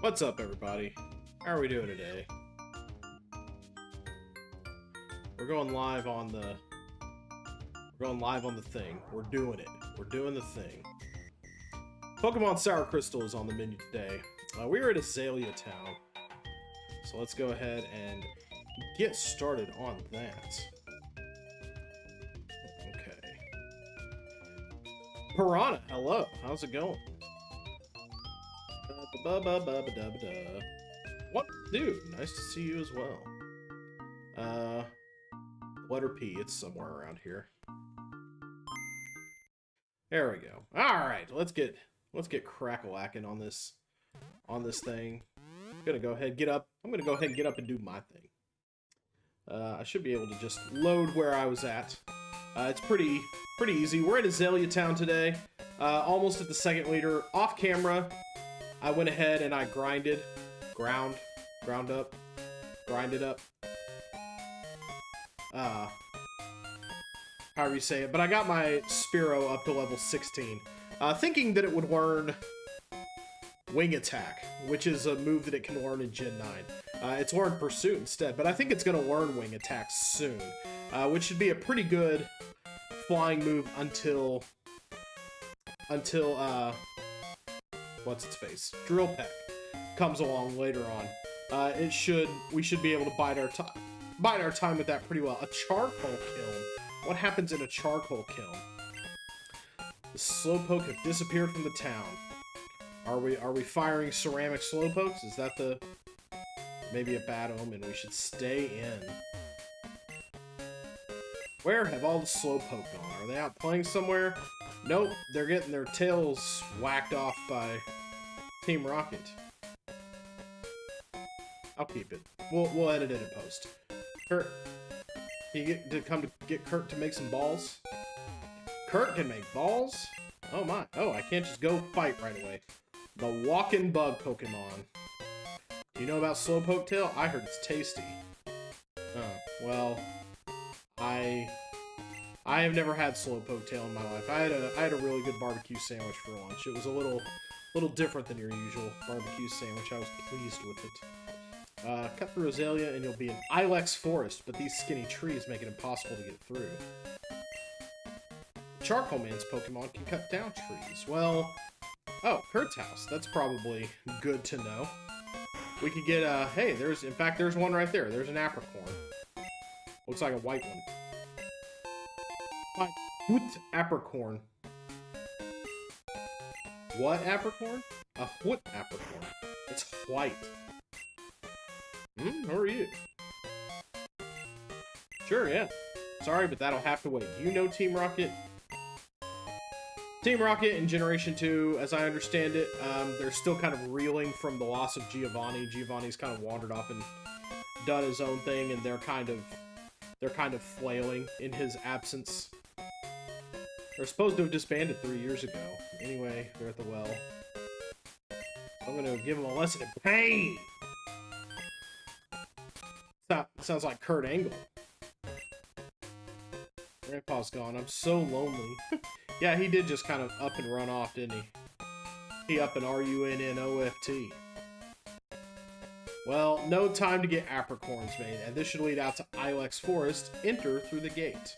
What's up, everybody? How are we doing today? We're going live on the thing. We're doing it. We're doing the thing. Pokémon Sour Crystal is on the menu today. We're at Azalea Town. So let's go ahead and get started on that. Okay. Piranha, hello. How's it going? What? Dude, nice to see you as well. Letter P, it's somewhere around here. There we go. Alright, let's get crack-a-lacking on this thing. I'm gonna go ahead and get up. I'm gonna go ahead and get up and do my thing. I should be able to just load where I was at. It's pretty easy. We're at Azalea Town today. Almost at the second leader. Off camera, I went ahead and I ground up. However you say it. But I got my Spearow up to level 16. Thinking that it would learn Wing Attack, which is a move that it can learn in Gen 9. It's learned Pursuit instead, but I think it's going to learn Wing Attack soon. Which should be a pretty good flying move until what's its face? Drill Peck comes along later on. We should be able to bide our time with that pretty well. A charcoal kiln. What happens in a charcoal kiln? The Slowpoke have disappeared from the town. Are we firing ceramic Slowpokes? Is that maybe a bad omen? We should stay in. Where have all the Slowpoke gone? Are they out playing somewhere? Nope, they're getting their tails whacked off by Team Rocket. I'll keep it. We'll edit it in post. Kurt, can you get Kurt to make some balls? Kurt can make balls? Oh my. Oh, I can't just go fight right away. The walking bug Pokemon. Do you know about Slowpoke Tail? I heard it's tasty. Oh, well, I have never had Slowpoke Tail in my life. I had a really good barbecue sandwich for lunch. It was a little different than your usual barbecue sandwich. I was pleased with it. Cut through Azalea and you'll be in Ilex Forest, but these skinny trees make it impossible to get through. Charcoal Man's Pokemon can cut down trees. Well, oh, Kurt's house. That's probably good to know. We could get hey, in fact, there's one right there. There's an apricorn. Looks like a white one. What apricorn? What apricorn? A what apricorn? It's white. Who are you? Sure, yeah. Sorry, but that'll have to wait. You know Team Rocket? Team Rocket in Generation 2, as I understand it, they're still kind of reeling from the loss of Giovanni. Giovanni's kind of wandered off and done his own thing, and they're kind of flailing in his absence. They're supposed to have disbanded 3 years ago. Anyway, they're at the well. I'm gonna give them a lesson in pain! Sounds like Kurt Angle. Grandpa's gone. I'm so lonely. Yeah, he did just kind of up and run off, didn't he? He up and RUNNOFT. Well, no time to get apricorns made, and this should lead out to Ilex Forest. Enter through the gate.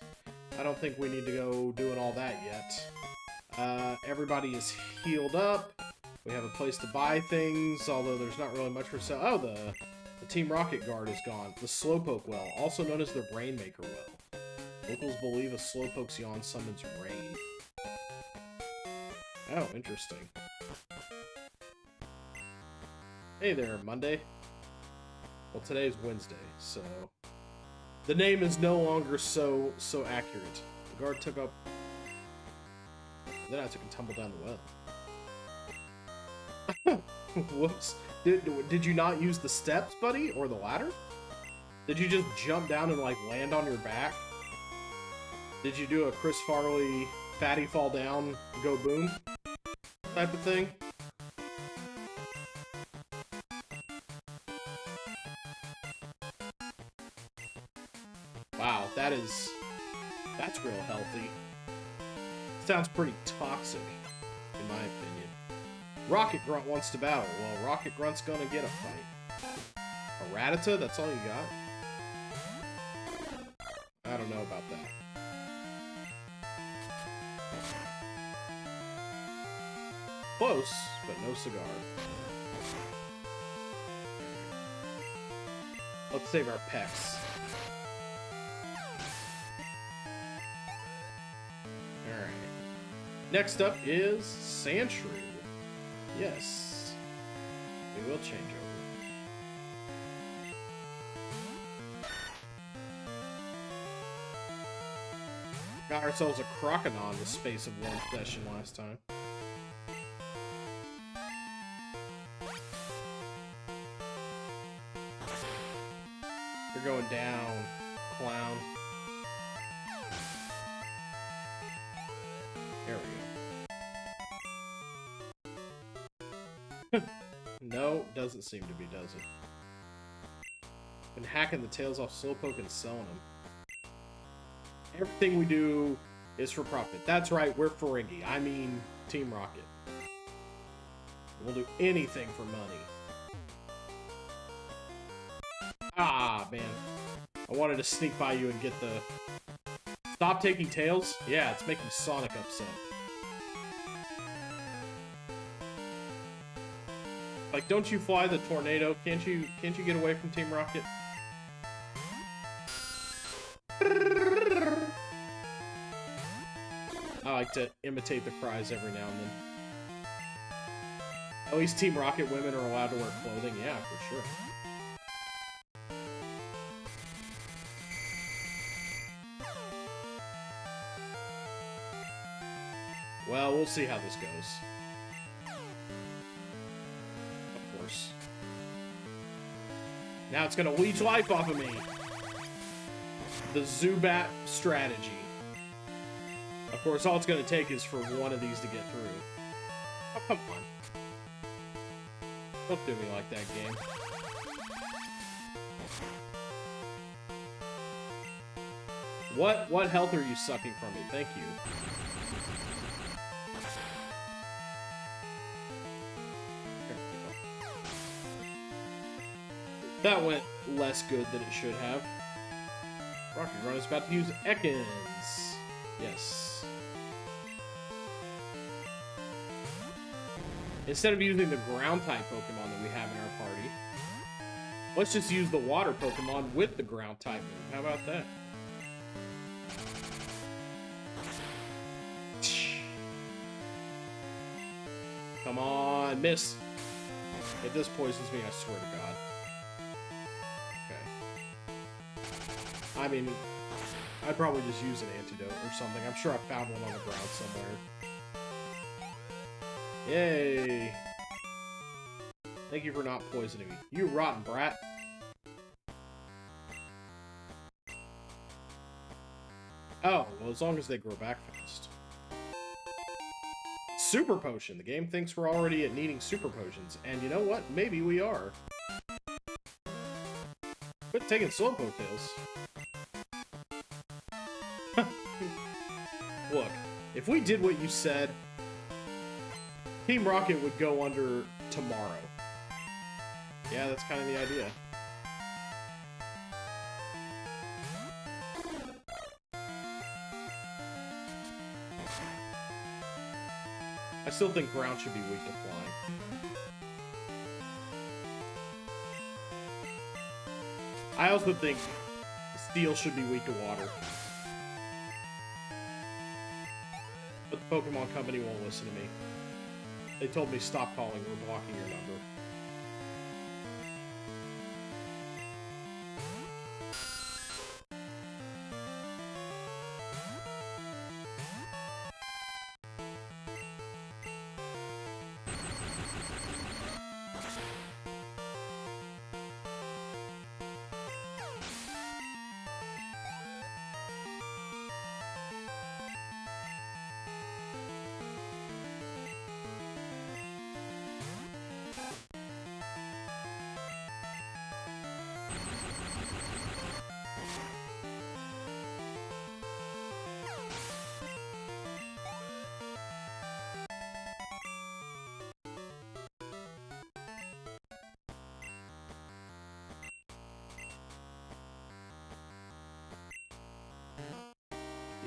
I don't think we need to go doing all that yet. Everybody is healed up. We have a place to buy things, although there's not really much for sale. Oh, the Team Rocket Guard is gone. The Slowpoke Well, also known as the Rainmaker Well. Locals believe a Slowpoke's yawn summons rain. Oh, interesting. Hey there, Monday. Well, today's Wednesday, so the name is no longer so accurate. The guard took up. Then I took a tumble down the well. Whoops. Did you not use the steps, buddy? Or the ladder? Did you just jump down and, like, land on your back? Did you do a Chris Farley fatty fall down, go boom type of thing? Wow, that's real healthy. Sounds pretty toxic, in my opinion. Rocket Grunt wants to battle. Well, Rocket Grunt's gonna get a fight. A Rattata? That's all you got? I don't know about that. Close, but no cigar. Let's save our pecs. Alright. Next up is Sandshrew. Yes. We will change over. Got ourselves a Crocodile in the space of one session last time. You're going down, clown. There we go. No, doesn't seem to be, does it? Been hacking the tails off Slowpoke and selling them. Everything we do is for profit. That's right, we're Ferengi. I mean, Team Rocket. We'll do anything for money. Ah, man. I wanted to sneak by you and get the... Stop taking tails? Yeah, it's making Sonic upset. Like, don't you fly the tornado? Can't you get away from Team Rocket? I like to imitate the cries every now and then. At least Team Rocket women are allowed to wear clothing. Yeah, for sure. Well, we'll see how this goes. Of course. Now it's gonna leech life off of me. The Zubat strategy. Of course, all it's gonna take is for one of these to get through. Oh, come on. Don't do me like that, game. What health are you sucking from me? Thank you. That went less good than it should have. Rocket Run is about to use Ekans. Yes. Instead of using the ground-type Pokemon that we have in our party, let's just use the water Pokemon with the ground-type move. How about that? Come on, miss. If this poisons me, I swear to God. I mean, I'd probably just use an antidote or something. I'm sure I found one on the ground somewhere. Yay! Thank you for not poisoning me. You rotten brat. Oh, well, as long as they grow back fast. Super Potion. The game thinks we're already at needing Super Potions. And you know what? Maybe we are. Quit taking Slowpoke tails. Look, if we did what you said, Team Rocket would go under tomorrow. Yeah, that's kind of the idea. I still think ground should be weak to flying. I also think steel should be weak to water. But the Pokemon Company won't listen to me. They told me, stop calling, we're blocking your number.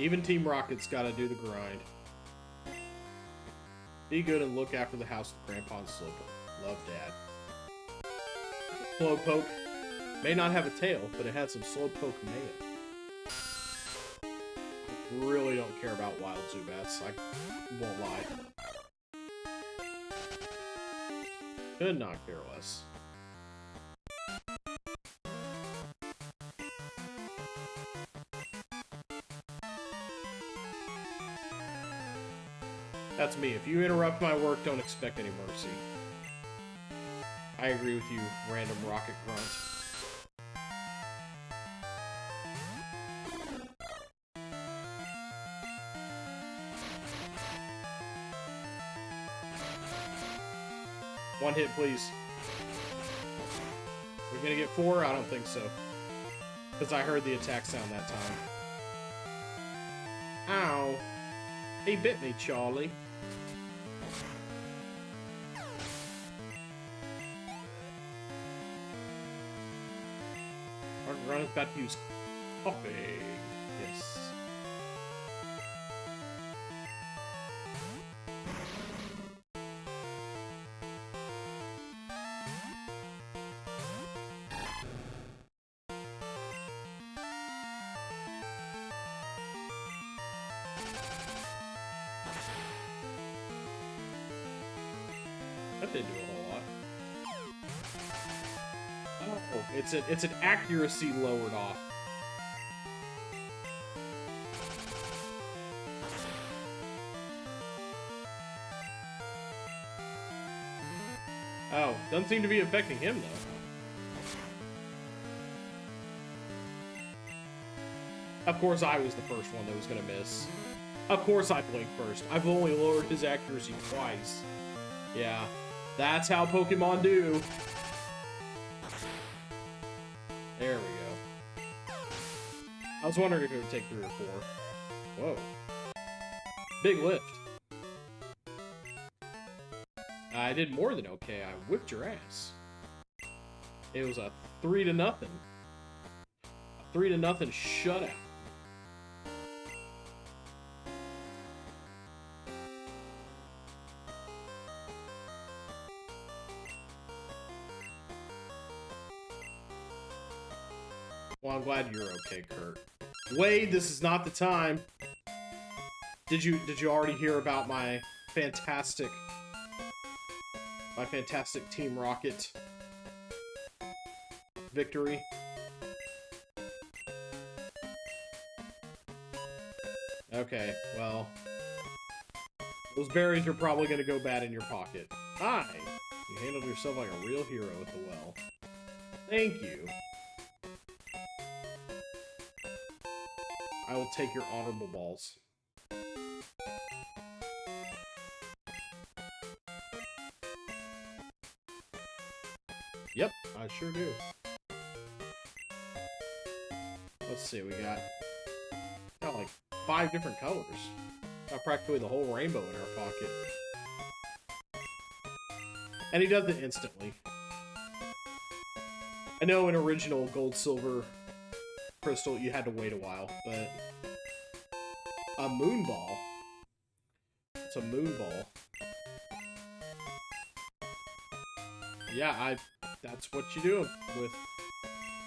Even Team Rocket's gotta do the grind. Be good and look after the house with Grandpa and Slowpoke. Love, Dad. Slowpoke may not have a tail, but it had some Slowpoke myeah. I really don't care about wild Zubats. I won't lie. Could not care less. That's me. If you interrupt my work, don't expect any mercy. I agree with you, random rocket grunt. One hit, please. We're gonna get 4? I don't think so. Because I heard the attack sound that time. Ow. He bit me, Charlie. Our grunt is about to use coffee. Yes. That didn't do a whole lot. Oh, it's an accuracy lowered off. Oh, doesn't seem to be affecting him though. Of course I was the first one that was gonna miss. Of course I blinked first. I've only lowered his accuracy twice. Yeah. That's how Pokemon do. There we go. I was wondering if it would take 3 or 4. Whoa. Big lift. I did more than okay. I whipped your ass. It was a 3-0. A 3-0 shutout. Well, I'm glad you're okay, Kurt. Wade, this is not the time. Did you already hear about my fantastic Team Rocket victory? Okay, well, those berries are probably gonna go bad in your pocket. Hi! You handled yourself like a real hero at the well. Thank you. I will take your honorable balls. Yep, I sure do. Let's see, we got like 5 different colors. Got practically the whole rainbow in our pocket. And he does it instantly. I know in original Gold, Silver, Crystal, you had to wait a while, but a moon ball. It's a moon ball. Yeah, that's what you do with.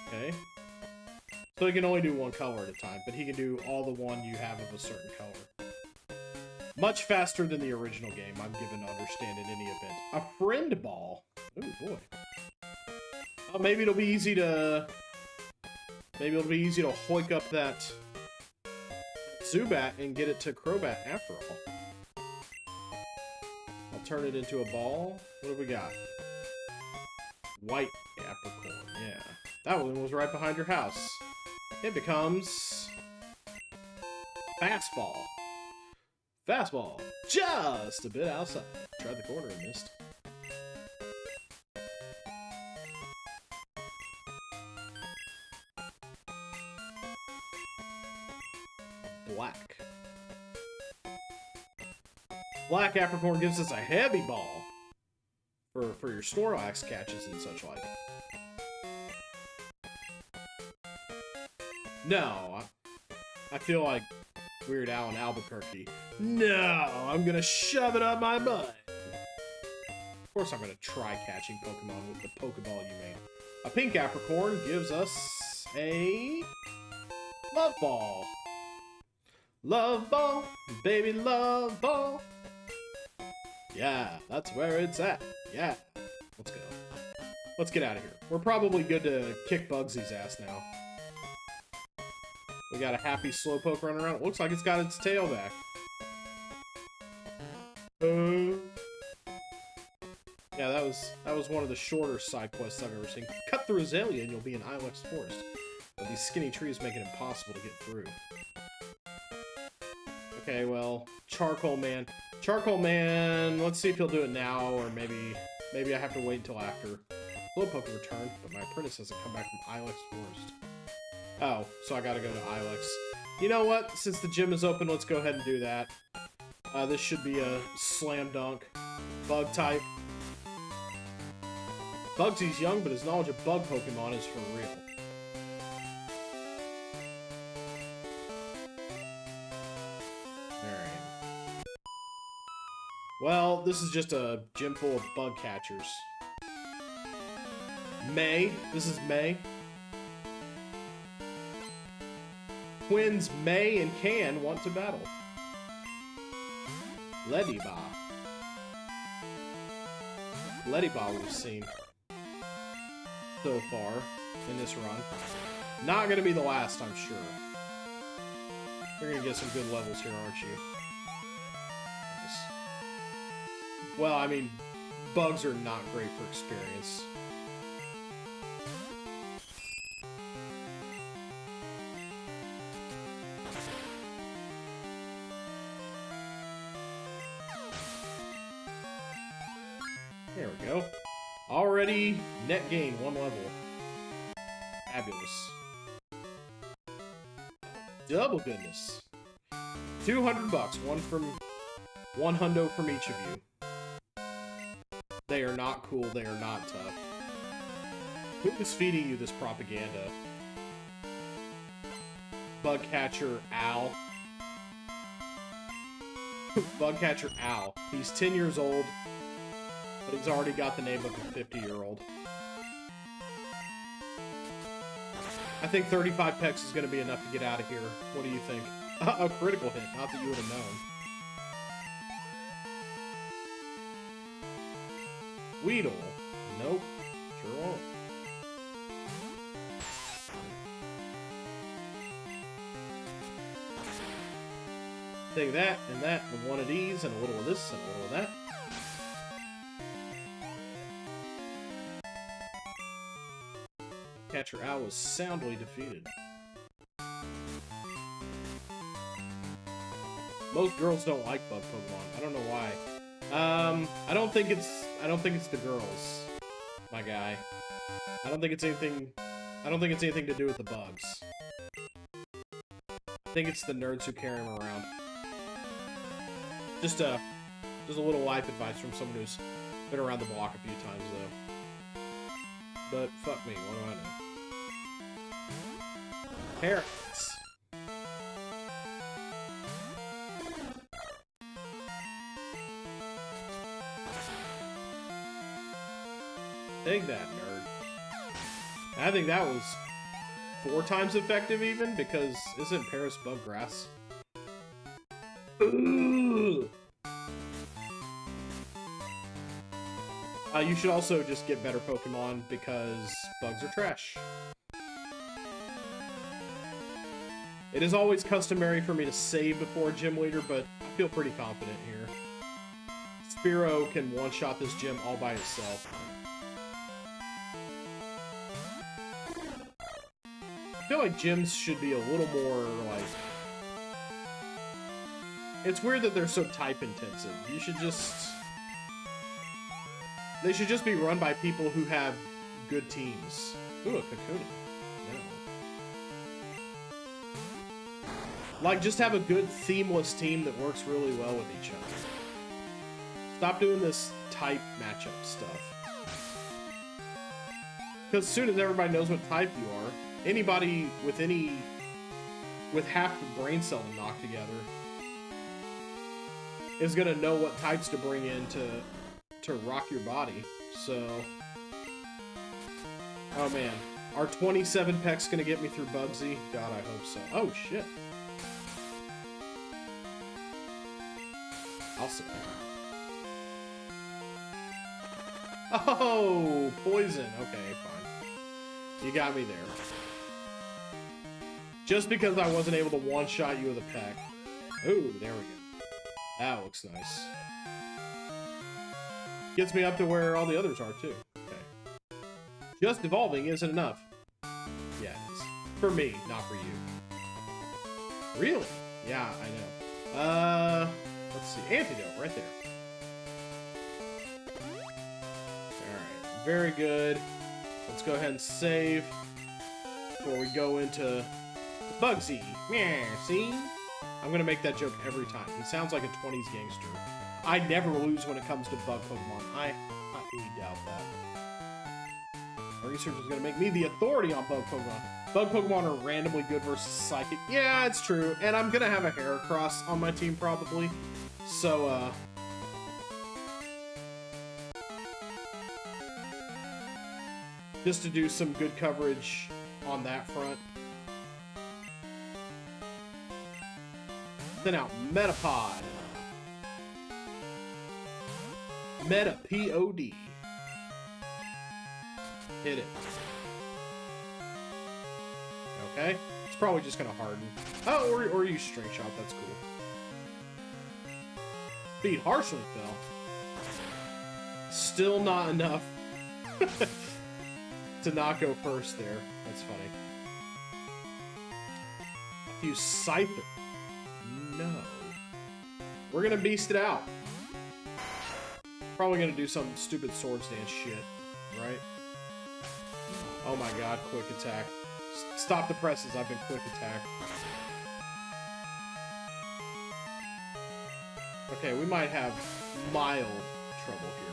Okay. So he can only do one color at a time, but he can do all the one you have of a certain color. Much faster than the original game, I'm given to understand in any event. A friend ball. Ooh boy. Oh, maybe it'll be easy to. Maybe it'll be easy to hoik up that Zubat and get it to Crobat after all. I'll turn it into a ball. What have we got? White Apricorn, yeah. That one was right behind your house. It becomes... Fastball. Fastball. Just a bit outside. Tried the corner and missed. Black. Black Apricorn gives us a heavy ball for your Snorlax catches and such like. No, I feel like Weird Al in Albuquerque. No, I'm gonna shove it up my butt. Of course I'm gonna try catching Pokemon with the Pokeball you made. A pink apricorn gives us a love ball. Love ball, baby love ball. Yeah, that's where it's at. Yeah. Let's go. Let's get out of here. We're probably good to kick Bugsy's ass now. We got a happy Slowpoke running around. It looks like it's got its tail back. Yeah, that was one of the shorter side quests I've ever seen. Cut through Azalea and you'll be in Ilex Forest. But these skinny trees make it impossible to get through. Okay, well, Charcoal Man. Charcoal Man, let's see if he'll do it now, or maybe I have to wait until after Slowpoke returned, but my apprentice hasn't come back from Ilex Forest. Oh, so I gotta go to Ilex. You know what? Since the gym is open, let's go ahead and do that. This should be a slam dunk. Bug type. Bugsy's young, but his knowledge of bug Pokemon is for real. Alright. Well, this is just a gym full of bug catchers. May. This is May. Twins May and Can want to battle. Ledyba. Ledyba we've seen so far in this run. Not gonna be the last, I'm sure. You're gonna get some good levels here, aren't you? Nice. Well, I mean, bugs are not great for experience. There we go. Already net gain 1 level. Fabulous. Double goodness. 200 bucks. One hundo from each of you. They are not cool. They are not tough. Who is feeding you this propaganda? Bugcatcher Al. Bugcatcher Al. He's 10 years old. But he's already got the name of a 50-year-old. I think 35 pecks is going to be enough to get out of here. What do you think? A critical hit, not that you would have known. Weedle. Nope. Sure won't. Take that, and one of these, and a little of this, and a little of that. Catcher Al was soundly defeated. Most girls don't like bug Pokemon. I don't know why. I don't think it's the girls, my guy. I don't think it's anything to do with the bugs. I think it's the nerds who carry them around. Just a little life advice from someone who's been around the block a few times, though. But fuck me, what do I know? Parrots. Take that, nerd. I think that was 4 times effective even, because isn't Paris bug grass? Ooh. You should also just get better Pokemon because bugs are trash. It is always customary for me to save before a gym leader, but I feel pretty confident here. Spearow can one-shot this gym all by itself. I feel like gyms should be a little more, like... It's weird that they're so type-intensive. You should just... They should just be run by people who have good teams. Ooh, a Kakuna. No. Like, just have a good themeless team that works really well with each other. Stop doing this type matchup stuff. Because as soon as everybody knows what type you are, anybody with any with half the brain cell knocked together, is gonna know what types to bring in to rock your body. So, oh man, are 27 pecks gonna get me through Bugsy? God, I hope so. Oh shit. I'll sit there. Oh, poison. Okay, fine. You got me there. Just because I wasn't able to one-shot you with a peck. Ooh, there we go. That looks nice. Gets me up to where all the others are, too. Okay. Just evolving isn't enough. Yeah, it is. For me, not for you. Really? Yeah, I know. Let's see. Antidote, right there. Alright, very good. Let's go ahead and save before we go into Bugsy. Yeah, see? I'm gonna make that joke every time. He sounds like a 20s gangster. I never lose when it comes to bug Pokemon. I highly doubt that. Our research is gonna make me the authority on bug Pokemon. Bug Pokemon are randomly good versus psychic. Yeah, it's true. And I'm gonna have a Heracross on my team probably. So, just to do some good coverage on that front. Then out Metapod. Metapod. Hit it. Okay. It's probably just gonna harden. Oh, or use String Shot, that's cool. Beat harshly, fell. Still not enough to not go first there. That's funny. Use Scyther. No. We're gonna beast it out. Probably gonna do some stupid Swords Dance shit, right? Oh my god, quick attack. Stop the presses, I've been quick attack. Okay, we might have mild trouble here.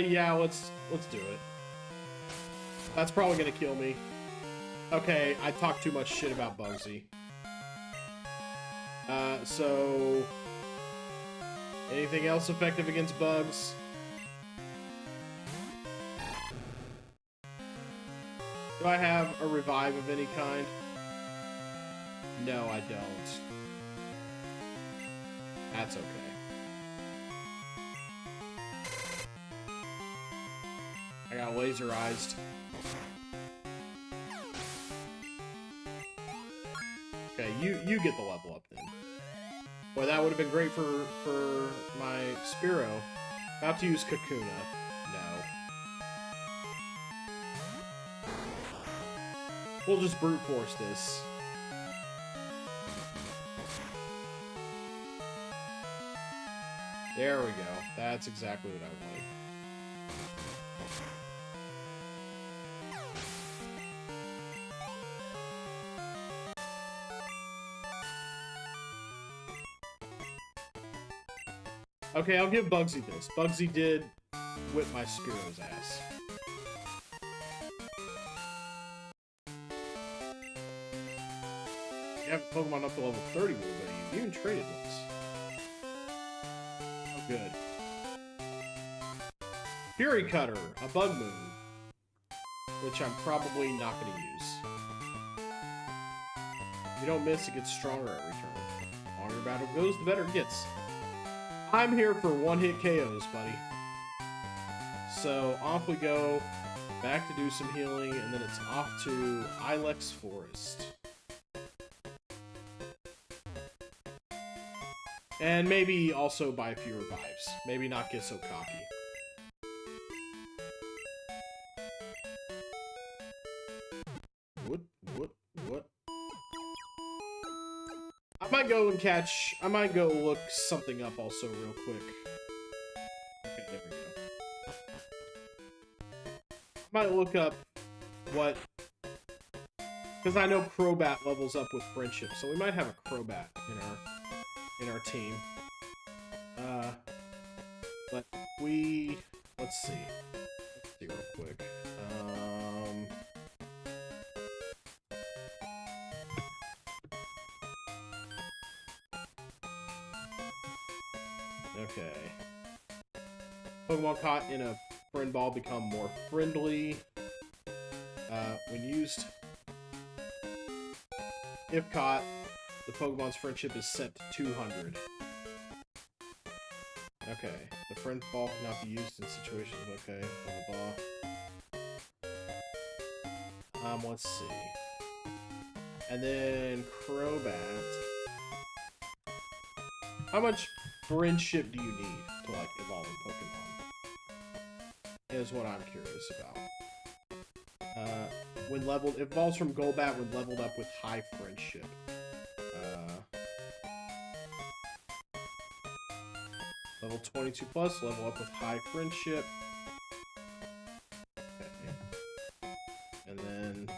Yeah, let's do it. That's probably gonna kill me. Okay, I talked too much shit about Bugsy. So... anything else effective against bugs? Do I have a revive of any kind? No, I don't. That's okay. I got laserized. Okay, you get the level up then. Boy, that would have been great for my Spearow. About to use Kakuna. No. We'll just brute force this. There we go. That's exactly what I wanted. Okay, I'll give Bugsy this. Bugsy did whip my Spearow's ass. You have Pokemon up to level 30 with it, but you even traded once. Oh, good. Fury Cutter, a Bug Moon, which I'm probably not going to use. If you don't miss, it gets stronger every turn. The longer your battle goes, the better it gets. I'm here for one-hit KOs, buddy. So, off we go. Back to do some healing, and then it's off to Ilex Forest. And maybe also buy a few revives. Maybe not get so cocky. What? I might go look something up also real quick. Okay, there we go. I might look up what... because I know Crobat levels up with Friendship, so we might have a Crobat in our team. But we... let's see. Let's see real quick. Okay. Pokemon caught in a friend ball become more friendly. When used, if caught, the Pokemon's friendship is set to 200. Okay. The friend ball cannot be used in situations. Okay. Blah, blah, blah. Let's see. And then Crobat. How much friendship do you need to, like, evolve in Pokemon? Is what I'm curious about. When leveled, it evolves from Golbat when leveled up with high friendship. Level 22 plus, level up with high friendship. Okay. And then...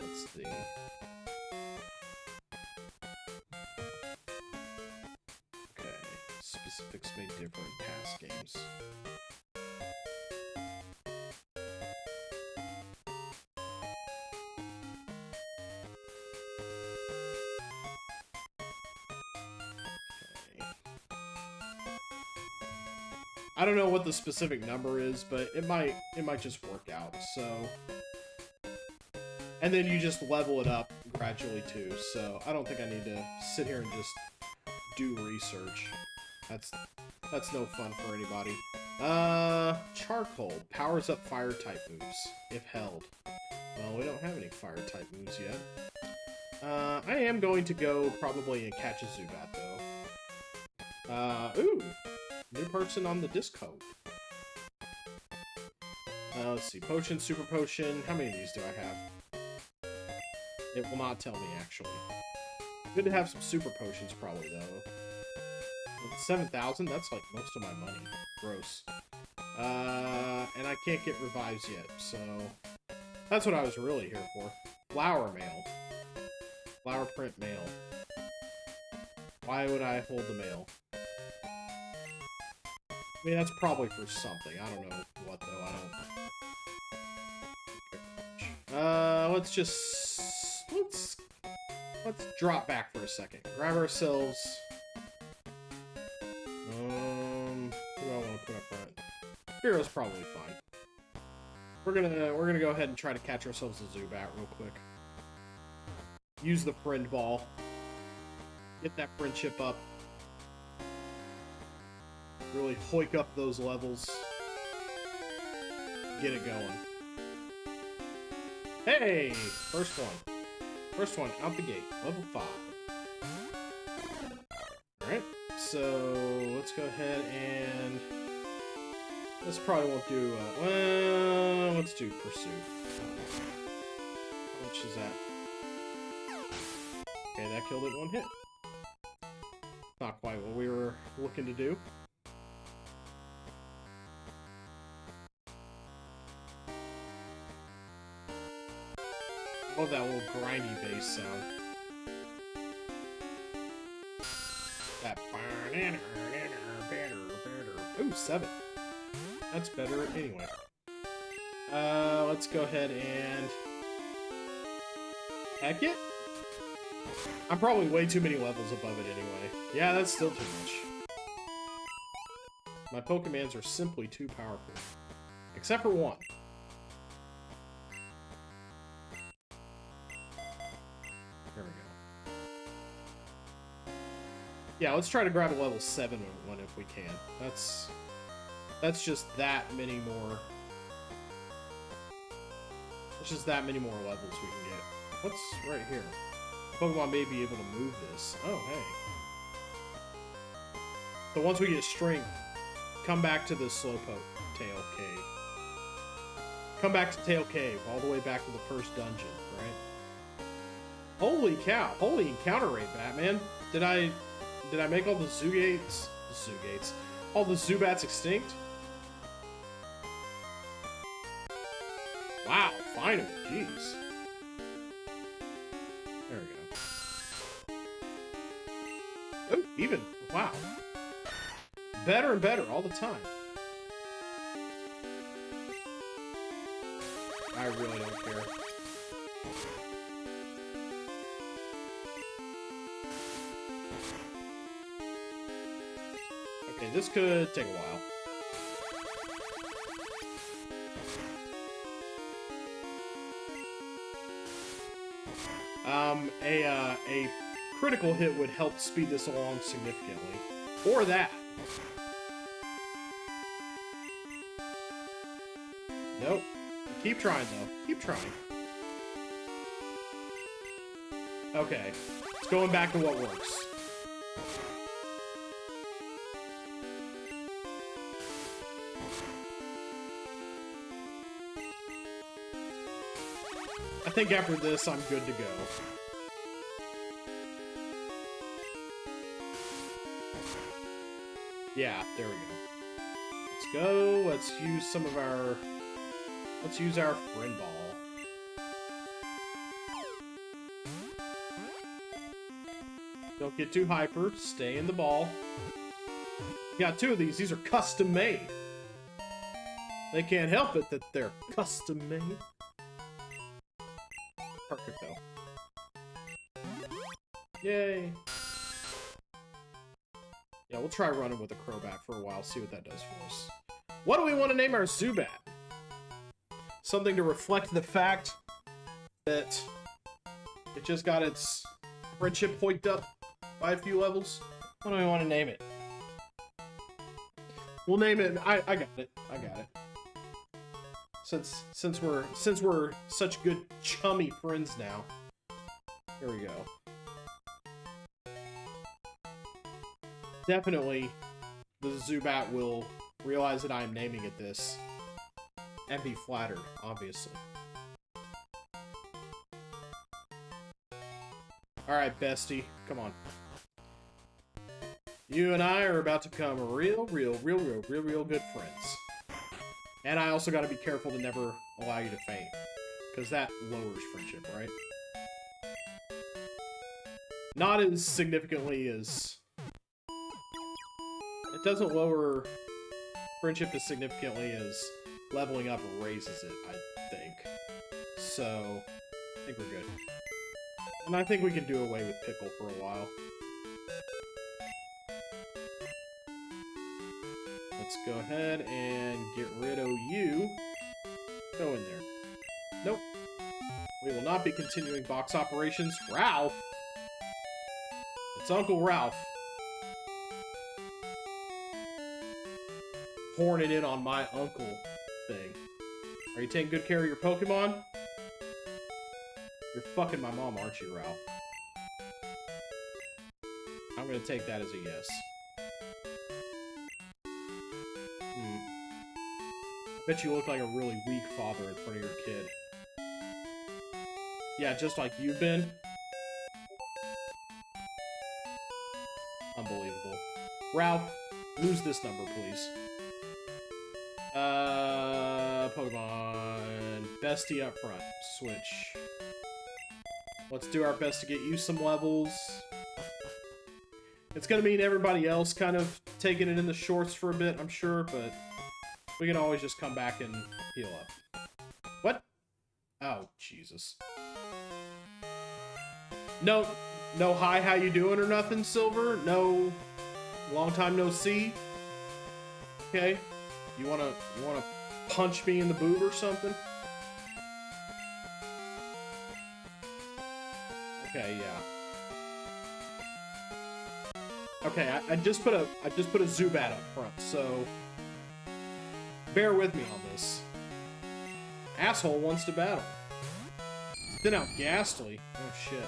let's see. Okay. Specifics may differ in past games. I don't know what the specific number is, but it might just work out. So, and then you just level it up gradually too. So I don't think I need to sit here and just do research. That's no fun for anybody. Charcoal powers up fire type moves if held. Well, we don't have any fire type moves yet. I am going to go probably and catch a Zubat though. Ooh. New person on the Discord. Let's see. Potion, Super Potion. How many of these do I have? It will not tell me, actually. Good to have some Super Potions, probably, though. 7,000? That's, like, most of my money. Gross. And I can't get revives yet, so... that's what I was really here for. Flower mail. Flower print mail. Why would I hold the mail? I mean, that's probably for something. I don't know what, though. I don't... Let's drop back for a second. Grab ourselves... who do I want to put up front? Spearow's probably fine. We're gonna go ahead and try to catch ourselves a Zubat real quick. Use the friend ball. Get that friendship up. Really hoik up those levels. Get it going. Hey! First one. First one out the gate. Level 5. Alright, so let's go ahead and... this probably won't do... well, let's do Pursuit. How much is that? Okay, that killed it in one hit. Not quite what we were looking to do. I love that little grindy bass sound. That... ooh, 7. That's better anyway. Let's go ahead and... heck it? I'm probably way too many levels above it anyway. Yeah, that's still too much. My Pokemons are simply too powerful. Except for one. There we go. Yeah, let's try to grab a level 7 one if we can. That's just that many more... it's just that many more levels we can get. What's right here? Pokemon may be able to move this. Oh, hey. So once we get strength, come back to the Slowpoke Tail Cave. Come back to Tail Cave, all the way back to the first dungeon, right? Holy cow! Holy encounter rate, Batman! Did I make all the Zugates? All the Zubats extinct? Wow, finally, jeez. There we go. Oh, even Wow. Better and better all the time. I really don't care. Okay, this could take a while. A critical hit would help speed this along significantly. Or that. Nope. Keep trying, though. Keep trying. Okay. It's going back to what works. I think after this, I'm good to go. Yeah, there we go. Let's go. Let's use some of our... Let's use our friend ball. Don't get too hyper. Stay in the ball. Got two of these. These are custom made. They can't help it that they're custom made. Perfect, though. Yay. Yeah, we'll try running with a Crobat for a while, see what that does for us. What do we want to name our Zubat? Something to reflect the fact that it just got its friendship hoiked up by a few levels. What do we want to name it? We'll name it. I got it. I got it. Since we're such good chummy friends now. Here we go. Definitely, the Zubat will realize that I am naming it this. And be flattered, obviously. Alright, bestie. Come on. You and I are about to become real good friends. And I also gotta be careful to never allow you to faint. Because that lowers friendship, right? Not as significantly as... It doesn't lower friendship as significantly as leveling up raises it, I think. So, I think we're good. And I think we can do away with Pickle for a while. Let's go ahead and get rid of you. Go in there. Nope. We will not be continuing box operations. Ralph! It's Uncle Ralph. Horning in on my uncle thing. Are you taking good care of your Pokemon? You're fucking my mom, aren't you, Ralph? I'm gonna take that as a yes. Bet you look like a really weak father in front of your kid. Yeah, just like you've been. Unbelievable. Ralph, lose this number, please. Pokemon. Bestie up front. Switch. Let's do our best to get you some levels. It's gonna mean everybody else kind of taking it in the shorts for a bit, I'm sure, but we can always just come back and heal up. What? Oh, Jesus. No hi, how you doing or nothing, Silver? No long time no see? Okay. You wanna punch me in the boob or something? Okay, yeah. Okay, I just put a Zubat up front, so bear with me on this. Asshole wants to battle. Then out Ghastly. Oh shit.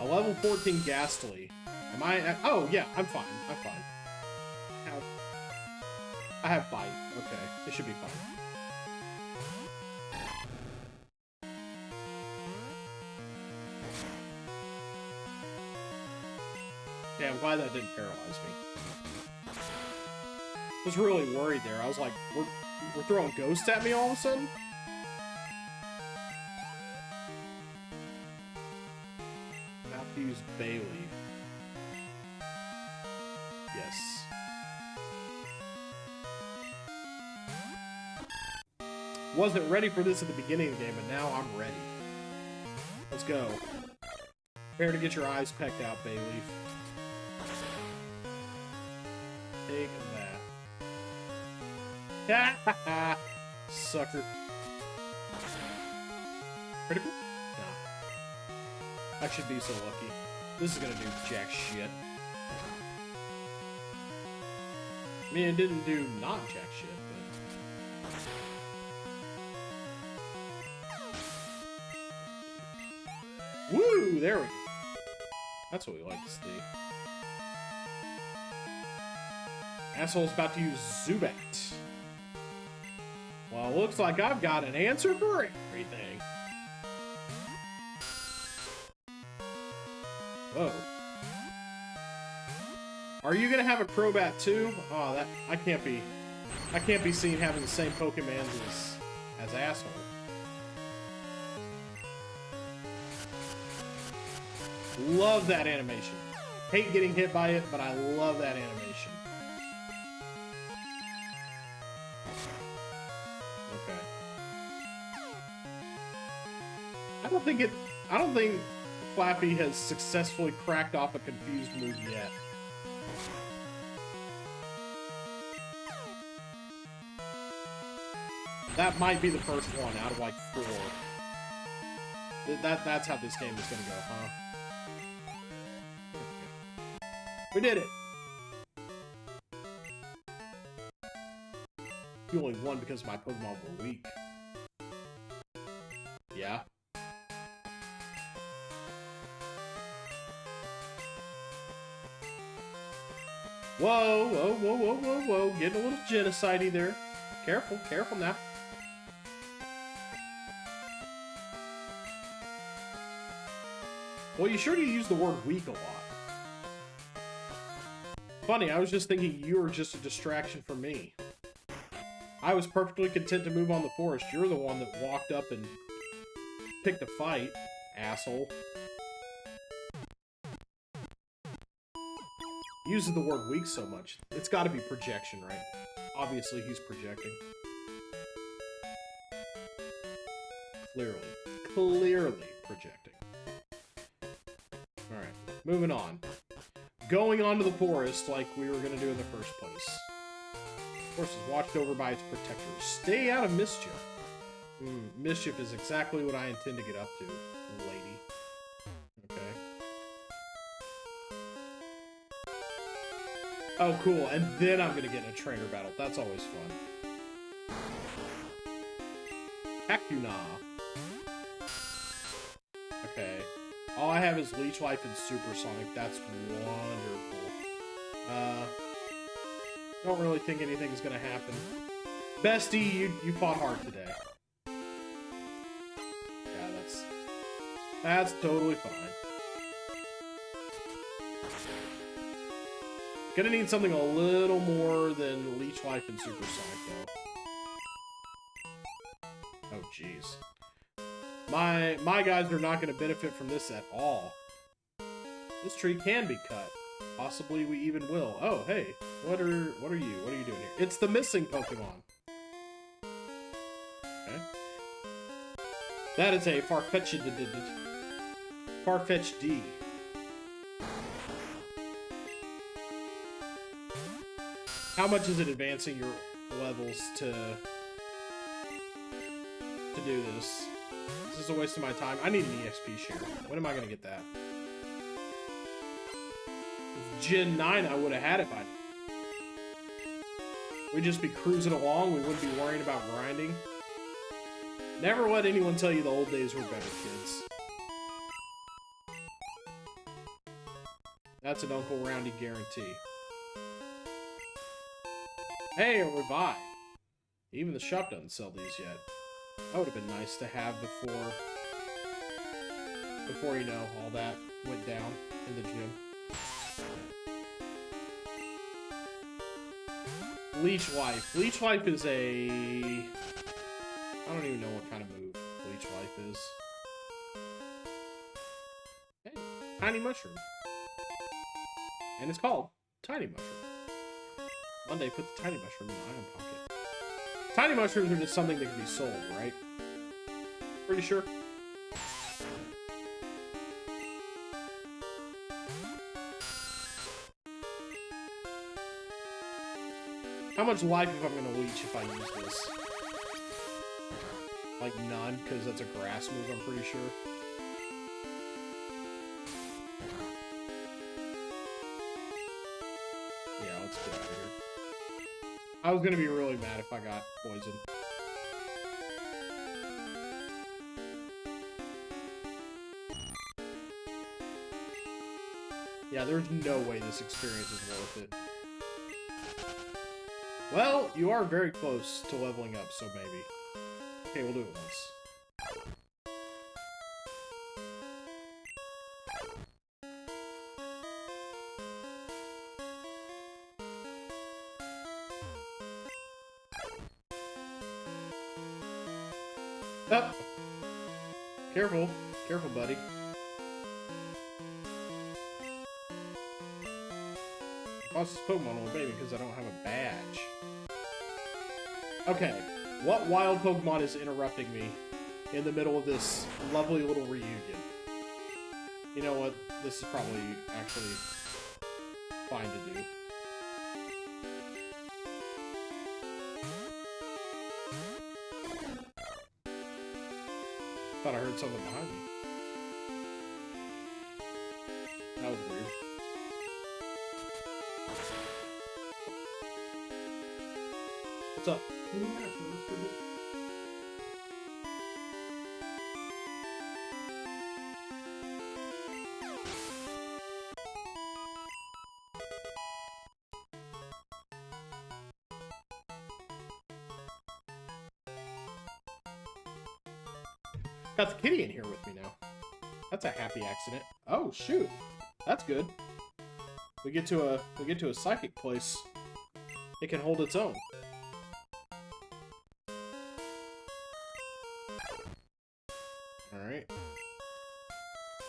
A level 14 Ghastly. Am I? Oh yeah, I'm fine. I'm fine. I have Bite. Okay, it should be fine. Yeah, I'm glad that didn't paralyze me. I was really worried there. I was like, we're throwing ghosts at me all of a sudden? Matthews Bailey. Wasn't ready for this at the beginning of the game, but now I'm ready. Let's go. Prepare to get your eyes pecked out, Bayleaf. Take that. Sucker. Critical? Nah. I should be so lucky. This is gonna do jack shit. I mean, it didn't do not jack shit, but... Woo! There we go. That's what we like to see. Asshole's about to use Zubat. Well, looks like I've got an answer for everything. Whoa. Are you gonna have a Crobat too? Oh, that I can't be seen having the same Pokemon as Asshole. Love that animation. Hate getting hit by it, but I love that animation. Okay. I don't think Flappy has successfully cracked off a confused move yet. That might be the first one out of like 4. That's how this game is gonna go, huh? We did it! You only won because my Pokemon were weak. Yeah? Whoa, whoa, whoa, whoa, whoa, whoa. Getting a little genocide-y there. Careful, careful now. Well, you sure do use the word weak a lot. Funny, I was just thinking you were just a distraction for me. I was perfectly content to move on the forest. You're the one that walked up and picked a fight, asshole. Uses the word weak so much. It's gotta be projection, right? Obviously, he's projecting. Clearly projecting. Alright, moving on. Going on to the forest like we were gonna do in the first place. The forest is watched over by its protectors. Stay out of mischief. Mischief is exactly what I intend to get up to, lady. Okay. Oh, cool. And then I'm gonna get in a trainer battle. That's always fun. Hakuna. Okay. All I have is Leech Life and Supersonic. That's wonderful. Don't really think anything's gonna happen. Bestie, you fought hard today. Yeah, that's totally fine. Gonna need something a little more than Leech Life and Supersonic, though. Oh, jeez. My guys are not going to benefit from this at all. This tree can be cut. Possibly we even will. Oh, hey. What are you? What are you doing here? It's the missing Pokemon. Okay. That is a Farfetch'd D. How much is it advancing your levels to do this? This is a waste of my time. I need an EXP share. When am I gonna get that? Gen 9, I would have had it by now. We'd just be cruising along. We wouldn't be worrying about grinding. Never let anyone tell you the old days were better, kids. That's an Uncle Roundy guarantee. Hey, a revive. Even the shop doesn't sell these yet. That would have been nice to have before, you know, all that went down in the gym. Leech Life. Leech Life is a... I don't even know what kind of move Leech Life is. Hey, Tiny Mushroom. And it's called Tiny Mushroom. Monday, put the Tiny Mushroom in my iron pocket. Tiny mushrooms are just something that can be sold, right? Pretty sure. How much life if I'm gonna leech if I use this? Like none, because that's a grass move, I'm pretty sure. Yeah, let's get out of here. I was gonna be really mad if I got poisoned. Yeah, there's no way this experience is worth it. Well, you are very close to leveling up, so maybe. Okay, we'll do it once. Oh. Careful. Careful, buddy. I lost this Pokemon on baby because I don't have a badge. Okay, what wild Pokemon is interrupting me in the middle of this lovely little reunion? You know what? This is probably actually fine to do. Thought I heard something behind me. That was weird. What's up? Got the kitty in here with me now. That's a happy accident. Oh shoot, that's good. We get to a psychic place. It can hold its own. All right.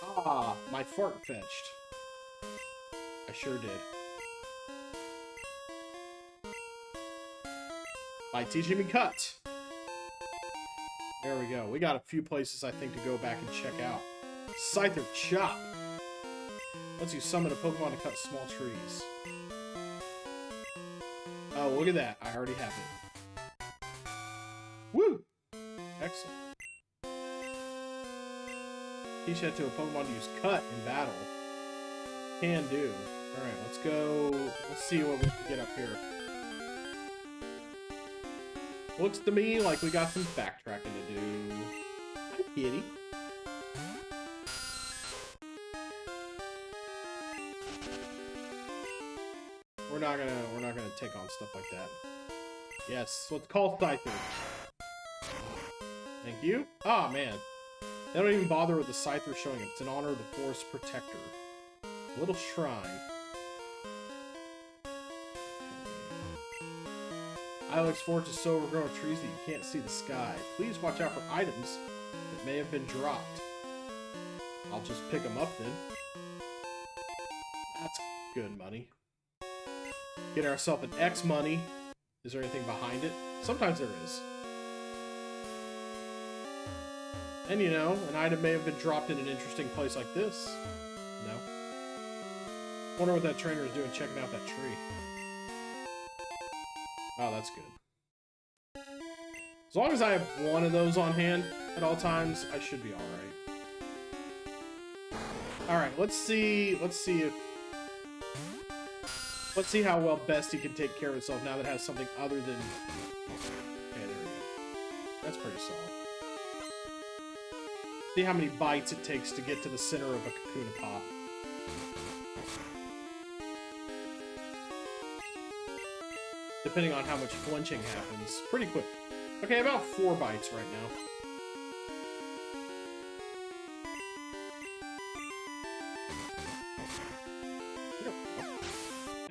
Ah, my fart fetched. I sure did. By teaching me cut. There we go. We got a few places, I think, to go back and check out. Scyther Chop. Lets you summon a Pokemon to cut small trees. Oh, look at that. I already have it. Woo! Excellent. Teach that to a Pokemon to use Cut in battle. Can do. Alright, let's go. Let's see what we can get up here. Looks to me like we got some backtracking to do. Hi, kitty. We're not gonna take on stuff like that. Yes, let's call Scyther. Thank you. Ah, man. They don't even bother with the Scyther showing up. It's in honor of the Forest Protector. A little shrine. Ilex Forest is so overgrown with trees that you can't see the sky. Please watch out for items that may have been dropped. I'll just pick them up then. That's good money. Get ourselves an X money. Is there anything behind it? Sometimes there is. And you know, an item may have been dropped in an interesting place like this. No. Wonder what that trainer is doing checking out that tree. Oh, that's good. As long as I have one of those on hand at all times, I should be alright. Alright, let's see how well Bestie can take care of itself now that it has something other than... Okay, there we go. That's pretty solid. See how many bites it takes to get to the center of a Kakuna Pop. Depending on how much flinching happens. Pretty quick. Okay, about 4 bites right now.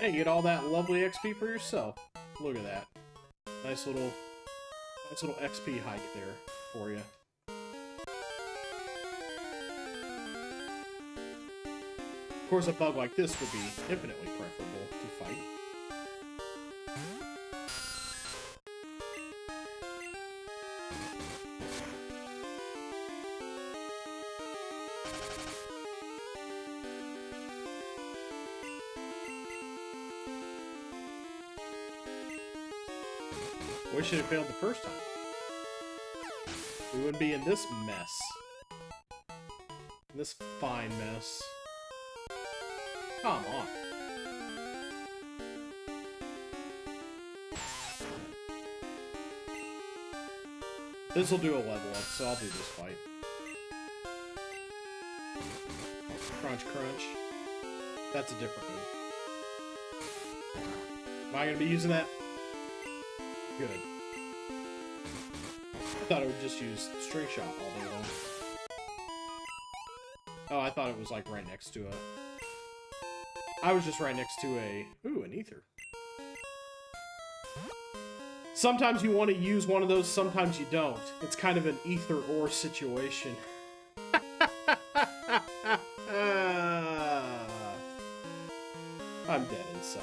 Hey, you get all that lovely XP for yourself. Look at that. Nice little XP hike there for you. Of course, a bug like this would be infinitely preferable to fight. Wish it had failed the first time. We wouldn't be in this mess. This fine mess. Come on. This will do a level up, so I'll do this fight. Crunch, crunch. That's a different move. Am I gonna be using that? Good. I thought it would just use string shot all day long. Oh, I thought it was like right next to a... I was just right next to a... Ooh, an ether. Sometimes you want to use one of those, sometimes you don't. It's kind of an either-or situation. I'm dead inside.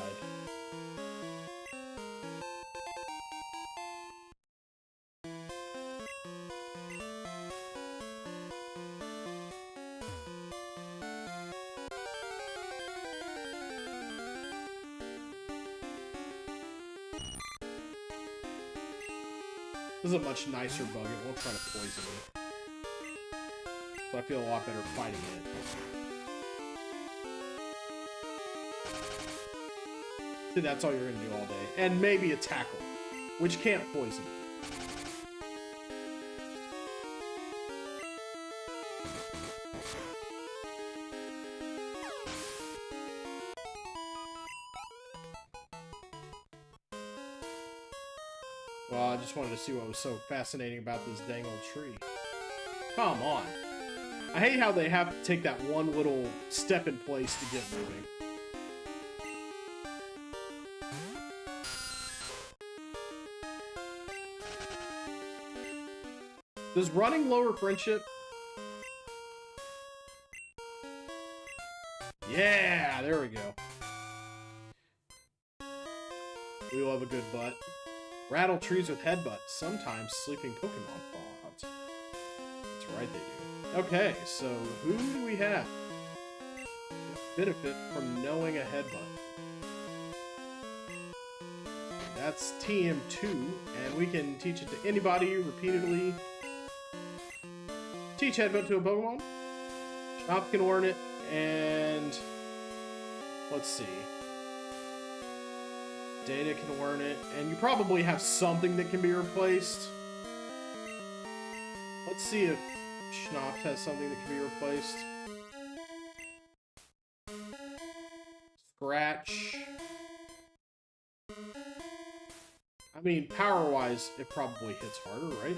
This is a much nicer bug. It won't try to poison me. So I feel a lot better fighting it. See, that's all you're gonna do all day. And maybe a tackle, which can't poison me. Well, I just wanted to see what was so fascinating about this dang old tree. Come on. I hate how they have to take that one little step in place to get moving. Does running lower friendship? Yeah, there we go. We love a good butt. Rattle trees with headbutts. Sometimes sleeping Pokemon fall out. That's right, they do. Okay, so who do we have? Benefit from knowing a headbutt. That's TM2, and we can teach it to anybody repeatedly. Teach headbutt to a Pokemon. Shop can learn it, and let's see. Data can learn it, and you probably have something that can be replaced. Let's see if Schnapp has something that can be replaced. Scratch. I mean, power-wise, it probably hits harder, right?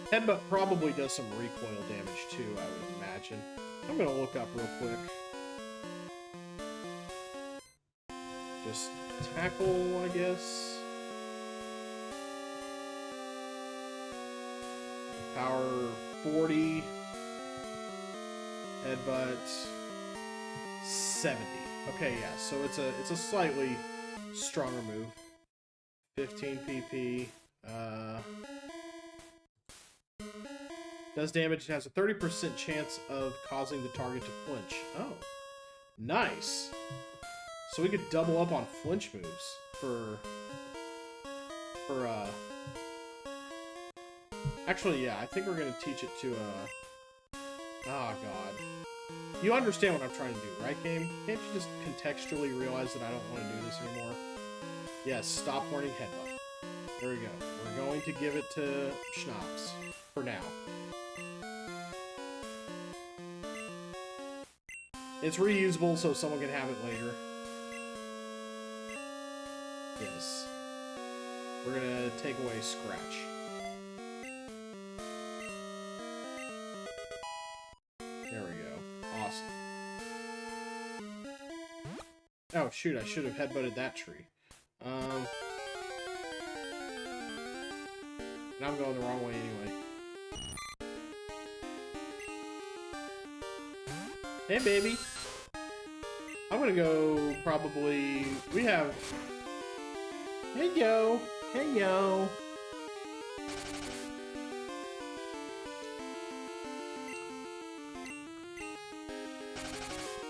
Headbutt probably does some recoil damage too, I would imagine. I'm gonna look up real quick. Just tackle, I guess. Power 40. Headbutt 70. Okay, yeah, so it's a slightly stronger move. 15 PP. Does damage, has a 30% chance of causing the target to flinch. Oh, nice. So we could double up on flinch moves actually, yeah, I think we're gonna teach it to, oh god. You understand what I'm trying to do, right, game? Can't you just contextually realize that I don't want to do this anymore? Yes, stop learning headbutt. There we go. We're going to give it to Schnapps for now. It's reusable, so someone can have it later. Yes. We're gonna take away Scratch. There we go. Awesome. Oh, shoot, I should have headbutted that tree. And I'm going the wrong way anyway. Hey, baby. I'm gonna go probably... We have... Hey, yo! Hey, yo!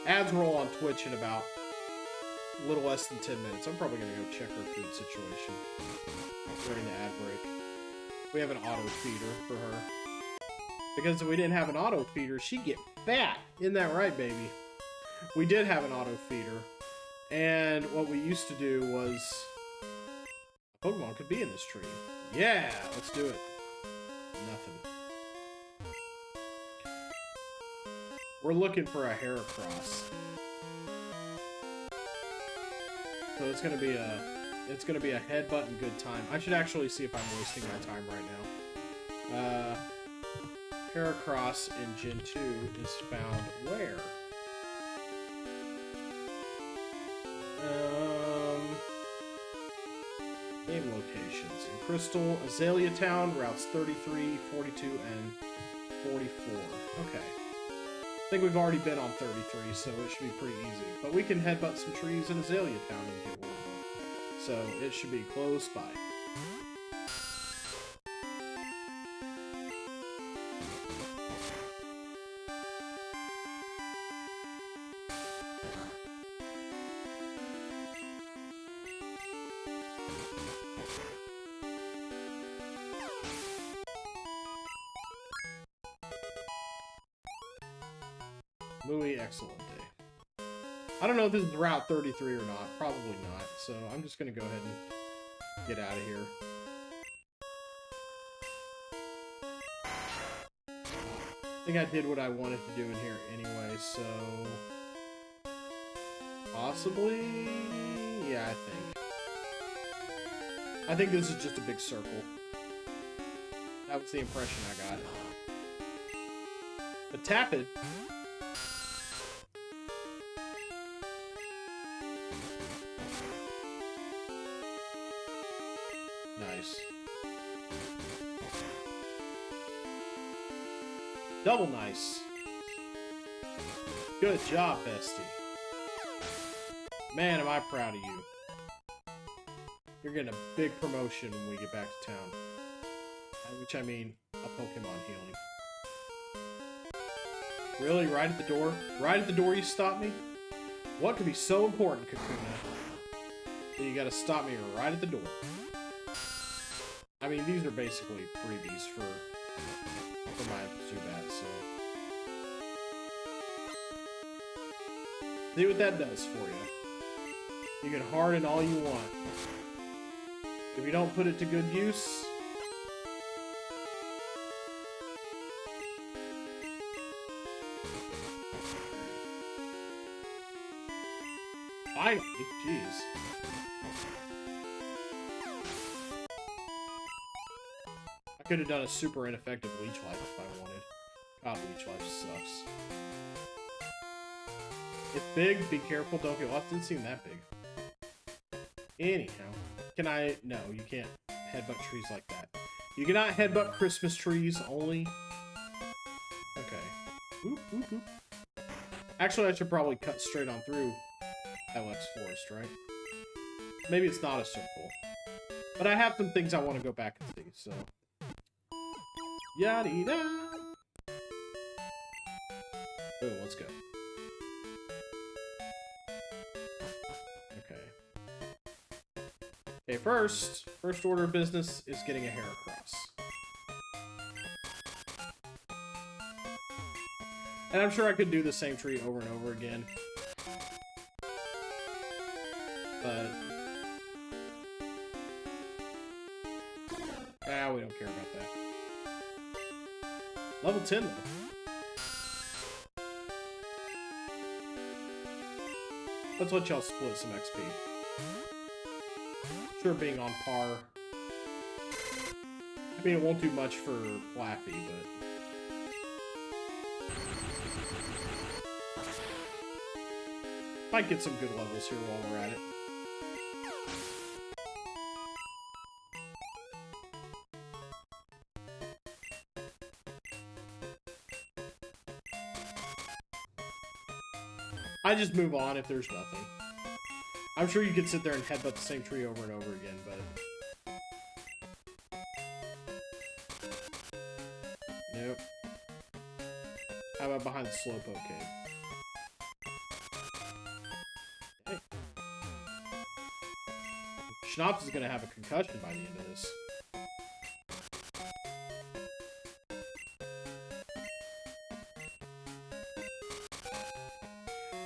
Ads roll on Twitch in about a little less than 10 minutes. I'm probably gonna go check our food situation during the ad break. We have an auto feeder for her. Because if we didn't have an auto feeder, she'd get fat. Isn't that right, baby? We did have an auto feeder. And what we used to do was... a Pokemon could be in this tree. Yeah, let's do it. Nothing. We're looking for a Heracross. So it's gonna be a headbutt and good time. I should actually see if I'm wasting my time right now. Heracross in Gen 2 is found where? Game locations. In Crystal, Azalea Town, routes 33, 42, and 44. Okay. I think we've already been on 33, so it should be pretty easy. But we can headbutt some trees in Azalea Town and get one. So it should be close by. Myeah, excellent day. I don't know if this is Route 33 or not. Probably not. So I'm just going to go ahead and get out of here. I think I did what I wanted to do in here anyway, so... possibly? Yeah, I think this is just a big circle. That was the impression I got. But tap it. Nice. Double nice. Good job, bestie. Man, am I proud of you. You're getting a big promotion when we get back to town. Which I mean, a Pokemon healing. Really? Right at the door? Right at the door you stop me? What could be so important, Kakuna, that you gotta stop me right at the door? I mean, these are basically freebies for my Zubat, so... see what that does for you. You can harden all you want. If you don't put it to good use... finally, jeez. I could have done a super ineffective Leech Life if I wanted. God, Leech Life sucks. It's big, be careful, don't get lost. Didn't seem that big. Anyhow. Can I... no, you can't headbutt trees like that. You cannot headbutt Christmas trees only. Okay. Oop, oop, oop. Actually, I should probably cut straight on through Ilex Forest, right? Maybe it's not a circle. But I have some things I want to go back and see, so... yada-da! Oh, let's go. Okay, first order of business is getting a Heracross. And I'm sure I could do the same tree over and over again. But... ah, we don't care about that. Level 10, though. Let's let y'all split some XP. Sure, being on par. I mean, it won't do much for Flaffy, but... might get some good levels here while we're at it. I just move on if there's nothing. I'm sure you could sit there and headbutt the same tree over and over again, but... Nope. How about behind the Slowpoke cave? Okay. Schnaps is gonna have a concussion by the end of this.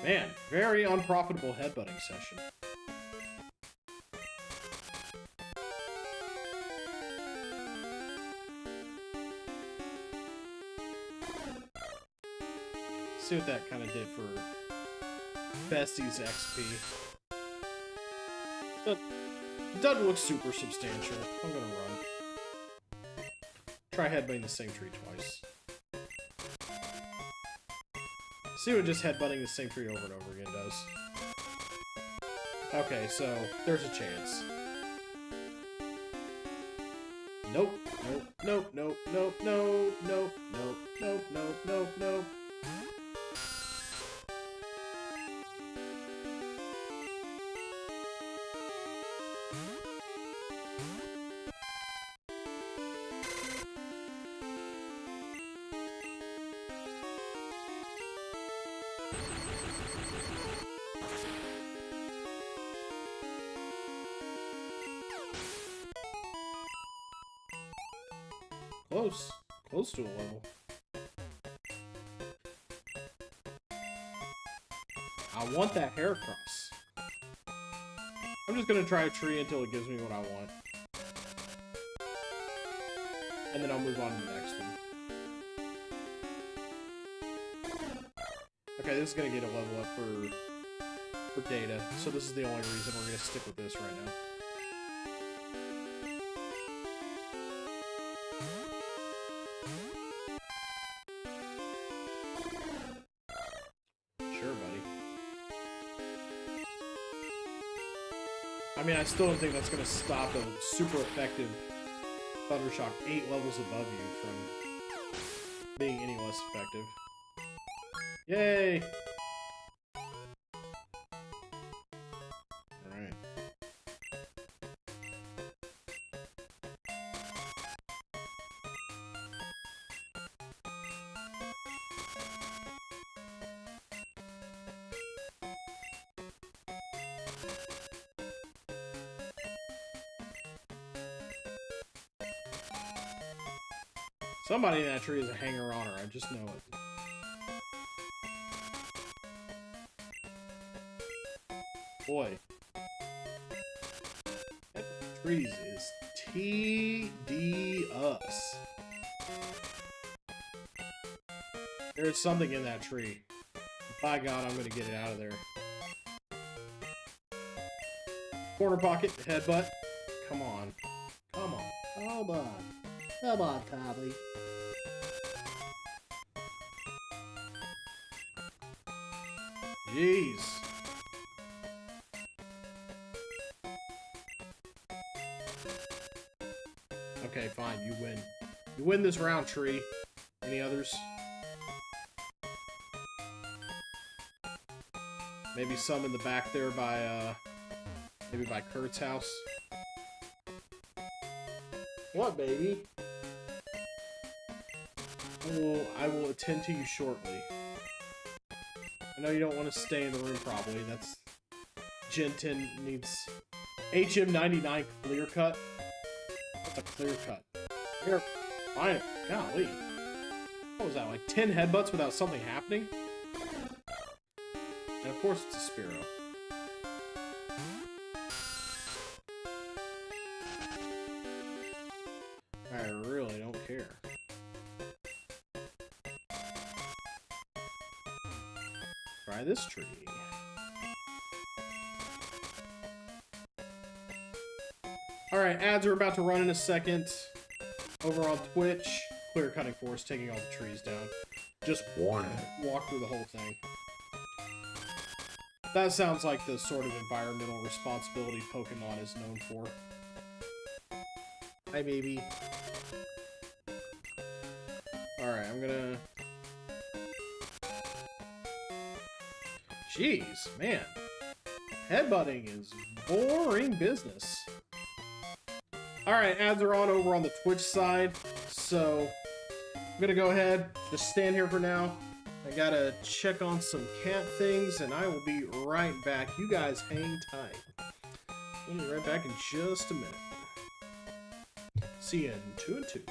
Man, very unprofitable headbutting session. See what that kind of did for Bestie's XP. But it doesn't look super substantial. I'm gonna run. Try headbutting the same tree twice. See what just headbutting the same tree over and over again does. Okay, so there's a chance. Nope, nope, nope, nope, nope, nope, nope, nope, nope, nope, nope, nope. Close. Close to a level. I want that hair cross. I'm just gonna try a tree until it gives me what I want. And then I'll move on to the next one. Okay, this is gonna get a level up for data, so this is the only reason we're gonna stick with this right now. I mean, I still don't think that's going to stop a super effective Thundershock 8 levels above you from being any less effective. Yay! Alright. Somebody in that tree is a hanger-oner, I just know it. Boy. That trees is tedious. There's something in that tree. By God, I'm gonna get it out of there. Corner pocket, headbutt. Come on. Come on. Come on. Come on, Cobbly. Jeez. Okay, fine, you win. You win this round, tree. Any others? Maybe some in the back there by, maybe by Kurt's house. What, baby? I will attend to you shortly. I know you don't want to stay in the room, probably. That's... Gen 10 needs... HM99 clear cut? What's a clear cut? Here, fine. Golly. What was that, like 10 headbutts without something happening? And of course it's a Spearow. I really don't care. Try this tree. Alright, ads are about to run in a second. Over on Twitch, Clear Cutting Force taking all the trees down. Just walk through the whole thing. That sounds like the sort of environmental responsibility Pokemon is known for. Hi, baby. Alright, I'm gonna... Jeez, man. Headbutting is boring business. Alright, ads are on over on the Twitch side, so I'm gonna go ahead, just stand here for now. I gotta check on some cat things, and I will be right back. You guys hang tight. I'll be right back in just a minute. See you in 2 and 2.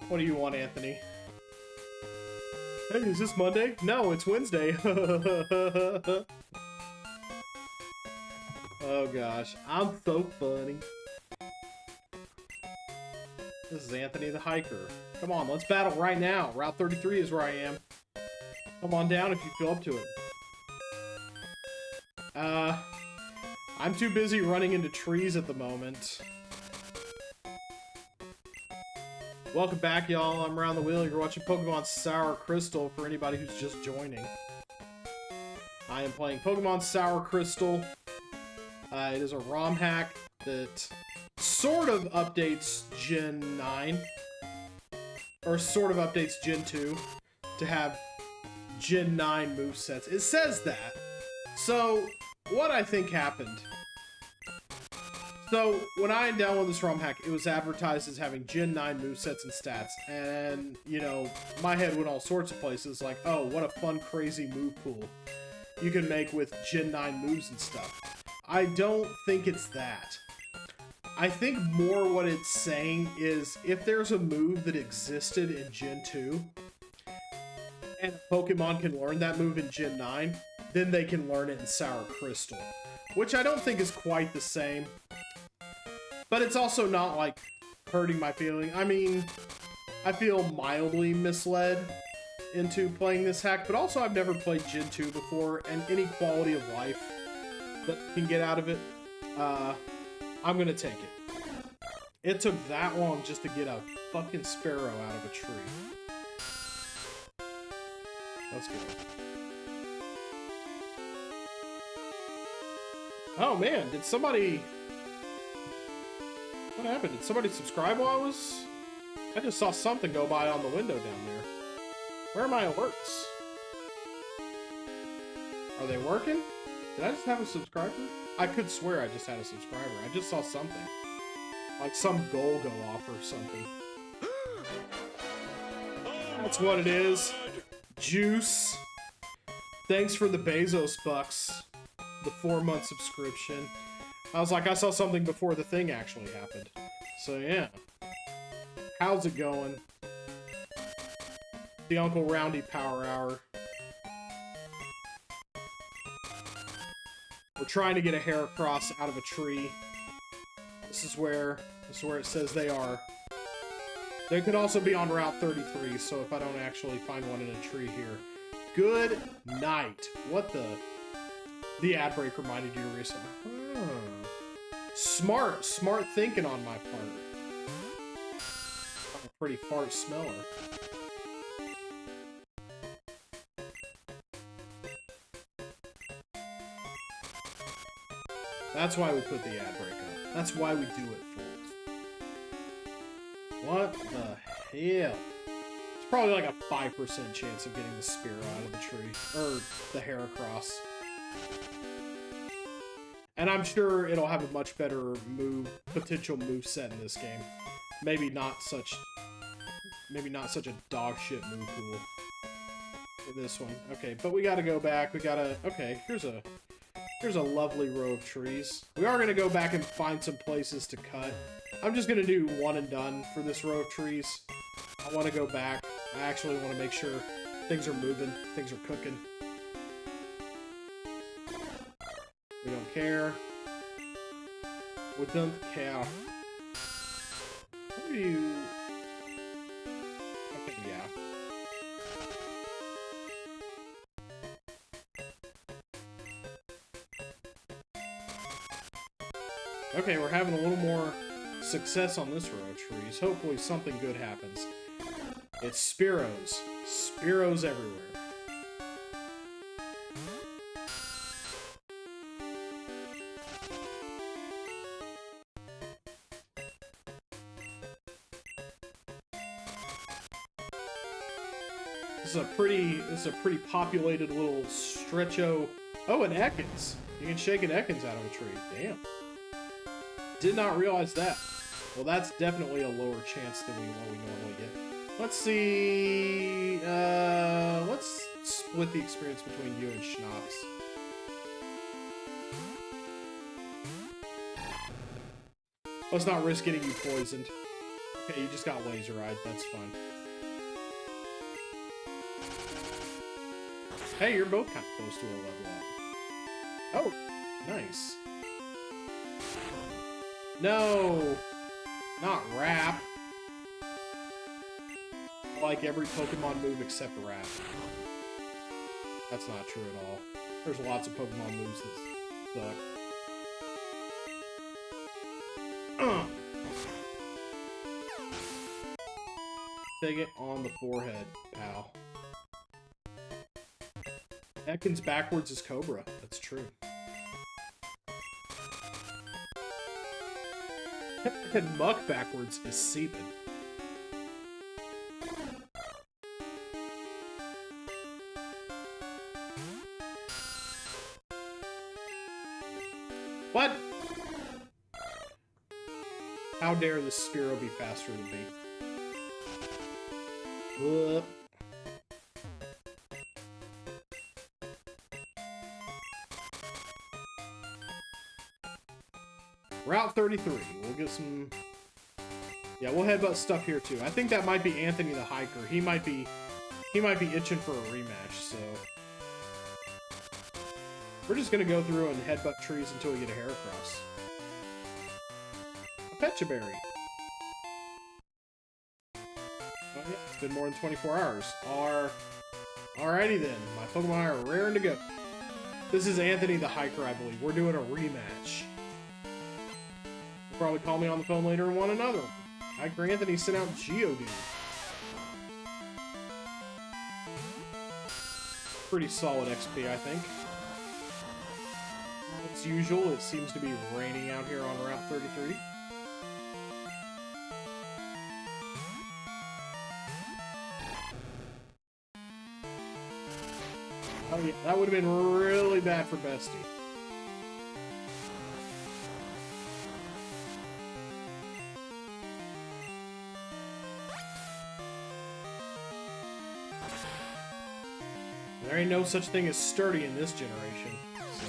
What do you want, Anthony? Hey, is this Monday? No, it's Wednesday. Oh gosh, I'm so funny. This is Anthony the Hiker. Come on, let's battle right now. Route 33 is where I am. Come on down if you feel up to it. I'm too busy running into trees at the moment. Welcome back, y'all. I'm Round the Wheel. You're watching Pokemon Sour Crystal for anybody who's just joining. I am playing Pokemon Sour Crystal. It is a ROM hack that sort of updates Gen 9. Or sort of updates Gen 2 to have Gen 9 movesets. It says that. So, what I think happened... So, when I downloaded this ROM hack, it was advertised as having Gen 9 movesets and stats, and, you know, my head went all sorts of places, like, oh, what a fun, crazy move pool you can make with Gen 9 moves and stuff. I don't think it's that. I think more what it's saying is, if there's a move that existed in Gen 2, and a Pokemon can learn that move in Gen 9, then they can learn it in Sour Crystal. Which I don't think is quite the same. But it's also not, like, hurting my feeling. I mean, I feel mildly misled into playing this hack, but also I've never played Gen 2 before, and any quality of life that you can get out of it, I'm gonna take it. It took that long just to get a fucking sparrow out of a tree. Let's go. Oh man, did somebody... What happened? Did somebody subscribe while I was... I just saw something go by on the window down there. Where are my alerts? Are they working? Did I just have a subscriber? I could swear I just had a subscriber. I just saw something. Like some goal go off or something. That's what it is. Juice. Thanks for the Bezos bucks. the 4-month subscription. I was like, I saw something before the thing actually happened. So yeah. How's it going? The Uncle Roundy Power Hour. We're trying to get a Heracross out of a tree. This is where it says they are. They could also be on Route 33, so if I don't actually find one in a tree here. Good night. What the? The ad break reminded you recently. Smart thinking on my part. I'm a pretty fart smeller. That's why we put the ad break up. That's why we do it, folks. What the hell? It's probably like a 5% chance of getting the Spearow out of the tree. Or the Heracross. And I'm sure it'll have a much better potential move set in this game. Maybe not such a dog shit move pool for this one. Okay, but we gotta go back. Okay, here's a lovely row of trees. We are gonna go back and find some places to cut. I'm just gonna do one and done for this row of trees. I want to go back. I actually want to make sure things are moving, things are cooking. We don't care. We don't care. What do you... Okay, yeah. Okay, we're having a little more success on this row of trees. Hopefully something good happens. It's Spearows. Spearows everywhere. This is a pretty populated little stretcho. Oh, an Ekans. You can shake an Ekans out of a tree. Damn. Did not realize that. Well, that's definitely a lower chance than what we normally get. Let's see... let's split the experience between you and Schnapps. Let's not risk getting you poisoned. Okay, you just got laser-eyed. That's fun. Hey, you're both kind of close to a level up. Oh, nice. No! Not Wrap. I like every Pokemon move except Wrap. That's not true at all. There's lots of Pokemon moves that suck. Take it on the forehead, pal. Ekans backwards is Cobra. That's true. And Muck backwards is Seepin. What? How dare this Spearow be faster than me? Whoop. Route 33. We'll get some... Yeah, we'll headbutt stuff here too. I think that might be Anthony the Hiker. He might be itching for a rematch, so... We're just gonna go through and headbutt trees until we get a Heracross. A Pechaberry. Oh yeah, it's been more than 24 hours. Alrighty then. My Pokemon are raring to go. This is Anthony the Hiker, I believe. We're doing a rematch. Probably call me on the phone later and want another one. Hiker Anthony sent out Geodude. Pretty solid XP, I think. As usual, it seems to be raining out here on Route 33. Oh yeah, that would have been really bad for Bestie. There ain't no such thing as sturdy in this generation, so...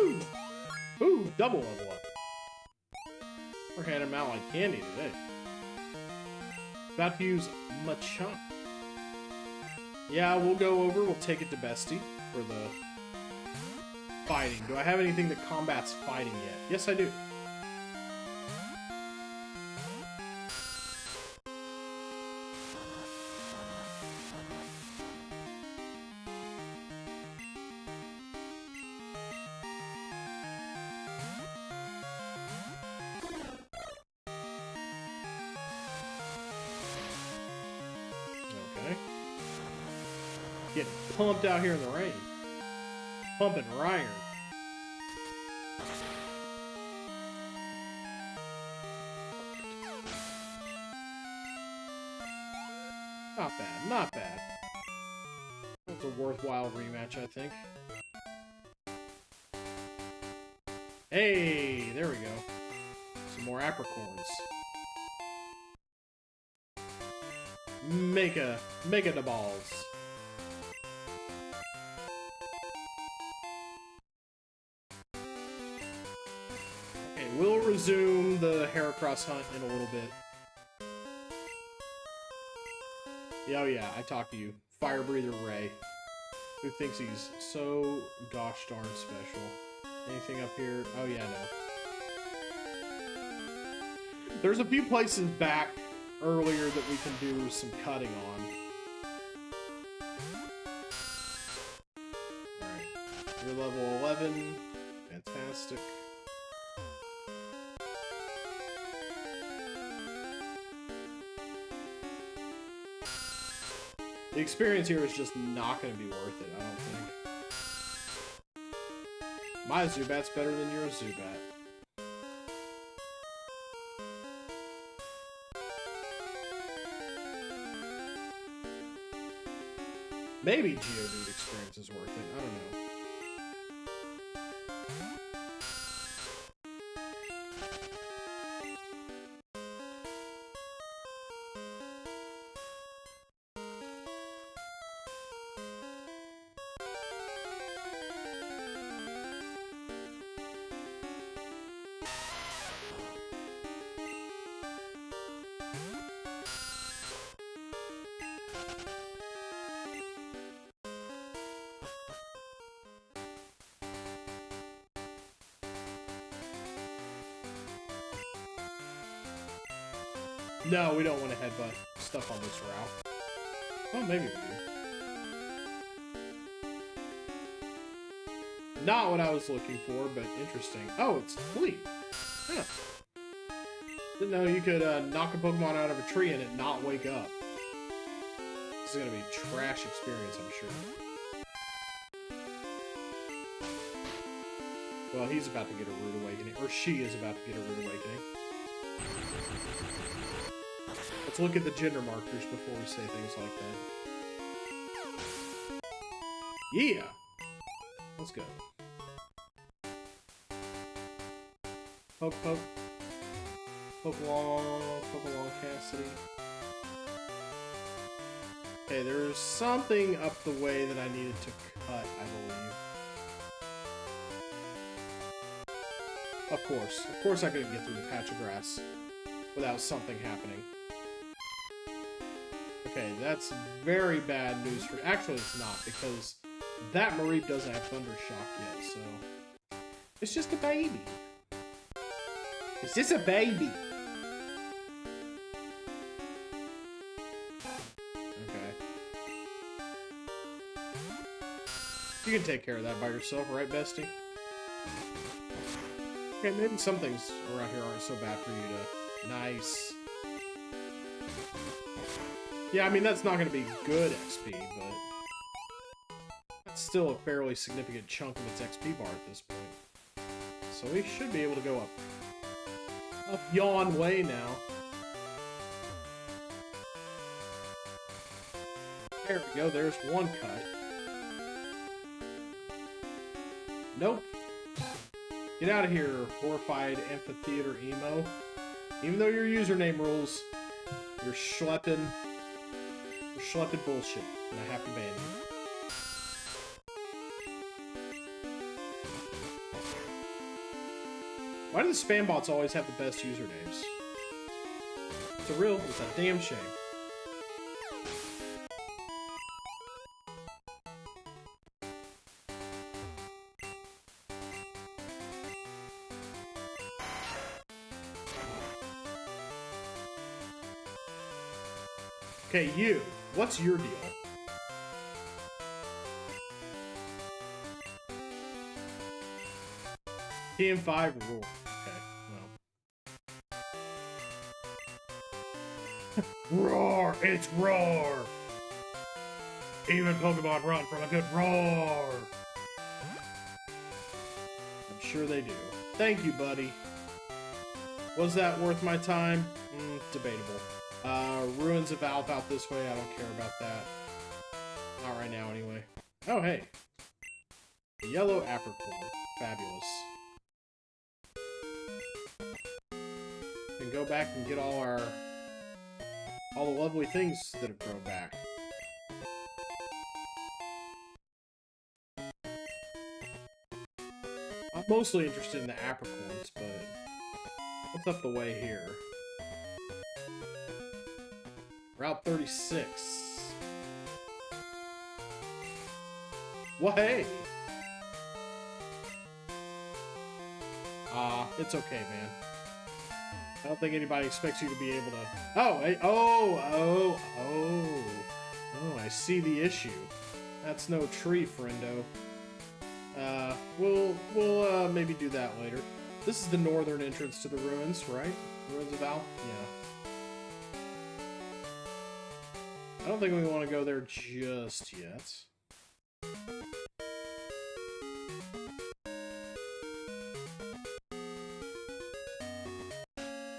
Woo! Ooh, double level up. We're handing them out like candy today. About to use Machamp. Yeah, we'll go over. We'll take it to Bestie for the fighting. Do I have anything that combats fighting yet? Yes, I do. Getting pumped out here in the rain. Pumping iron. Not bad, not bad. That's a worthwhile rematch, I think. Hey, there we go. Some more apricorns. Make the balls. We'll resume the Heracross hunt in a little bit. Yeah, oh yeah, I talked to you. Fire Breather Ray. Who thinks he's so gosh darn special. Anything up here? Oh yeah, no. There's a few places back earlier that we can do some cutting on. Alright. You're level 11. Fantastic. The experience here is just not going to be worth it, I don't think. My Zubat's better than your Zubat. Maybe Geodude experience is worth it, I don't know. No, we don't want to headbutt stuff on this route. Well, maybe we do. Not what I was looking for, but interesting. Oh, it's Fleet. Huh. Didn't know you could knock a Pokemon out of a tree and it not wake up. This is going to be a trash experience, I'm sure. Well, he's about to get a Rude Awakening. Or she is about to get a Rude Awakening. Let's look at the gender markers before we say things like that. Yeah! Let's go. Poke, poke. Poke long Cassidy. Okay, there's something up the way that I needed to cut, I believe. Of course I couldn't get through the patch of grass without something happening. Okay, that's very bad news for... Actually, it's not, because that Mareep doesn't have Thundershock yet, so... It's just a baby. It's just a baby. Okay. You can take care of that by yourself, right, bestie? Okay, maybe some things around here aren't so bad for you to... Nice. Yeah, I mean, that's not going to be good XP, but... That's still a fairly significant chunk of its XP bar at this point. So we should be able to go up yon way now. There we go, there's one cut. Nope. Get out of here, horrified amphitheater emo. Even though your username rules, you're schlepping bullshit, and I have to ban you. Why do the spam bots always have the best usernames? It's a damn shame. Okay, you. What's your deal? TM5 rule. Okay, well. Roar! It's roar! Even Pokemon run from a good roar! I'm sure they do. Thank you, buddy. Was that worth my time? Debatable. Ruins of Alp out this way. I don't care about that. Not right now, anyway. Oh, hey. A yellow apricorn. Fabulous. And go back and get all the lovely things that have grown back. I'm mostly interested in the apricorns, but what's up the way here? Route 36. Well, hey! It's okay, man. I don't think anybody expects you to be able to... Oh, hey, oh, I see the issue. That's no tree, friendo. We'll maybe do that later. This is the northern entrance to the ruins, right? Ruins of Alp? Yeah. I don't think we want to go there just yet.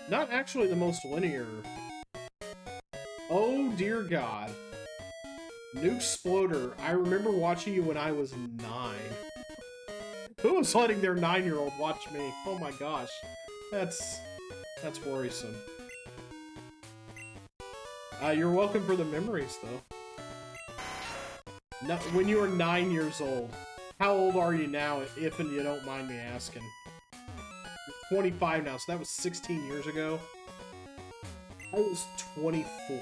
Not actually the most linear. Oh dear God. Nuke Sploder, I remember watching you when I was 9. Who was letting their 9-year-old watch me? Oh my gosh. That's worrisome. You're welcome for the memories, though. No, when you were 9 years old. How old are you now, if and you don't mind me asking? You're 25 now, so that was 16 years ago. I was 24.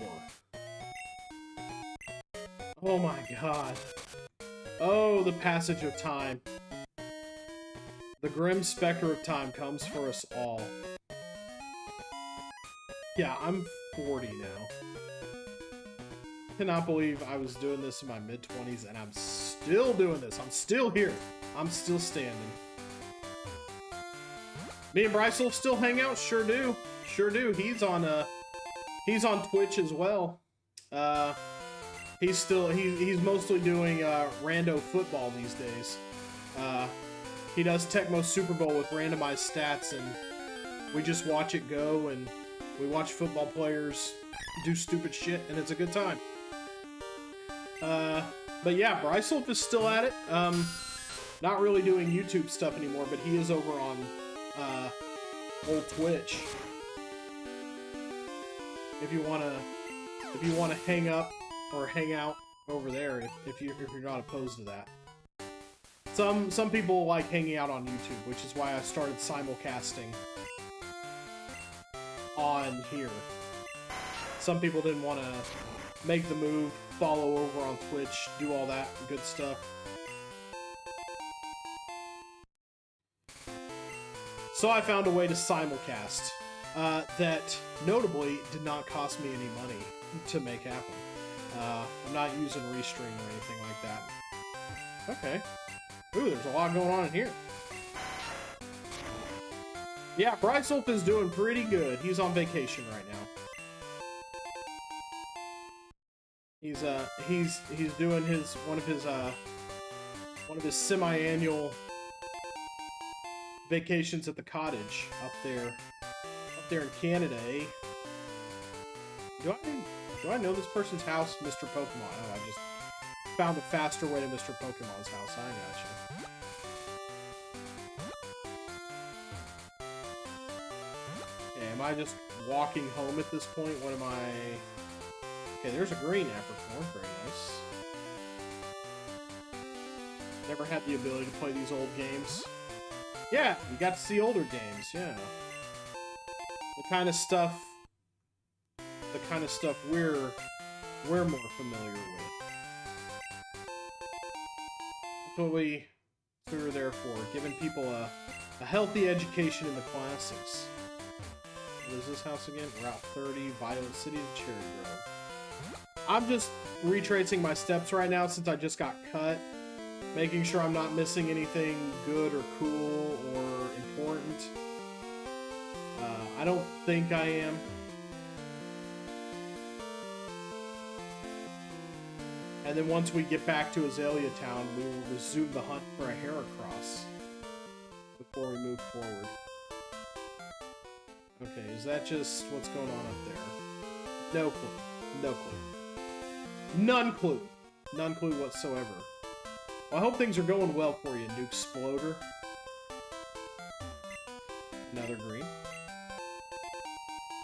Oh my God. Oh, the passage of time. The grim specter of time comes for us all. Yeah, I'm 40 now. Cannot believe I was doing this in my mid-20s and I'm still doing this. I'm still here. I'm still standing. Me and Bryce will still hang out. Sure do. Sure do. He's on Twitch as well. He's mostly doing rando football these days. He does Tecmo Super Bowl with randomized stats, and we just watch it go, and we watch football players do stupid shit, and it's a good time. But yeah, Brycelf is still at it. Not really doing YouTube stuff anymore, but he is over on old Twitch. If you wanna hang up or hang out over there, if you're not opposed to that. Some people like hanging out on YouTube, which is why I started simulcasting on here. Some people didn't want to make the move, follow over on Twitch, do all that good stuff. So I found a way to simulcast that notably did not cost me any money to make happen. I'm not using Restream or anything like that. Okay. Ooh, there's a lot going on in here. Yeah, Brycelf is doing pretty good. He's on vacation right now. He's doing one of his semi-annual vacations at the cottage up there in Canada, eh? Do I know this person's house, Mr. Pokemon? Oh, I just found a faster way to Mr. Pokemon's house. I gotcha. Okay, am I just walking home at this point? What am I... Okay, there's a green apricorn. Very nice. Never had the ability to play these old games. Yeah, you got to see older games, yeah. The kind of stuff we're more familiar with. That's what we were there for, giving people a healthy education in the classics. What is this house again? Route 30, Violet City to Cherry Grove. I'm just retracing my steps right now since I just got cut. Making sure I'm not missing anything good or cool or important. I don't think I am. And then once we get back to Azalea Town, we will resume the hunt for a Heracross before we move forward. Okay, is that just what's going on up there? No clue. No clue. None clue. None clue whatsoever. Well, I hope things are going well for you, Nuke Sploder. Another green.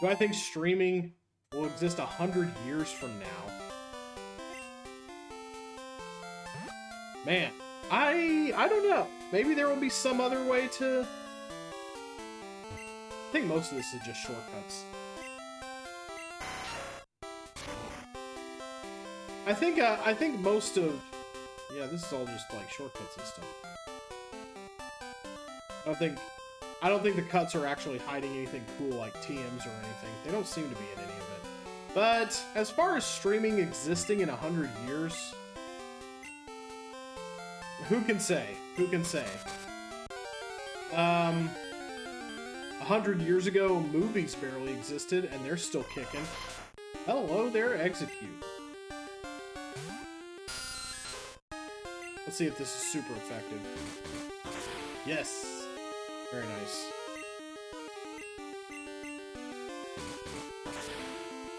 Do I think streaming will exist 100 years from now? Man, I don't know. Maybe there will be some other way to... I think most of this is just shortcuts. I think most of... Yeah, this is all just like shortcuts and stuff. I don't think the cuts are actually hiding anything cool like TMs or anything. They don't seem to be in any of it. But as far as streaming existing in 100 years, who can say? Who can say? 100 years ago, movies barely existed, and they're still kicking. Hello there, Execute. Let's see if this is super effective. Yes! Very nice.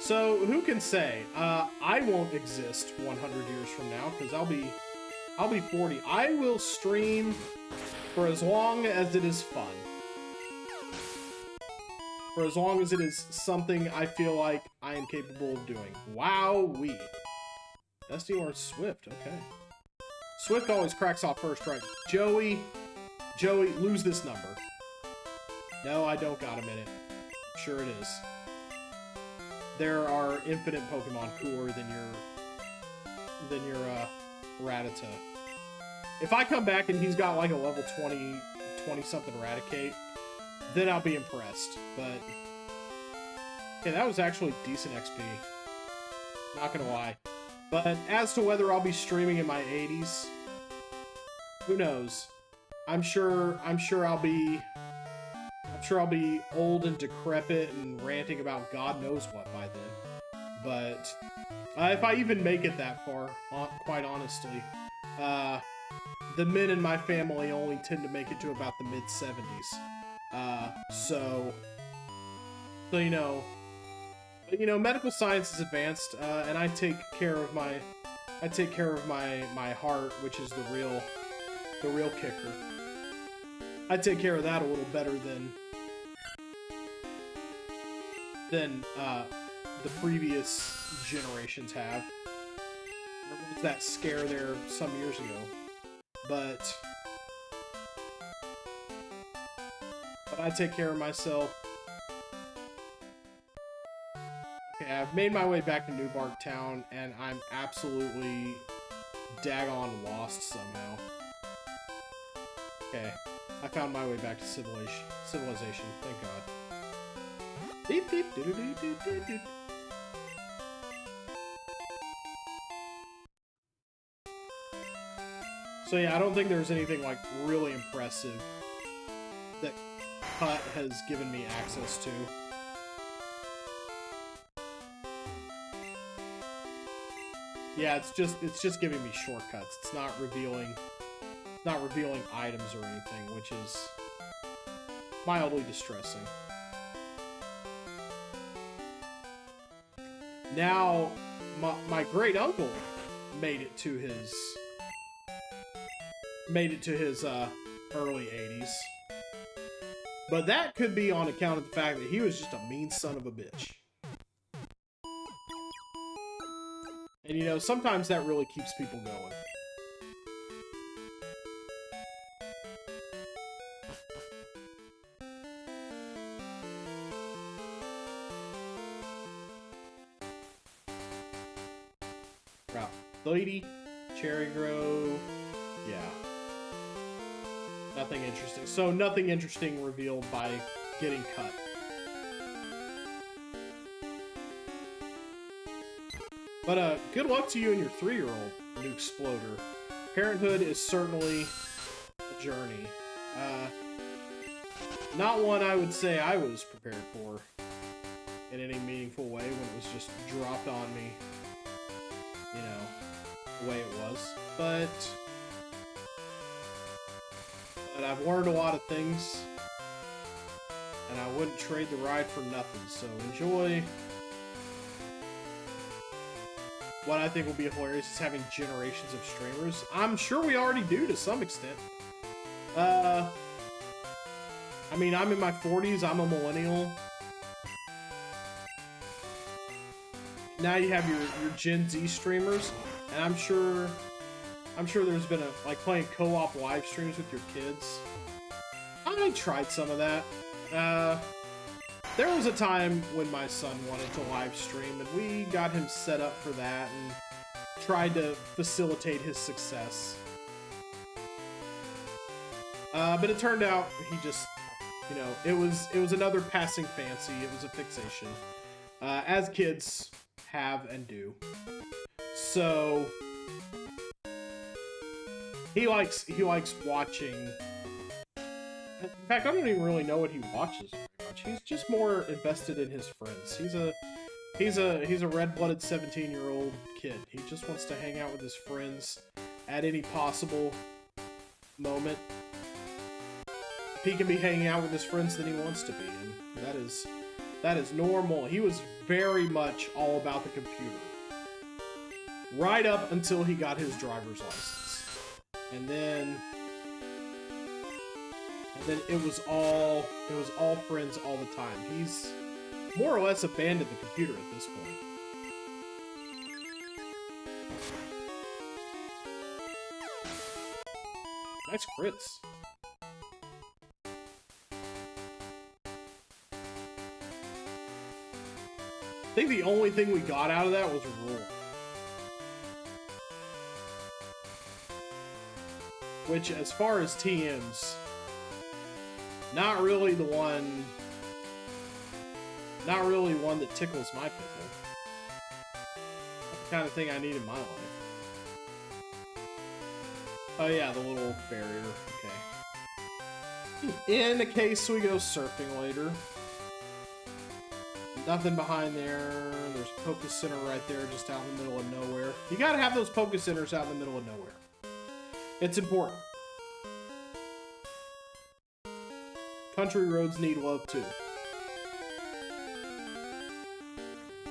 So, who can say? I won't exist 100 years from now, because I'll be 40. I will stream for as long as it is fun. For as long as it is something I feel like I am capable of doing. Wowee. SD or Swift, okay. Swift always cracks off first, right? Joey, lose this number. No, I don't got a minute. Sure it is. There are infinite Pokemon cooler than your Rattata. If I come back and he's got like a level 20-something Raticate, then I'll be impressed. But okay, that was actually decent XP. Not gonna lie. But as to whether I'll be streaming in my 80s, who knows? I'm sure I'll be old and decrepit and ranting about God knows what by then. But if I even make it that far, quite honestly, the men in my family only tend to make it to about the mid-70s. So you know, medical science is advanced, and I take care of my heart, which is the real kicker. I take care of that a little better than the previous generations have. There was that scare there some years ago, but I take care of myself. Okay, I've made my way back to New Bark Town, and I'm absolutely daggone lost somehow. Okay, I found my way back to civilization. Thank God. Beep beep doo doo doo doo doo doo. So yeah, I don't think there's anything like really impressive that Cut has given me access to. Yeah, it's just giving me shortcuts. It's not revealing items or anything, which is mildly distressing. Now, my great uncle made it to his early 80s, but that could be on account of the fact that he was just a mean son of a bitch. And you know, sometimes that really keeps people going. Route 30, Cherry Grove. Yeah. Nothing interesting. So nothing interesting revealed by getting cut. But good luck to you and your 3-year-old, Nuke Exploder. Parenthood is certainly a journey. Not one I would say I was prepared for in any meaningful way when it was just dropped on me, you know, the way it was. But I've learned a lot of things, and I wouldn't trade the ride for nothing. So enjoy what I think will be hilarious is having generations of streamers. I'm sure we already do to some extent. I mean, I'm in my 40s, I'm a millennial. Now you have your Gen Z streamers, and I'm sure there's been like playing co-op live streams with your kids. I tried some of that. There was a time when my son wanted to live stream, and we got him set up for that and tried to facilitate his success. But it turned out he just, you know, it was another passing fancy. It was a fixation, as kids have and do. So he likes watching. In fact, I don't even really know what he watches very much. He's just more invested in his friends. He's a red-blooded 17-year-old kid. He just wants to hang out with his friends at any possible moment. If he can be hanging out with his friends, then he wants to be, and that is normal. He was very much all about the computer, right up until he got his driver's license, and then it was all friends all the time. He's more or less abandoned the computer at this point. Nice crits. I think the only thing we got out of that was roar. Which, as far as TMs, not really one that tickles my pickle. Not the kind of thing I need in my life. Oh yeah, the little barrier, okay. In the case we go surfing later. Nothing behind there. There's a Poké Center right there, just out in the middle of nowhere. You gotta have those Poké Centers out in the middle of nowhere. It's important. Country roads need love too.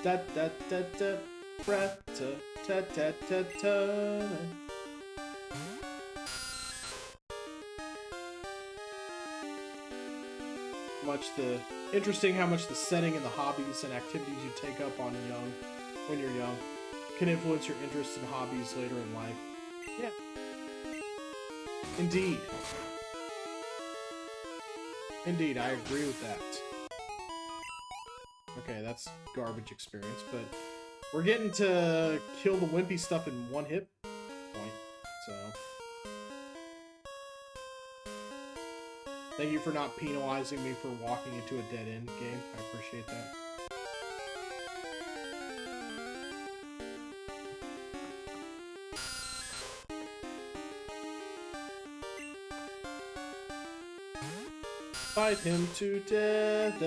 Da da da da, ra ta ta ta ta ta. Interesting how much the setting and the hobbies and activities you take up when you're young, can influence your interests and hobbies later in life. Yeah. Indeed. Indeed, I agree with that. Okay, that's garbage experience, but we're getting to kill the wimpy stuff in one hit point, so... Thank you for not penalizing me for walking into a dead-end game. I appreciate that. Fight him to death.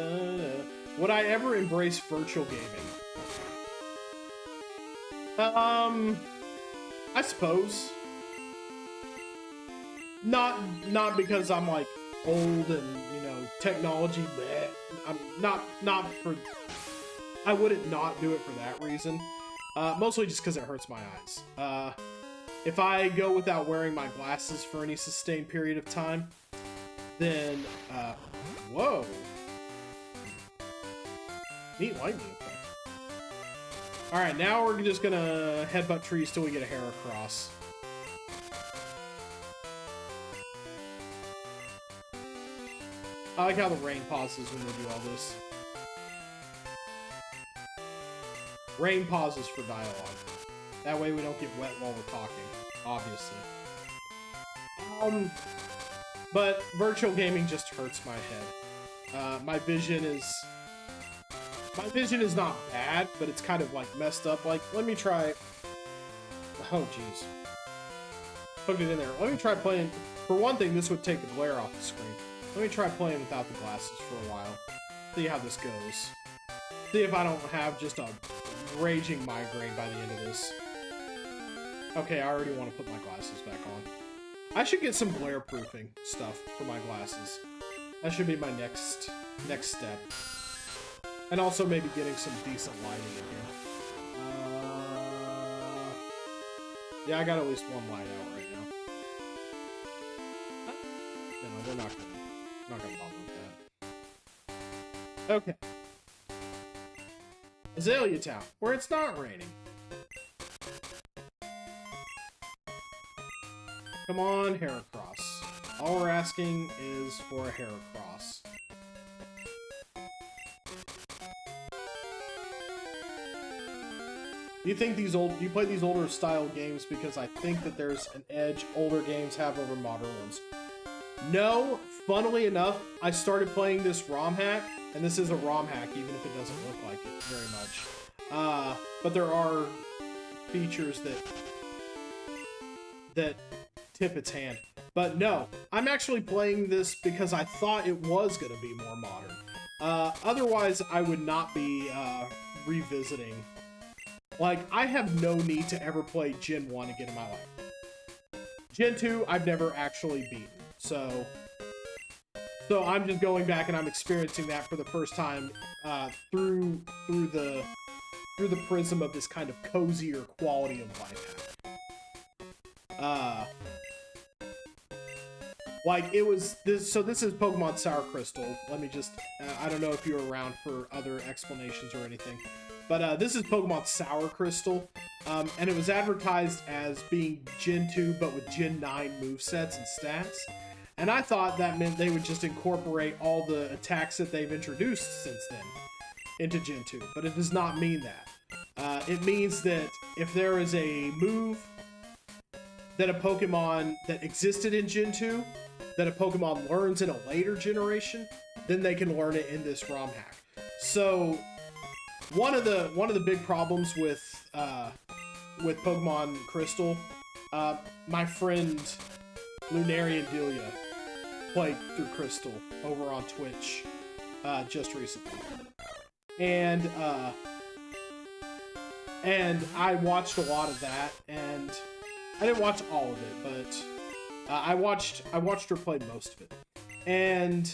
Would I ever embrace virtual gaming? I suppose. Not because I'm like old and, you know, technology, bleh. I'm not for... I wouldn't not do it for that reason. Mostly just because it hurts my eyes. If I go without wearing my glasses for any sustained period of time, then, whoa. Neat lightning effect. Alright, now we're just gonna headbutt trees till we get a hair across. I like how the rain pauses when we do all this. Rain pauses for dialogue. That way we don't get wet while we're talking, obviously. But virtual gaming just hurts my head. My vision is not bad, but it's kind of like messed up. Like, let me try. Oh, jeez. Hooked it in there. Let me try playing. For one thing, this would take the glare off the screen. Let me try playing without the glasses for a while. See how this goes. See if I don't have just a raging migraine by the end of this. Okay, I already want to put my glasses back on. I should get some glare proofing stuff for my glasses. That should be my next step. And also maybe getting some decent lighting in here. Yeah, I got at least one light out right now. No, we're not gonna bother with that. Okay. Azalea Town, where it's not raining. Come on, Heracross. All we're asking is for a Heracross. Do you think do you play these older style games because I think that there's an edge older games have over modern ones? No, funnily enough, I started playing this ROM hack, and this is a ROM hack even if it doesn't look like it very much. But there are features that tip its hand. But no, I'm actually playing this because I thought it was going to be more modern. Otherwise, I would not be revisiting. Like, I have no need to ever play Gen 1 again in my life. Gen 2, I've never actually beaten. So I'm just going back and I'm experiencing that for the first time through the prism of this kind of cozier quality of life hack. Like, it was this. So this is Pokémon Sour Crystal. Let me just. I don't know if you're around for other explanations or anything, but this is Pokémon Sour Crystal, and it was advertised as being Gen 2, but with Gen 9 movesets and stats. And I thought that meant they would just incorporate all the attacks that they've introduced since then into Gen 2, but it does not mean that. It means that if there is a move that a Pokemon that existed in Gen 2, that a Pokemon learns in a later generation, then they can learn it in this ROM hack. So one of the big problems with Pokemon Crystal, my friend Lunarian Delia played through Crystal over on Twitch just recently, and I watched a lot of that, and I didn't watch all of it, but I watched her play most of it. And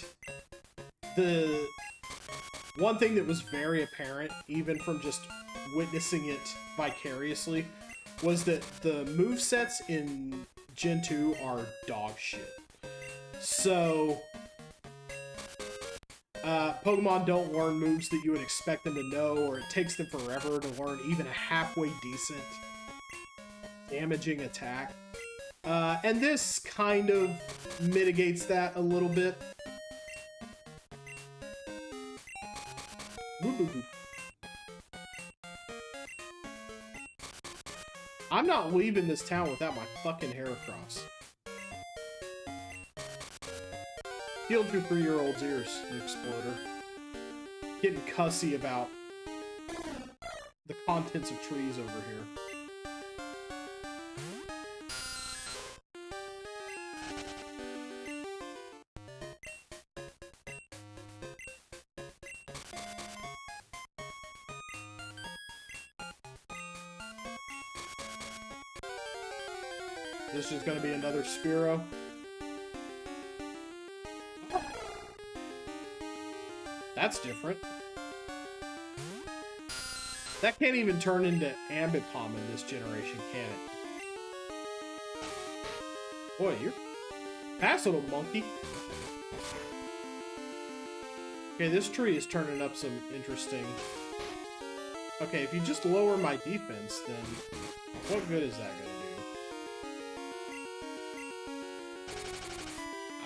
the one thing that was very apparent, even from just witnessing it vicariously, was that the movesets in Gen 2 are dog shit. So Pokemon don't learn moves that you would expect them to know, or it takes them forever to learn even a halfway decent damaging attack. And this kind of mitigates that a little bit. I'm not leaving this town without my fucking Heracross. Peeled through 3-year-old's ears, the exploder. Getting cussy about the contents of trees over here. This is going to be another Spearow. That's different. That can't even turn into Ambipom in this generation, can it? Boy, you're... Pass, little monkey. Okay, this tree is turning up some interesting... Okay, if you just lower my defense, then what good is that going to do?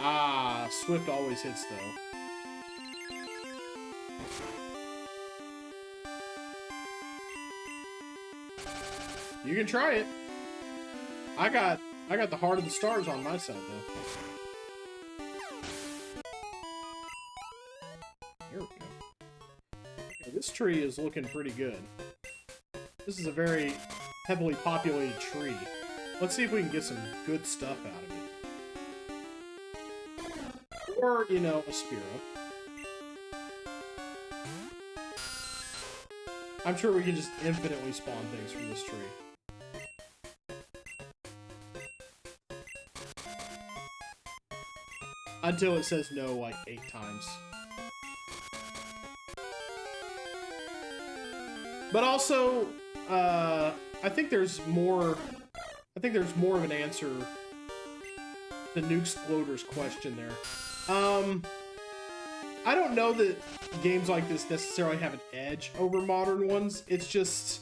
Ah, Swift always hits, though. You can try it. I got the Heart of the Stars on my side though. Here we go. Okay, this tree is looking pretty good. This is a very heavily populated tree. Let's see if we can get some good stuff out of it. Or, you know, a Spearow. I'm sure we can just infinitely spawn things from this tree. Until it says no like 8 times. But also, I think there's more of an answer to Nukesploder's question there. I don't know that games like this necessarily have an edge over modern ones. It's just,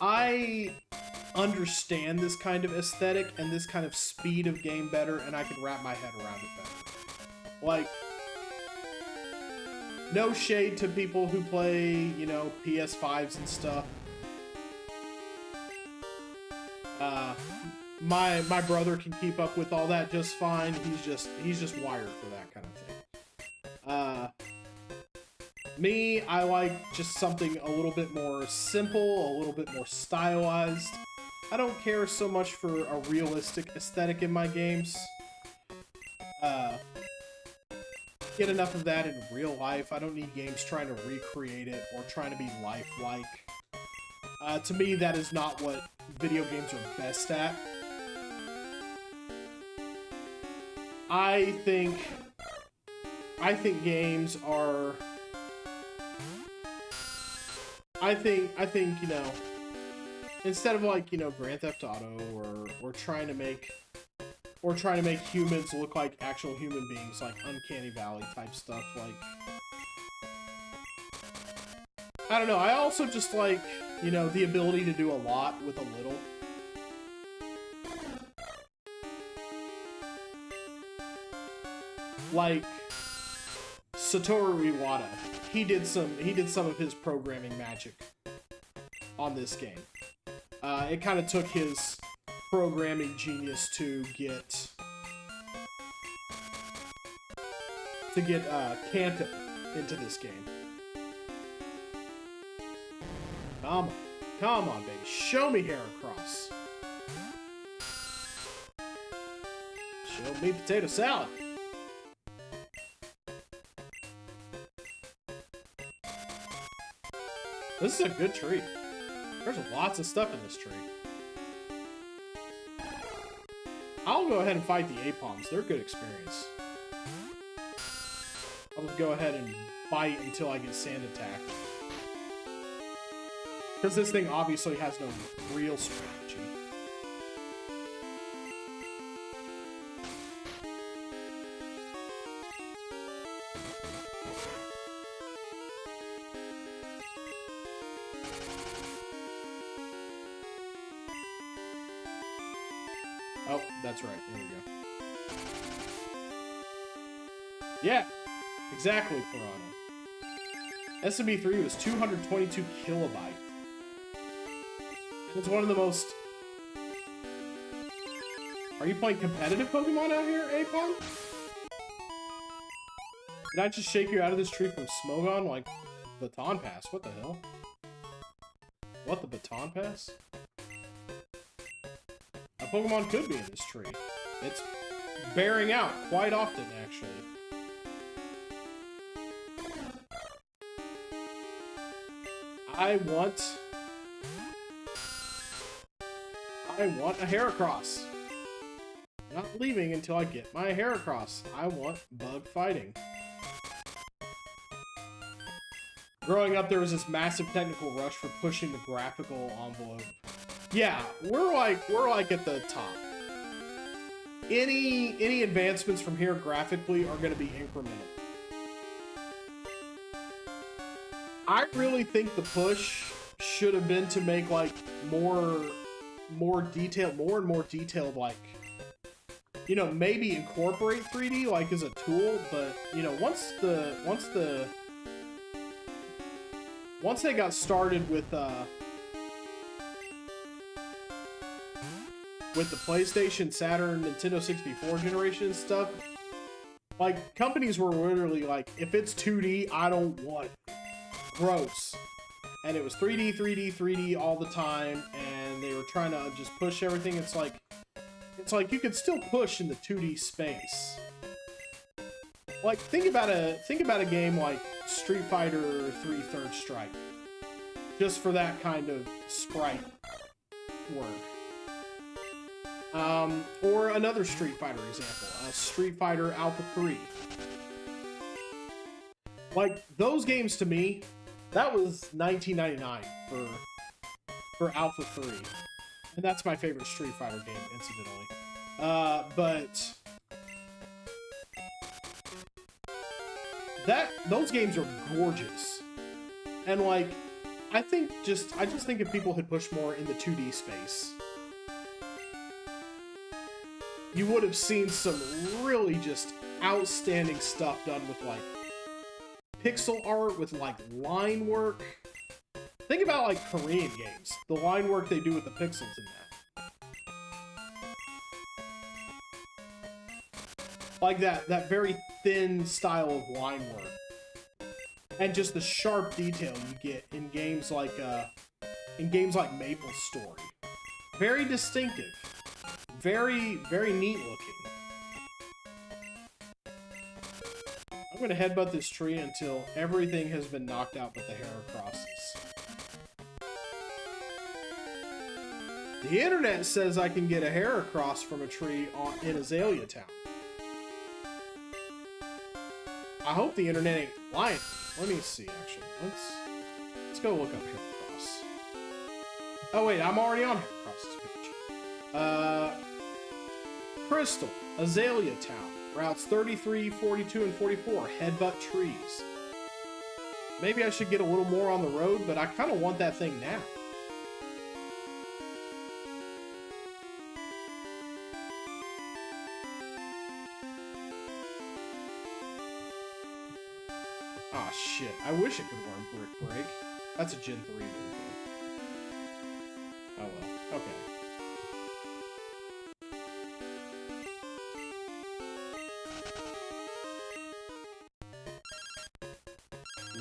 I understand this kind of aesthetic and this kind of speed of game better, and I can wrap my head around it better. Like, no shade to people who play, you know, PS5s and stuff. My brother can keep up with all that just fine. He's just wired for that kind of thing. Me, I like just something a little bit more simple, a little bit more stylized. I don't care so much for a realistic aesthetic in my games. Get enough of that in real life. I don't need games trying to recreate it or trying to be lifelike. To me, that is not what video games are best at. I think games are... I think, you know, instead of like, you know, Grand Theft Auto or trying to make humans look like actual human beings, like Uncanny Valley type stuff, like, I don't know, I also just like, you know, the ability to do a lot with a little. Like Satoru Iwata, he did some of his programming magic on this game. It kind of took his programming genius to get Kanto into this game. Come on, baby, show me Heracross. Show me potato salad. This is a good tree. There's lots of stuff in this tree. I'll go ahead and fight the Apoms. They're a good experience. I'll just go ahead and bite until I get sand attack. Because this thing obviously has no real strategy. Oh, that's right. There we go. Yeah, exactly, Piranha. SMB3 was 222 kilobytes. It's one of the most... Are you playing competitive Pokemon out here, Apom? Did I just shake you out of this tree from Smogon like Baton Pass? What the hell? What, the Baton Pass? A Pokemon could be in this tree. It's bearing out quite often, actually. I want a Heracross. I'm not leaving until I get my Heracross. I want bug fighting. Growing up, there was this massive technical rush for pushing the graphical envelope. Yeah, we're like at the top. Any advancements from here graphically are going to be incremental. I really think the push should have been to make like more and more detailed, like, you know, maybe incorporate 3D like as a tool, but you know, once they got started with with the PlayStation, Saturn, Nintendo 64 generation and stuff, like, companies were literally like, if it's 2D, I don't want it. Gross. And it was 3D, 3D, 3D all the time, and they were trying to just push everything. It's like you could still push in the 2D space. Like, think about a game like Street Fighter 3 Third Strike. Just for that kind of sprite work. Or another Street Fighter example, Street Fighter Alpha 3. Like, those games to me, that was $19.99 for Alpha 3. And that's my favorite Street Fighter game, incidentally. But those games are gorgeous. And like, I just think if people had pushed more in the 2D space, you would have seen some really just outstanding stuff done with like pixel art, with like line work. Think about like Korean games, the line work they do with the pixels in that. Like that very thin style of line work. And just the sharp detail you get in games like Maple Story. Very distinctive. Very, very neat looking. I'm gonna headbutt this tree until everything has been knocked out but the Heracrosses. The internet says I can get a Heracross from a tree in Azalea Town. I hope the internet ain't lying. Let me see, actually. Let's go look up Heracross. Oh wait, I'm already on Heracross's page. Crystal, Azalea Town, routes 33, 42, and 44, headbutt trees. Maybe I should get a little more on the road, but I kind of want that thing now. Ah, shit. I wish it could learn Brick Break. That's a Gen 3 move, though. Oh well. Okay.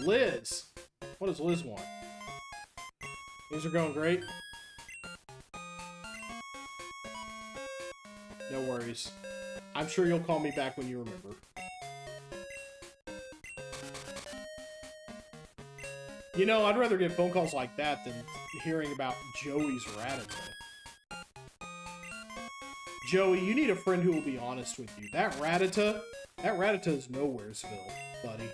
Liz! What does Liz want? Things are going great? No worries. I'm sure you'll call me back when you remember. You know, I'd rather get phone calls like that than hearing about Joey's Rattata. Joey, you need a friend who will be honest with you. That Rattata is Nowheresville, buddy.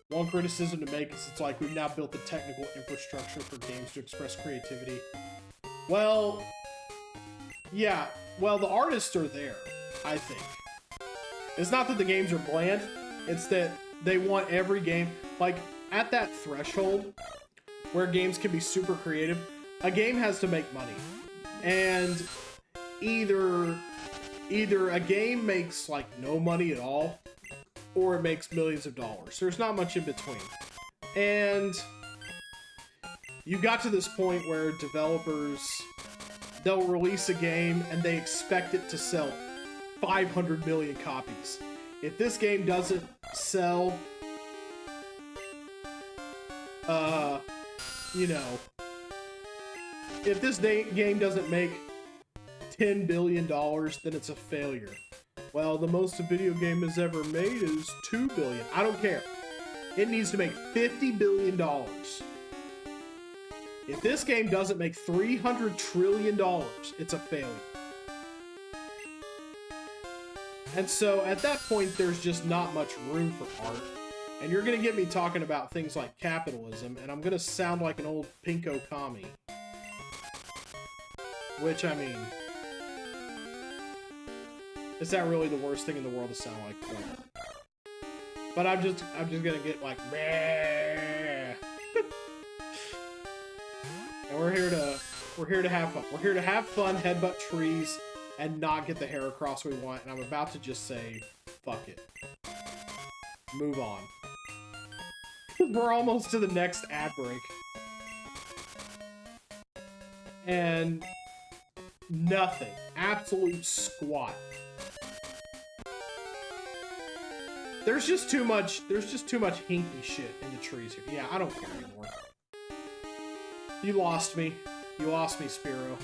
One criticism to make is it's like we've now built the technical infrastructure for games to express creativity. Well, yeah. Well, the artists are there, I think. It's not that the games are bland. It's that they want every game... Like, at that threshold where games can be super creative, a game has to make money. And either a game makes, like, no money at all, or it makes millions of dollars. There's not much in between. And you got to this point where developers, they'll release a game and they expect it to sell 500 million copies. If this game doesn't sell, you know, if this game doesn't make $10 billion, then it's a failure. Well, the most a video game has ever made is $2 billion. I don't care. It needs to make $50 billion. If this game doesn't make $300 trillion, it's a failure. And so, at that point, there's just not much room for art. And you're going to get me talking about things like capitalism, and I'm going to sound like an old pinko commie. Which, I mean... Is that really the worst thing in the world to sound like? But I'm just gonna get like, meh. And we're here to have fun. We're here to have fun, headbutt trees, and not get the Heracross we want. And I'm about to just say, fuck it. move on. We're almost to the next ad break. And nothing. Absolute squat. There's just too much hinky shit in the trees here. Yeah, I don't care anymore. You lost me. You lost me, Spiro.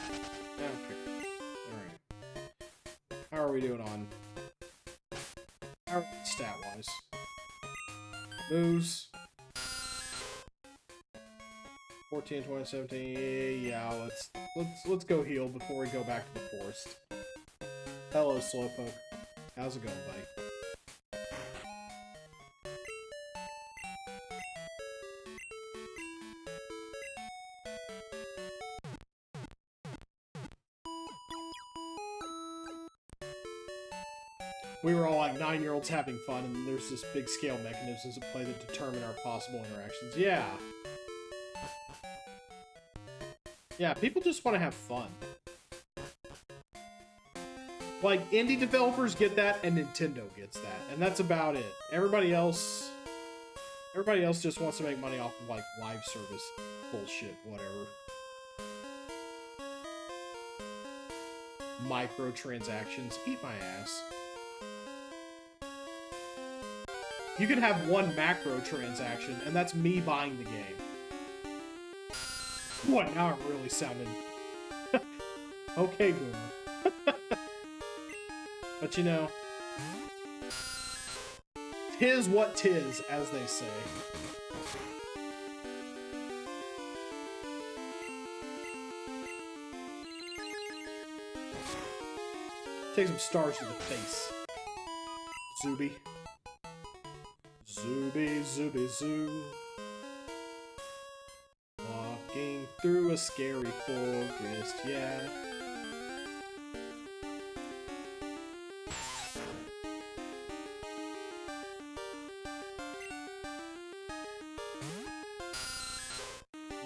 I don't care. Alright. How are we doing on... How are we stat-wise? Moves. 14, 20, 17. Yeah, let's go heal before we go back to the forest. Hello, Slowpoke. How's it going, buddy? We were all like 9-year-olds having fun, and there's this big scale mechanisms at play that determine our possible interactions. Yeah. Yeah, people just want to have fun. Like, indie developers get that, and Nintendo gets that. And that's about it. Everybody else just wants to make money off of, like, live service bullshit, whatever. Microtransactions. Eat my ass. You can have one macro transaction, and that's me buying the game. What, now I'm really sounding... Okay, Boomer. But you know... Tis what tis, as they say. Take some stars to the face. Zuby. Zooby, zooby, zoo. Walking through a scary forest, yeah.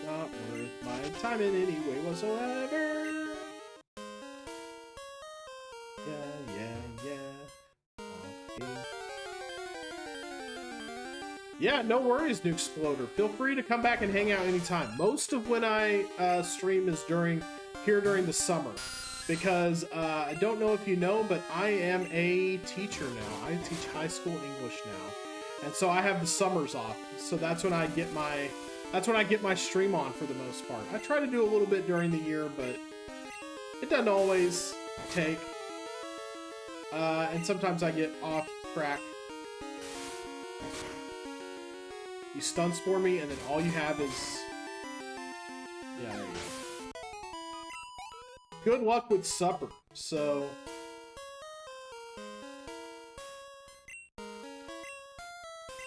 Not worth my time in any way whatsoever. Yeah, no worries, Nuke Exploder. Feel free to come back and hang out anytime. Most of when I stream is during the summer. Because I don't know if you know, but I am a teacher now. I teach high school English now. And so I have the summers off. So that's when I get my stream on for the most part. I try to do a little bit during the year, but it doesn't always take. And sometimes I get off track. You stun spore me, and then all you have is... Yeah, there you go. Good luck with supper, so...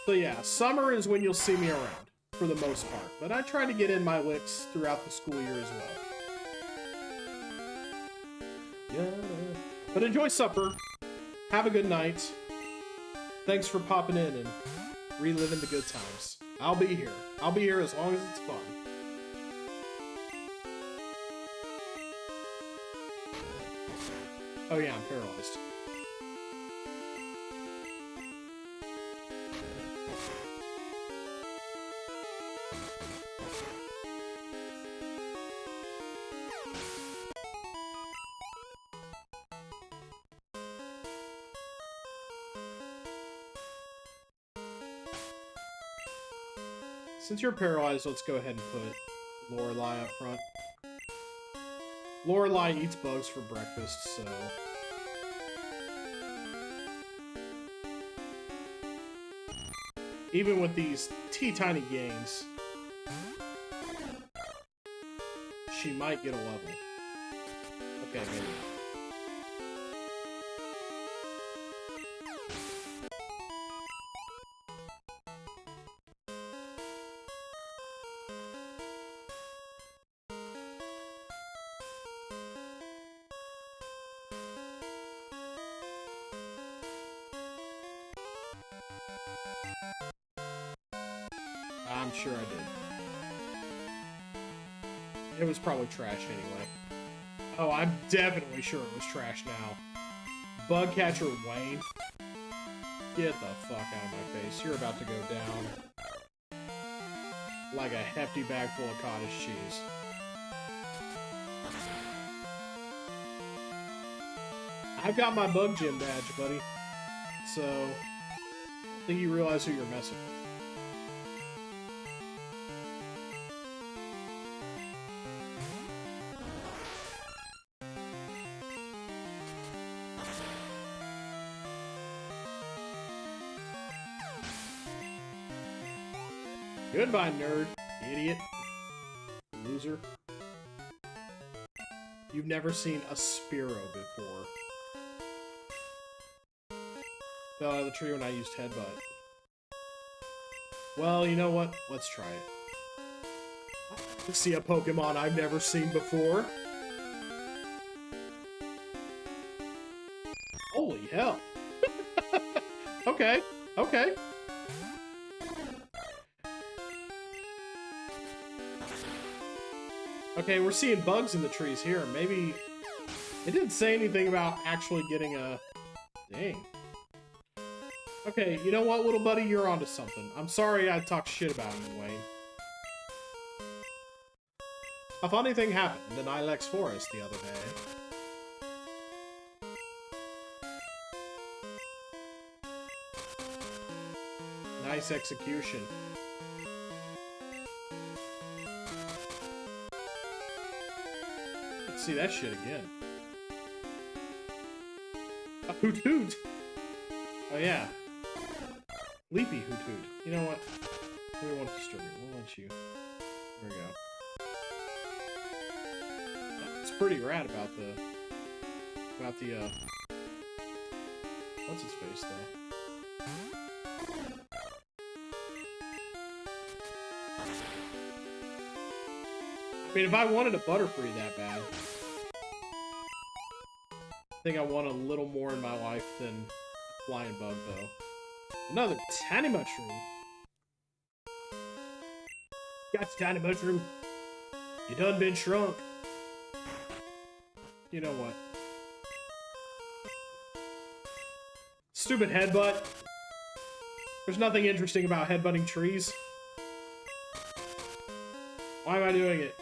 So yeah, summer is when you'll see me around, for the most part. But I try to get in my licks throughout the school year as well. Yeah. But enjoy supper. Have a good night. Thanks for popping in and reliving the good times. I'll be here. I'll be here as long as it's fun. Oh yeah, I'm paralyzed. Since you're paralyzed, let's go ahead and put Lorelei up front. Lorelei eats bugs for breakfast, so... Even with these teeny-tiny gains, she might get a level. Okay, maybe. I'm sure I did. It was probably trash anyway. Oh, I'm definitely sure it was trash now. Bug catcher Wayne. Get the fuck out of my face. You're about to go down like a hefty bag full of cottage cheese. I've got my bug gym badge, buddy. So, I think you realize who you're messing with. Goodbye, nerd. Idiot. Loser. You've never seen a Spearow before. Fell out of the tree when I used Headbutt. Well, you know what? Let's try it. Let's see a Pokemon I've never seen before. Holy hell. Okay, okay. Okay, we're seeing bugs in the trees here. Maybe... It didn't say anything about actually getting a... Dang. Okay, you know what, little buddy? You're onto something. I'm sorry I talked shit about you, Wayne. A funny thing happened in Ilex Forest the other day. Nice execution. Let's see that shit again. A hoot hoot! Oh yeah. Leapy hoot hoot. You know what? We won't disturb you. We'll let you. There we go. It's pretty rad about the what's his face though? I mean, if I wanted a Butterfree that bad, I think I want a little more in my life than Flying Bug, though. Another Tiny Mushroom. Got your Tiny Mushroom. You done been shrunk. You know what? Stupid headbutt. There's nothing interesting about headbutting trees. Why am I doing it?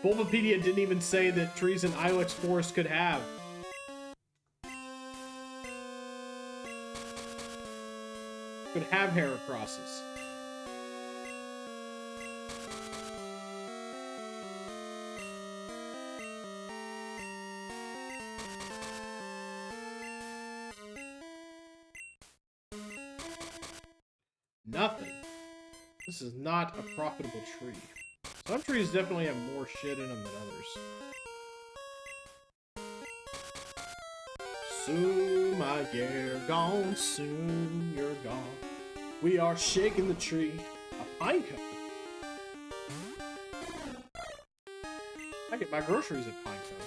Bulbapedia didn't even say that trees in Ilex Forest could have. Could have Heracrosses. Nothing. This is not a profitable tree. Some trees definitely have more shit in them than others. Soon, my dear, gone. Soon, you're gone. We are shaking the tree. A pine cone. I get my groceries at Pine Cone.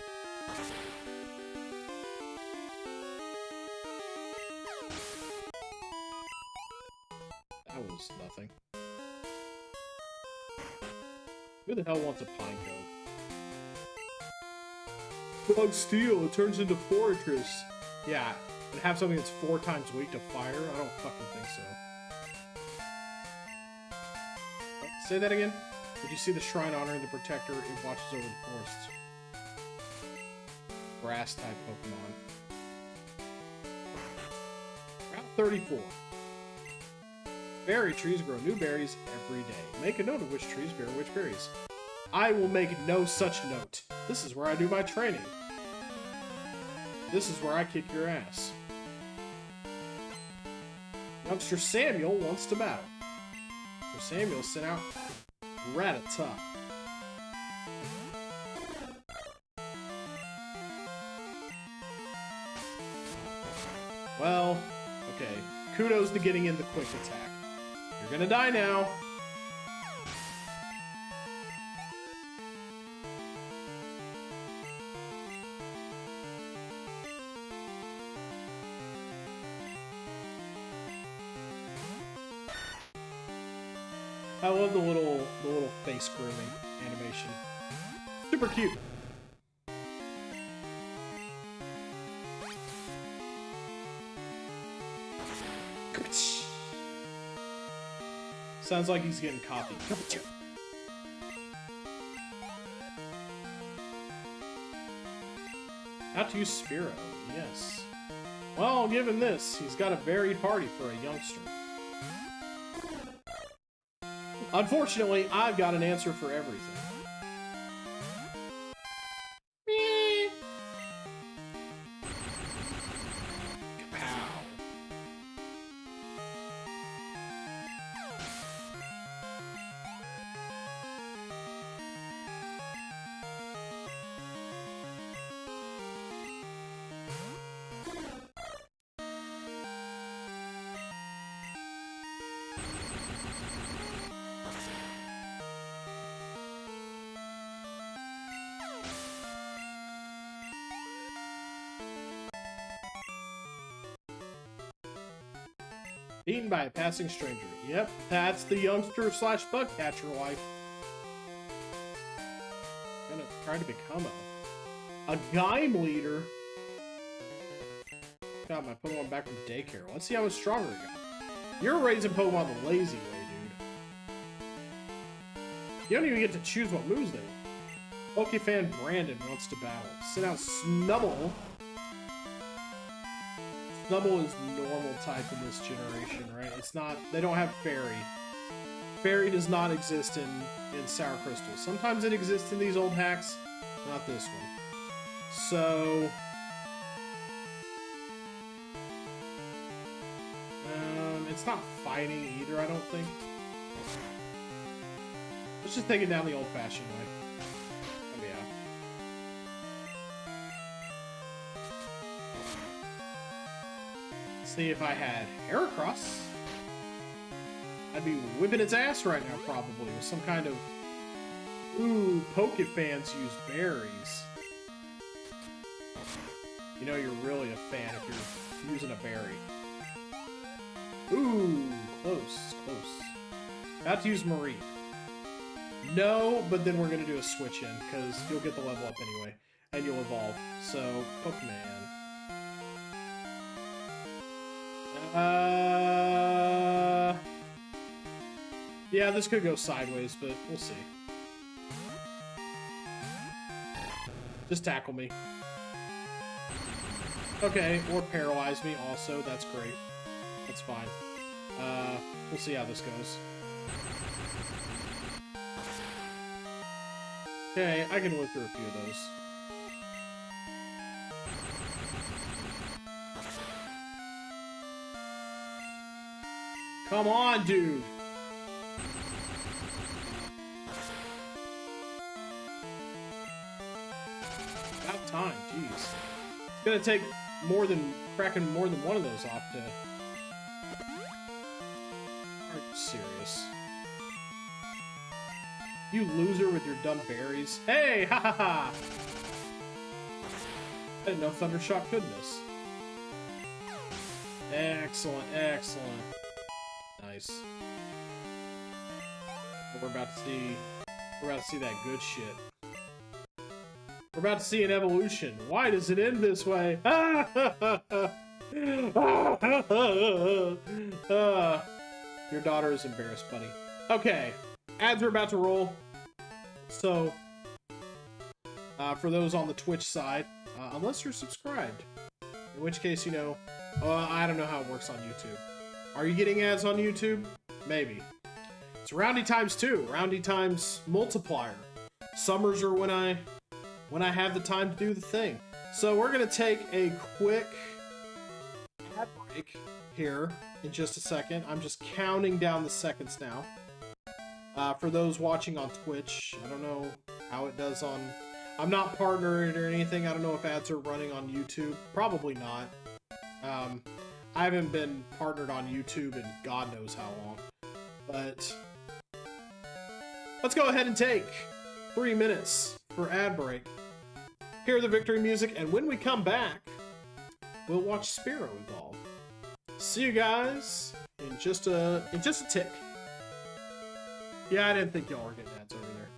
That was nothing. Who the hell wants a pine cone? Bug steel, it turns into fortress. Yeah, and have something that's 4 times weak to fire? I don't fucking think so. Say that again? Did you see the shrine honoring the protector? It watches over the forests. Grass type Pokemon. Route 34. Berry trees grow new berries every day. Make a note of which trees bear which berries. I will make no such note. This is where I do my training. This is where I kick your ass. Youngster Samuel wants to battle. So Samuel sent out Rattata. Well, okay. Kudos to getting in the quick attack. You're gonna die now. I love the little face grooming animation. Super cute. Sounds like he's getting coffee. How to use Spearow, yes. Well, given this, he's got a varied party for a youngster. Unfortunately, I've got an answer for everything. Meh. Kapow. Eaten by a passing stranger. Yep, that's the youngster slash bug catcher life. Gonna try to become a Gaim leader. Got my Pokemon back from daycare. Let's see how much stronger it got. You're raising Pokemon the lazy way, dude. You don't even get to choose what moves they want. Pokefan Brandon wants to battle. Send out Snubble. Snubble is normal type in this generation, right? It's not, they don't have Fairy. Fairy does not exist in Sour Crystal. Sometimes it exists in these old hacks, not this one. So... it's not fighting either, I don't think. Let's just take it down the old-fashioned way. Oh, yeah. See, if I had Heracross, I'd be whipping its ass right now, probably, with some kind of... Ooh, Pokefans use berries. You know you're really a fan if you're using a berry. Ooh, close, close. About to use Marie. No, but then we're gonna do a switch in, because you'll get the level up anyway, and you'll evolve. So, Pokemon. Yeah, this could go sideways, but we'll see. Just tackle me. Okay, or paralyze me also, that's great. That's fine. We'll see how this goes. Okay, I can live through a few of those. Come on, dude! About time, jeez. It's gonna take more than cracking more than one of those off to... Are you serious? You loser with your dumb berries. Hey, ha ha ha! I didn't know Thundershock could miss. Excellent, excellent. Nice. We're about to see that good shit. We're about to see an evolution. Why does it end this way? Your daughter is embarrassed, buddy. Okay, ads are about to roll. So, for those on the Twitch side, unless you're subscribed, in which case, you know, I don't know how it works on YouTube. Are you getting ads on YouTube? Maybe. It's Roundy times 2. Roundy times multiplier. Summers are when I have the time to do the thing. So we're gonna take a quick ad break here in just a second. I'm just counting down the seconds now. For those watching on Twitch, I don't know how it does on... I'm not partnered or anything. I don't know if ads are running on YouTube. Probably not. I haven't been partnered on YouTube in God knows how long. But let's go ahead and take 3 minutes for ad break. Hear the victory music, and when we come back, we'll watch Spearow evolve. See you guys in just a tick. Yeah, I didn't think y'all were getting ads over there.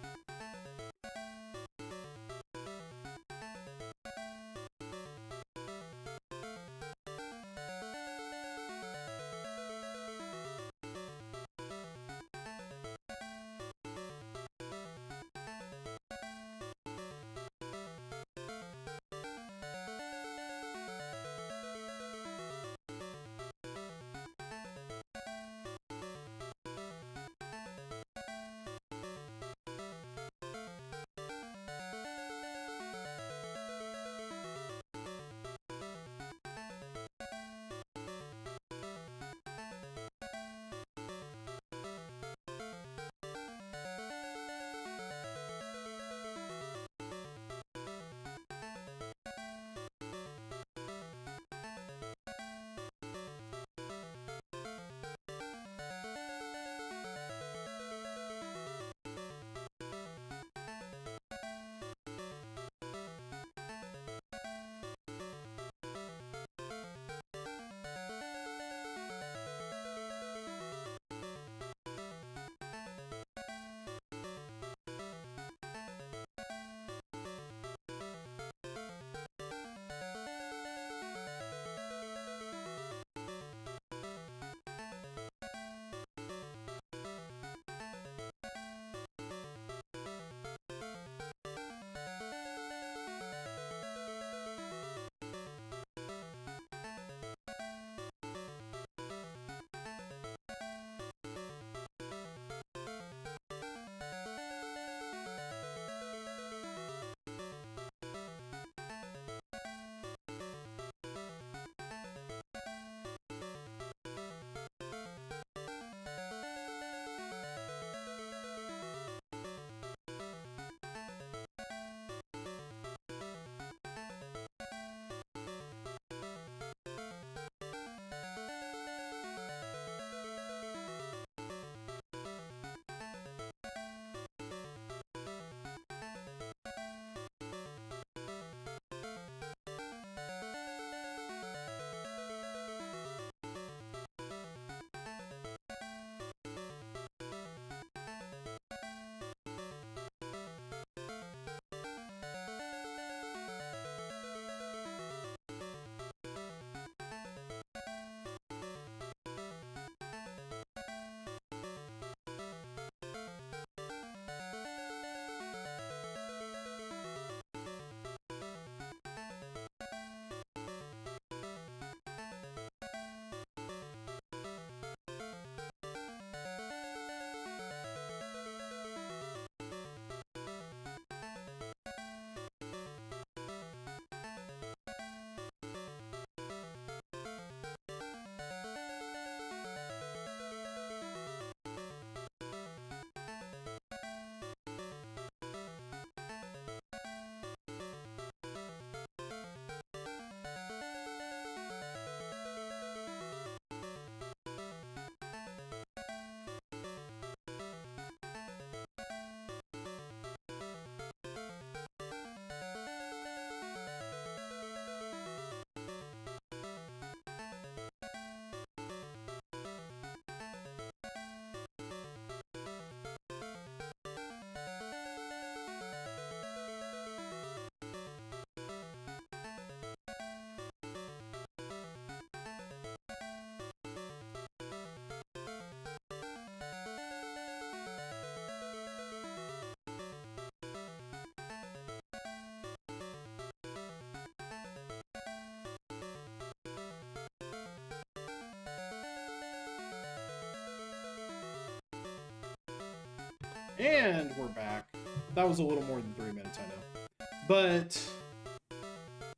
And we're back. That was a little more than 3 minutes, I know. But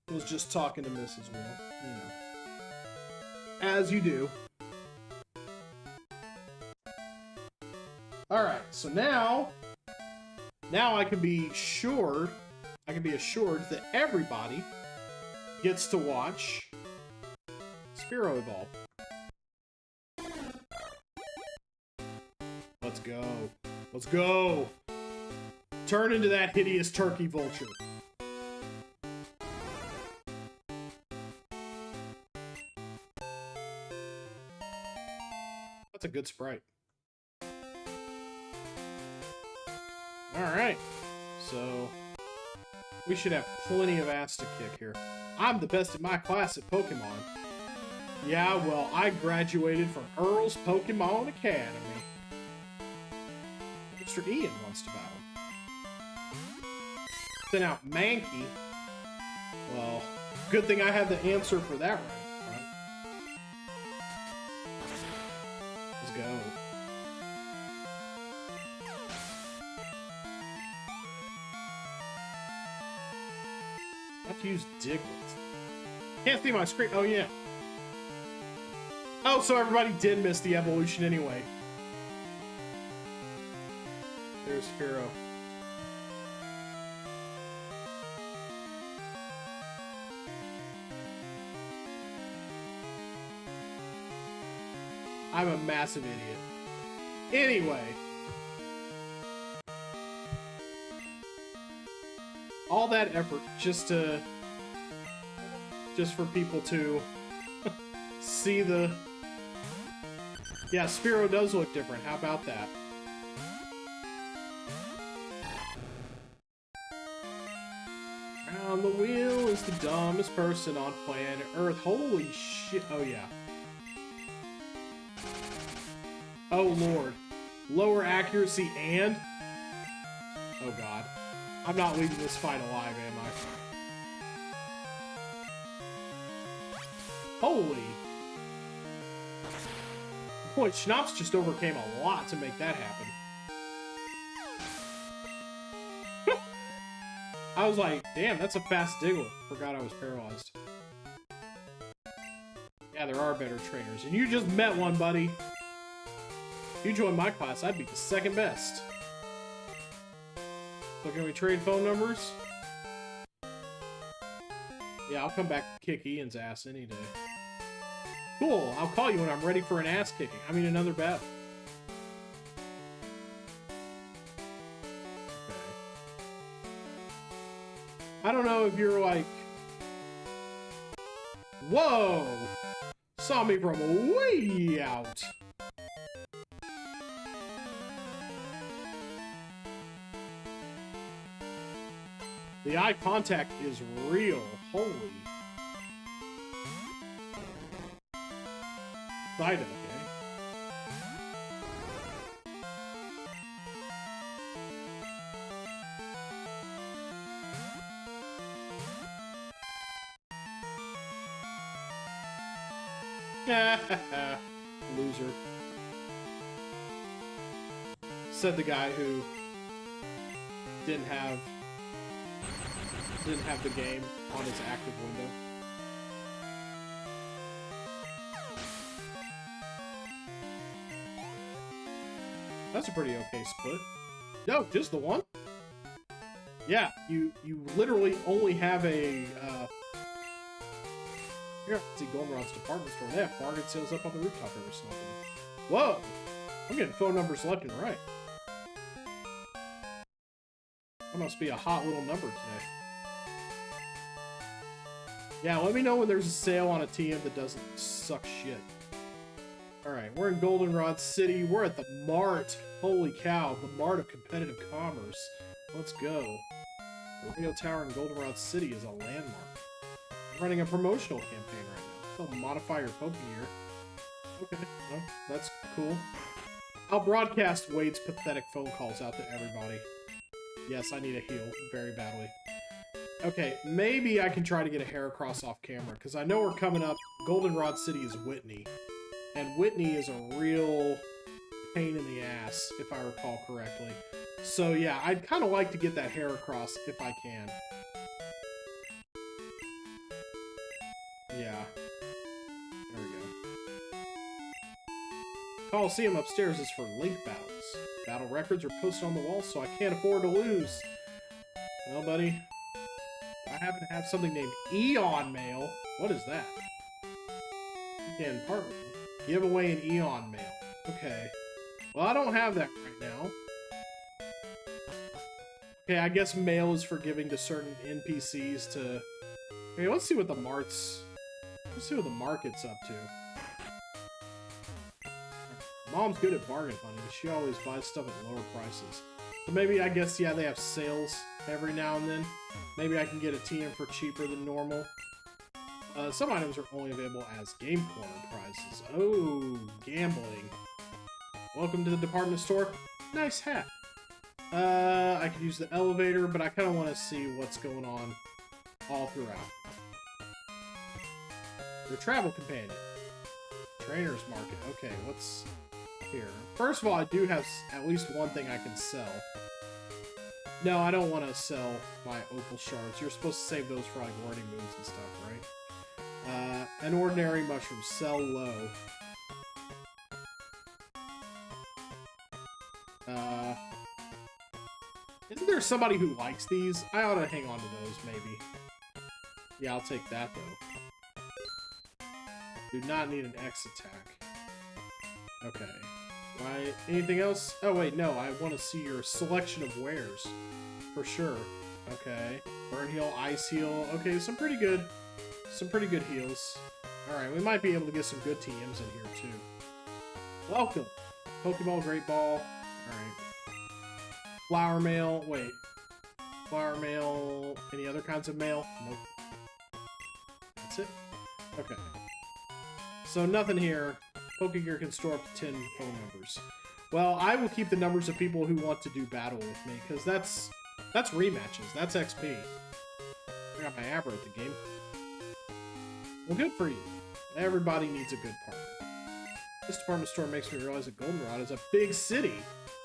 I was just talking to Mrs. Wheel, you know. As you do. Alright, so now I can be assured that everybody gets to watch Spearow evolve. Let's go. Let's go! Turn into that hideous turkey vulture. That's a good sprite. Alright. So, we should have plenty of ass to kick here. I'm the best in my class at Pokemon. Yeah, well, I graduated from Earl's Pokemon Academy. Mr. Ian wants to battle. Sent out Mankey. Well, good thing I have the answer for that right. Let's go. I have to use Diglett. Can't see my screen. Oh, yeah. Oh, so everybody did miss the evolution anyway. There's Pharaoh. I'm a massive idiot. Anyway. All that effort just for people to see the... Yeah, Spearow does look different. How about that? Round the wheel is the dumbest person on planet Earth. Holy shit. Oh, yeah. Oh, Lord. Lower accuracy and... Oh, God. I'm not leaving this fight alive, am I? Holy... Boy, Schnaps just overcame a lot to make that happen. I was like, damn, that's a fast Diglett. Forgot I was paralyzed. Yeah, there are better trainers. And you just met one, buddy. If you joined my class, I'd be the second best. So can we trade phone numbers? Yeah, I'll come back to kick Ian's ass any day. Cool, I'll call you when I'm ready for an ass kicking. I mean, another battle. Okay. I don't know if you're like... Whoa! Saw me from way out. The eye contact is real. Holy. Side, okay. Loser. Said the guy who didn't have the game on his active window. That's a pretty okay split. No, just the one? Yeah, you literally only have a, Here, see Goldenrod's department store. They have bargain sales up on the rooftop or something. Whoa! I'm getting phone numbers left and right. That must be a hot little number today. Yeah, let me know when there's a sale on a TM that doesn't suck shit. Alright, we're in Goldenrod City. We're at the Mart. Holy cow, the Mart of Competitive Commerce. Let's go. The Radio Tower in Goldenrod City is a landmark. I'm running a promotional campaign right now. So modify your Poke Gear. Okay, well, that's cool. I'll broadcast Wade's pathetic phone calls out to everybody. Yes, I need a heal very badly. Okay, maybe I can try to get a Heracross off camera, because I know we're coming up. Goldenrod City is Whitney. And Whitney is a real pain in the ass, if I recall correctly. So yeah, I'd kind of like to get that Heracross if I can. Yeah. There we go. Coliseum upstairs is for Link battles. Battle records are posted on the wall, so I can't afford to lose. Well, buddy, I happen to have something named Eon Mail. What is that? You can part with me. Give away an Eon Mail. Okay. Well, I don't have that right now. Okay, I guess mail is for giving to certain NPCs to... Okay, let's see what the Mart's... Let's see what the market's up to. Mom's good at bargain hunting, but she always buys stuff at lower prices. So maybe, I guess, yeah, they have sales every now and then. Maybe I can get a TM for cheaper than normal. Some items are only available as Game Corner prizes. Oh, gambling. Welcome to the department store. Nice hat. I could use the elevator, but I kind of want to see what's going on all throughout. Your travel companion. Trainer's market. Okay, what's here? First of all, I do have at least one thing I can sell. No, I don't want to sell my opal shards. You're supposed to save those for like warding moves and stuff, right? An ordinary mushroom. Sell low. Isn't there somebody who likes these? I ought to hang on to those, maybe. Yeah, I'll take that, though. Do not need an X attack. Okay. Right. Anything else? Oh, wait, no. I want to see your selection of wares. For sure. Okay. Burn heal, ice heal. Okay, some pretty good heals. Alright, we might be able to get some good TMs in here, too. Welcome. Pokeball, Great Ball. Alright. Flower mail. Wait. Flower mail. Any other kinds of mail? Nope. That's it? Okay. So nothing here. Pokegear can store up to 10 phone numbers. Well, I will keep the numbers of people who want to do battle with me, because that's rematches. That's XP. I got my Abra at the game. Well, good for you. Everybody needs a good partner. This department store makes me realize that Goldenrod is a big city.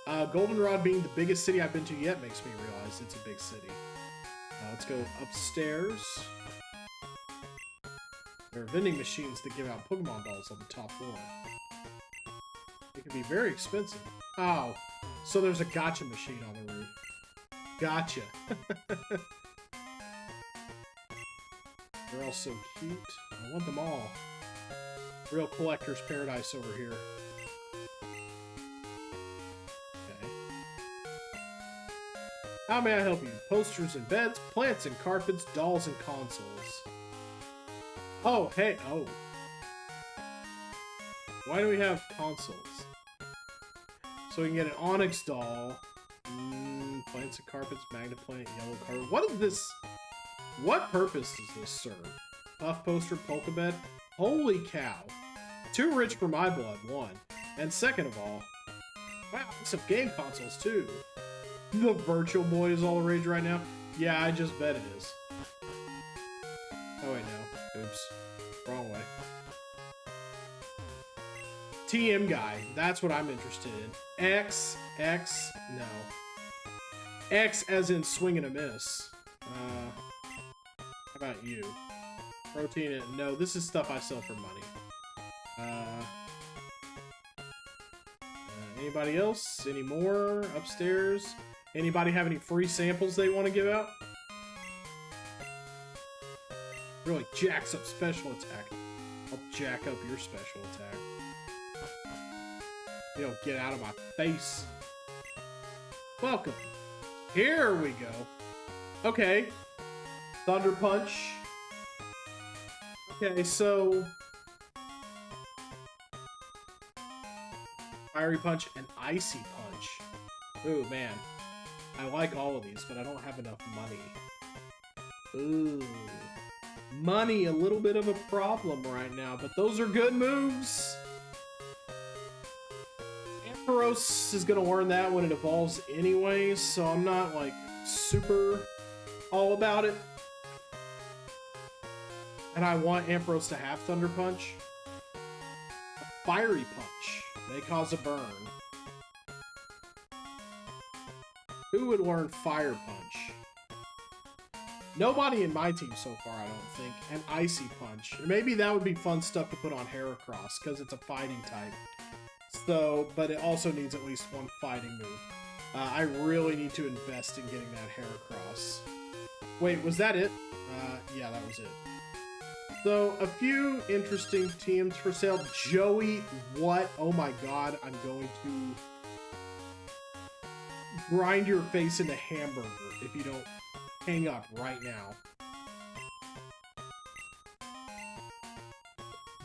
Goldenrod being the biggest city I've been to yet makes me realize it's a big city. Let's go upstairs. There are vending machines that give out Pokemon dolls on the top floor. It can be very expensive. Oh, so there's a gacha machine on the roof. Gotcha. They're all so cute. I want them all. Real collector's paradise over here. Okay. How may I help you? Posters and beds, plants and carpets, dolls and consoles. Oh, hey, oh. Why do we have consoles? So we can get an Onyx doll. Plants and carpets, magnet plant, yellow carpet. What is this? What purpose does this serve? Puff poster, polka bed? Holy cow. Too rich for my blood, one. And second of all, wow, some game consoles too. The Virtual Boy is all the rage right now. Yeah, I just bet it is. Oh wait, no. Oops. Wrong way. TM guy. That's what I'm interested in. X, no. X as in swing and a miss. How about you? Protein, no, this is stuff I sell for money. Anybody else? Any more upstairs? Anybody have any free samples they want to give out? Really jacks up special attack. I'll jack up your special attack. You don't get out of my face. Welcome. Here we go. Okay. Thunder Punch. Okay, so... Fiery Punch and Icy Punch. Ooh, man. I like all of these, but I don't have enough money. Ooh. Money, a little bit of a problem right now, but those are good moves. Ampharos is going to learn that when it evolves anyways, so I'm not, like, super all about it. And I want Ampharos to have Thunder Punch. A Fiery Punch may cause a burn. Who would learn Fire Punch? Nobody in my team so far, I don't think. And Icy Punch. Maybe that would be fun stuff to put on Heracross, because it's a fighting type. So, but it also needs at least one fighting move. I really need to invest in getting that Heracross. Wait, was that it? Yeah, that was it. So, a few interesting teams for sale. Joey, what? Oh my god, I'm going to grind your face into hamburger if you don't hang up right now.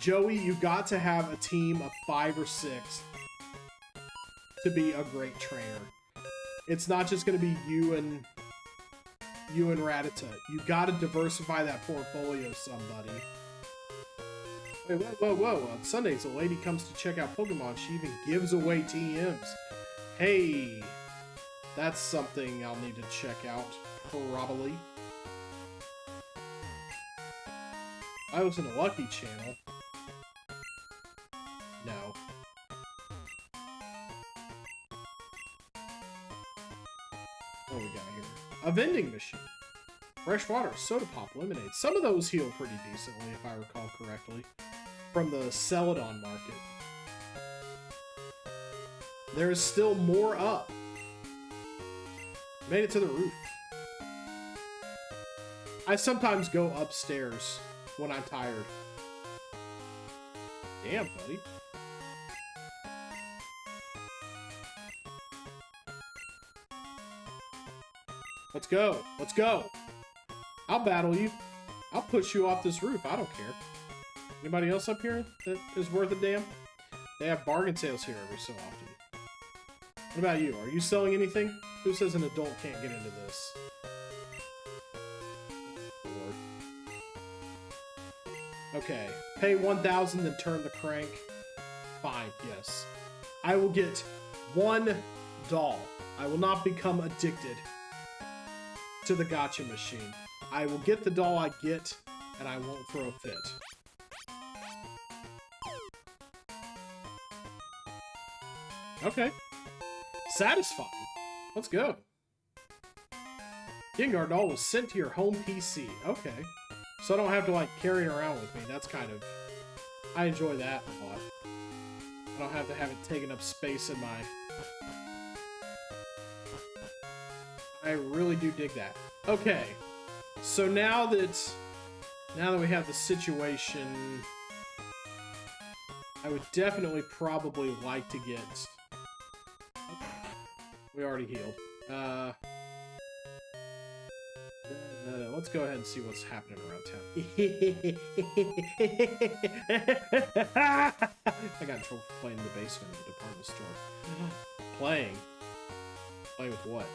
Joey, you got to have a team of 5 or 6 to be a great trainer. It's not just gonna be you and Rattata. You gotta diversify that portfolio, somebody. Wait, whoa. On Sundays, a lady comes to check out Pokemon. She even gives away TMs. Hey, that's something I'll need to check out, probably. I was in a Lucky Channel. No. What do we got here? A vending machine. Fresh water, soda pop, lemonade. Some of those heal pretty decently, if I recall correctly. From the Celadon market. There's still more up. Made it to the roof. I sometimes go upstairs when I'm tired. Damn, buddy. Let's go. Let's go. I'll battle you. I'll push you off this roof. I don't care. Anybody else up here that is worth a damn? They have bargain sales here every so often. What about you? Are you selling anything? Who says an adult can't get into this? Okay. Pay 1,000, then turn the crank. Fine, yes. I will get one doll. I will not become addicted to the gacha machine. I will get the doll I get, and I won't throw a fit. Okay. Satisfying. Let's go. Gengar doll was sent to your home PC. Okay. So I don't have to, like, carry it around with me. That's kind of... I enjoy that a lot. I don't have to have it taking up space in my... I really do dig that. Okay. So now that we have the situation, I would definitely probably like to get... We already healed. Let's go ahead and see what's happening around town. I got in trouble for playing in the basement of the department store. Playing? Playing with what?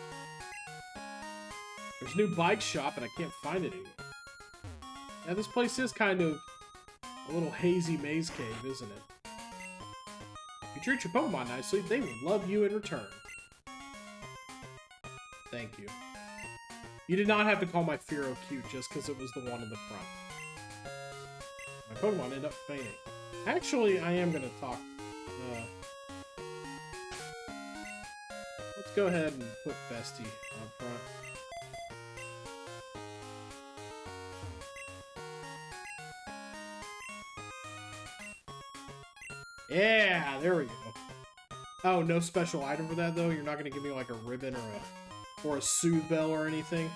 There's a new bike shop and I can't find it anymore. Yeah, this place is kind of a little hazy maze cave, isn't it? If you treat your Pokemon nicely, they will love you in return. Thank you. You did not have to call my Fearow cute just because it was the one in the front. My Pokemon ended up fainting. Actually, I am going to talk. Let's go ahead and put Bestie up front. Yeah, there we go. Oh, no special item for that, though? You're not going to give me, like, a ribbon or a soothe bell or anything?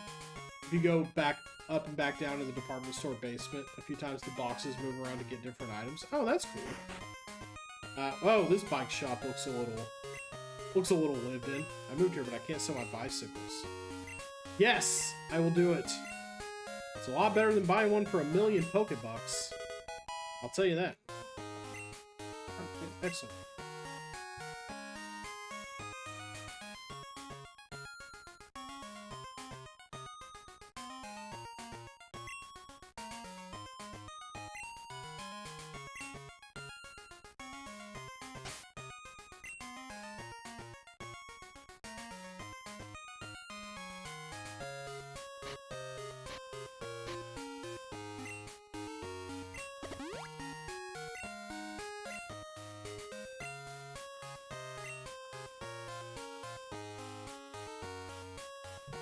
If you go back up and back down to the department store basement a few times, the boxes move around to get different items. Oh, that's cool. Oh, this bike shop looks a little lived in. I moved here, but I can't sell my bicycles. Yes, I will do it. It's a lot better than buying one for 1,000,000 Pokebucks. I'll tell you that. Excellent.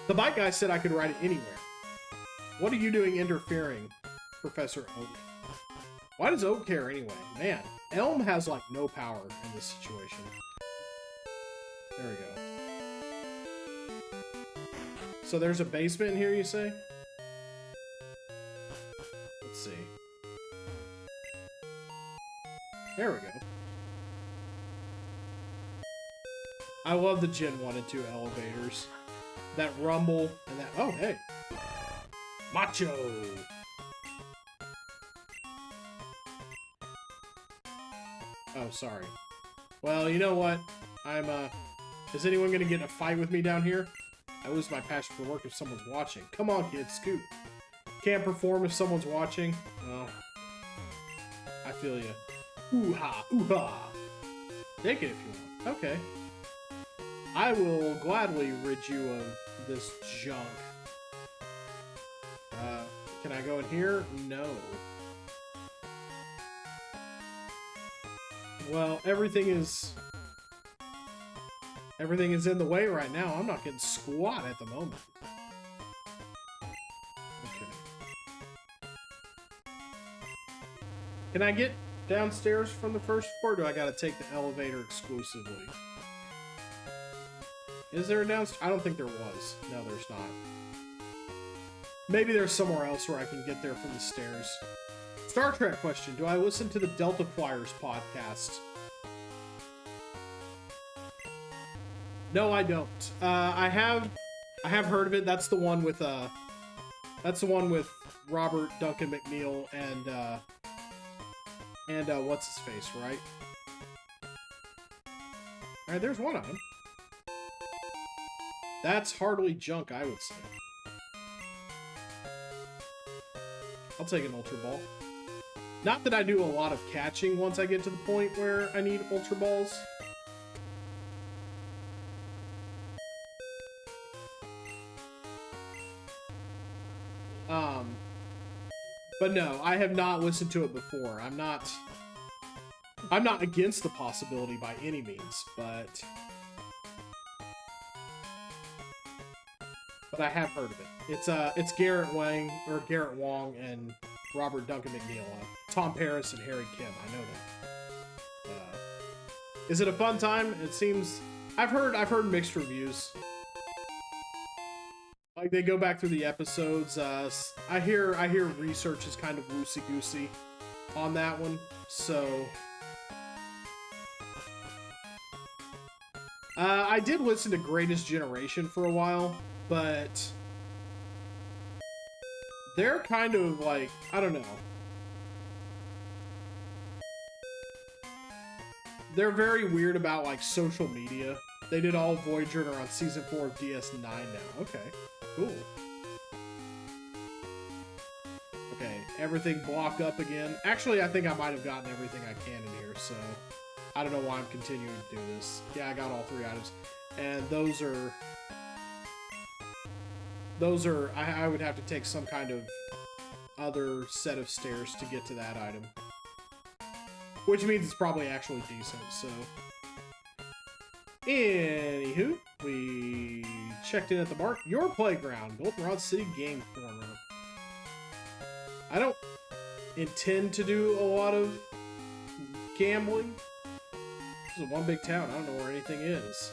The bike guy said I could ride it anywhere. What are you doing interfering, Professor Oak? Why does Oak care anyway? Man, Elm has, like, no power in this situation. There we go. So there's a basement in here, you say? Let's see. There we go. I love the Gen 1 and 2 elevators. That rumble and that... Oh, hey. Macho! Oh, sorry. Well, you know what? I'm Is anyone gonna get in a fight with me down here? I lose my passion for work if someone's watching. Come on, kid, scoot. Can't perform if someone's watching. Well, I feel ya. Ooh-ha, ooh-ha. Take it if you want. Okay. I will gladly rid you of this junk. Can I go in here? No. Well, everything is in the way right now. I'm not getting squat at the moment. Okay. Can I get downstairs from the first floor, or do I gotta take the elevator exclusively? Is there a downstairs? I don't think there was. No, there's not. Maybe there's somewhere else where I can get there from the stairs. Star Trek question. Do I listen to the Delta Flyers podcast? No, I don't. I have heard of it. That's the one with Robert Duncan McNeil and what's his face, right? Alright, there's one of them. That's hardly junk, I would say. I'll take an Ultra Ball. Not that I do a lot of catching once I get to the point where I need Ultra Balls. But no, I have not listened to it before. I'm not against the possibility by any means, but I have heard of it. It's Garrett Wong and Robert Duncan McNeil, Tom Paris and Harry Kim. I know that. Is it a fun time? It seems. I've heard mixed reviews. Like, they go back through the episodes. I hear research is kind of loosey-goosey on that one, so I did listen to Greatest Generation for a while, but they're kind of like, I don't know. They're very weird about, like, social media. They did all Voyager and are on season 4 of DS9 now. Okay, cool. Okay, everything blocked up again. Actually, I think I might have gotten everything I can in here, so I don't know why I'm continuing to do this. Yeah, I got all 3 items. And those are, I would have to take some kind of other set of stairs to get to that item. Which means it's probably actually decent, so. Anywho, we checked in at the bar. Your Playground, Goldenrod City Game Corner. I don't intend to do a lot of gambling. This is a one big town. I don't know where anything is.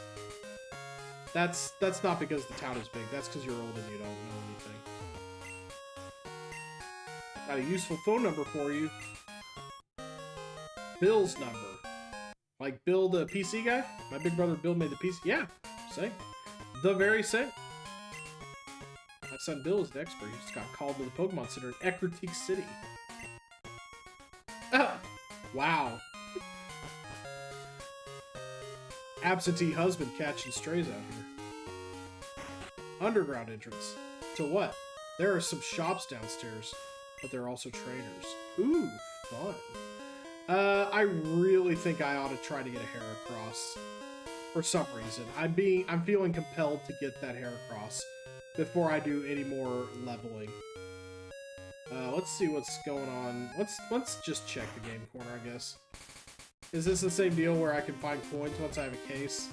That's not because the town is big. That's because you're old and you don't know anything. Got a useful phone number for you. Bill's number. Like Bill the PC guy? My big brother Bill made the PC. Yeah, same. The very same. My son Bill is the expert. He just got called to the Pokemon Center in Ecruteak City. Ah, wow. Absentee husband catching strays out here. Underground entrance. To what? There are some shops downstairs, but there are also trainers. Ooh, fun. I really think I ought to try to get a Heracross. For some reason. I'm feeling compelled to get that Heracross before I do any more leveling. Let's see what's going on. Let's just check the game corner, I guess. Is this the same deal where I can find coins once I have a case?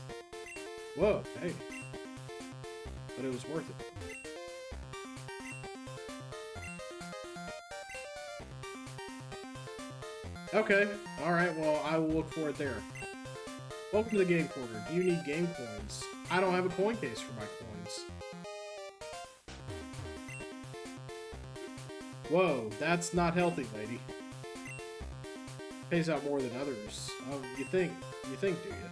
Whoa, hey. But it was worth it. Okay, alright, well, I will look for it there. Welcome to the game corner. Do you need game coins? I don't have a coin case for my coins. Whoa, that's not healthy, lady. Pays out more than others. Oh, you think, do you?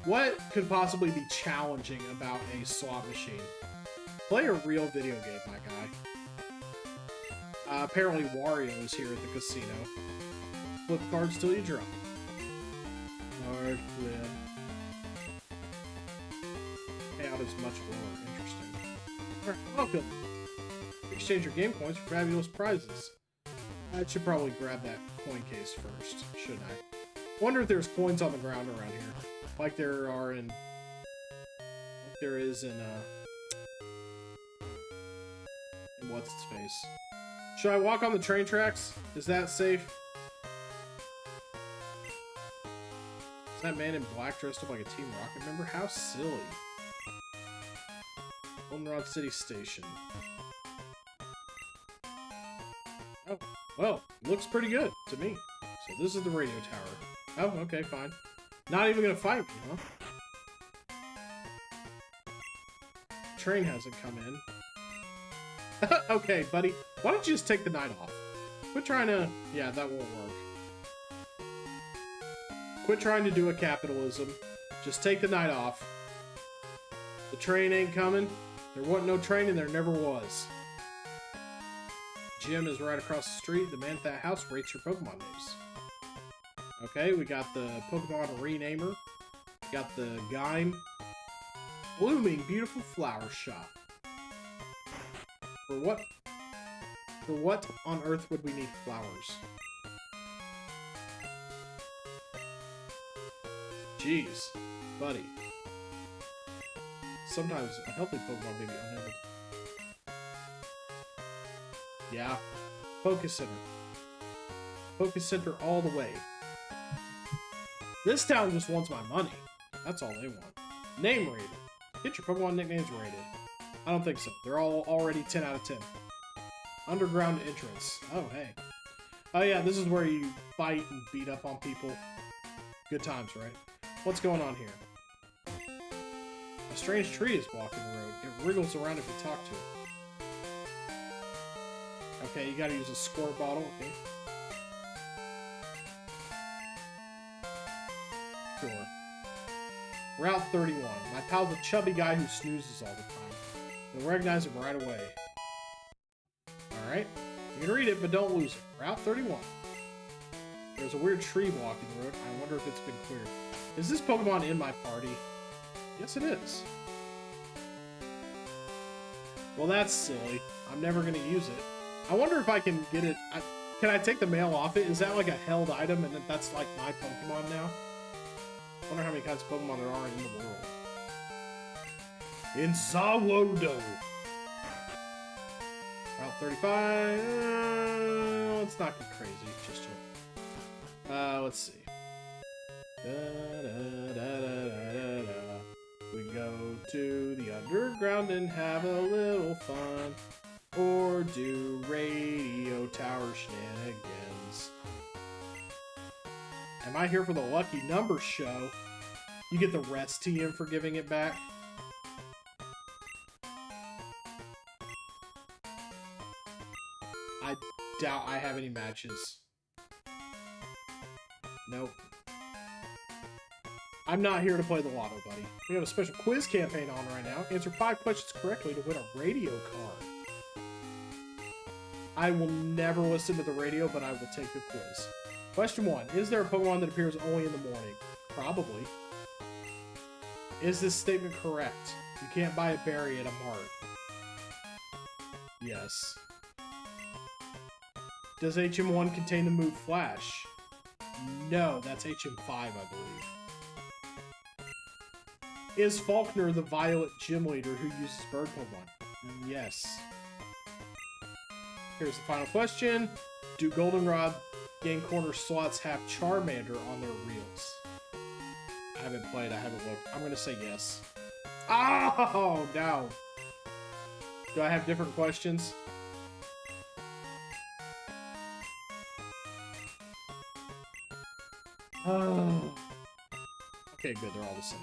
What could possibly be challenging about a slot machine? Play a real video game, my guy. Apparently Wario is here at the casino. Flip cards till you drop. Northwheel. Payout is much lower. Interesting. Alright, welcome. Exchange your game coins for fabulous prizes. I should probably grab that coin case first, shouldn't I? Wonder if there's coins on the ground around here. Like there are in... Like there is in what's its face? Should I walk on the train tracks? Is that safe? Is that man in black dressed up like a Team Rocket member? How silly. Goldenrod City Station. Oh, well, looks pretty good to me. So this is the radio tower. Oh, okay, fine. Not even gonna fight me, huh? Train hasn't come in. Okay, buddy. Why don't you just take the night off? Quit trying to... Yeah, that won't work. Quit trying to do a capitalism. Just take the night off. The train ain't coming. There wasn't no train and there never was. Gym is right across the street. The man at that house rates your Pokemon names. Okay, we got the Pokemon Renamer. We got the Gaim. Blooming Beautiful Flower Shop. For what? For what on earth would we need flowers? Jeez, buddy. Sometimes a healthy Pokemon may be unable. Yeah. Focus Center. Focus Center all the way. This town just wants my money. That's all they want. Name rated. Get your Pokemon nicknames rated. I don't think so. They're all already 10 out of 10. Underground entrance. Oh, hey. Oh, yeah, this is where you fight and beat up on people. Good times, right? What's going on here? A strange tree is blocking the road. It wriggles around if you talk to it. Okay, you gotta use a squirt bottle. Okay. Sure. Route 31. My pal's a chubby guy who snoozes all the time. You'll recognize him right away. Alright. You can read it, but don't lose it. Route 31. There's a weird tree blocking the road. I wonder if it's been cleared. Is this Pokemon in my party? Yes, it is. Well, that's silly. I'm never going to use it. I wonder if I can get it... Can I take the mail off it? Is that like a held item and that's like my Pokemon now? I wonder how many kinds of Pokemon there are in the world. In Zawodo. Route 35. Let's not get crazy just yet. Let's see. We go to the underground and have a little fun. Or do radio tower shenanigans. Am I here for the lucky number show? You get the rest TM for giving it back. I doubt I have any matches. Nope. I'm not here to play the lotto, buddy. We have a special quiz campaign on right now. Answer 5 questions correctly to win a radio card. I will never listen to the radio, but I will take the quiz. Question 1. Is there a Pokemon that appears only in the morning? Probably. Is this statement correct? You can't buy a berry at a mart. Yes. Does HM1 contain the move Flash? No, that's HM5, I believe. Is Faulkner the Violet gym leader who uses bird Pokemon? Yes. Here's the final question. Do Goldenrod game corner slots have Charmander on their reels? I haven't played, I haven't looked. I'm gonna say yes. Oh, no. Do I have different questions? Oh. Okay, good, they're all the same.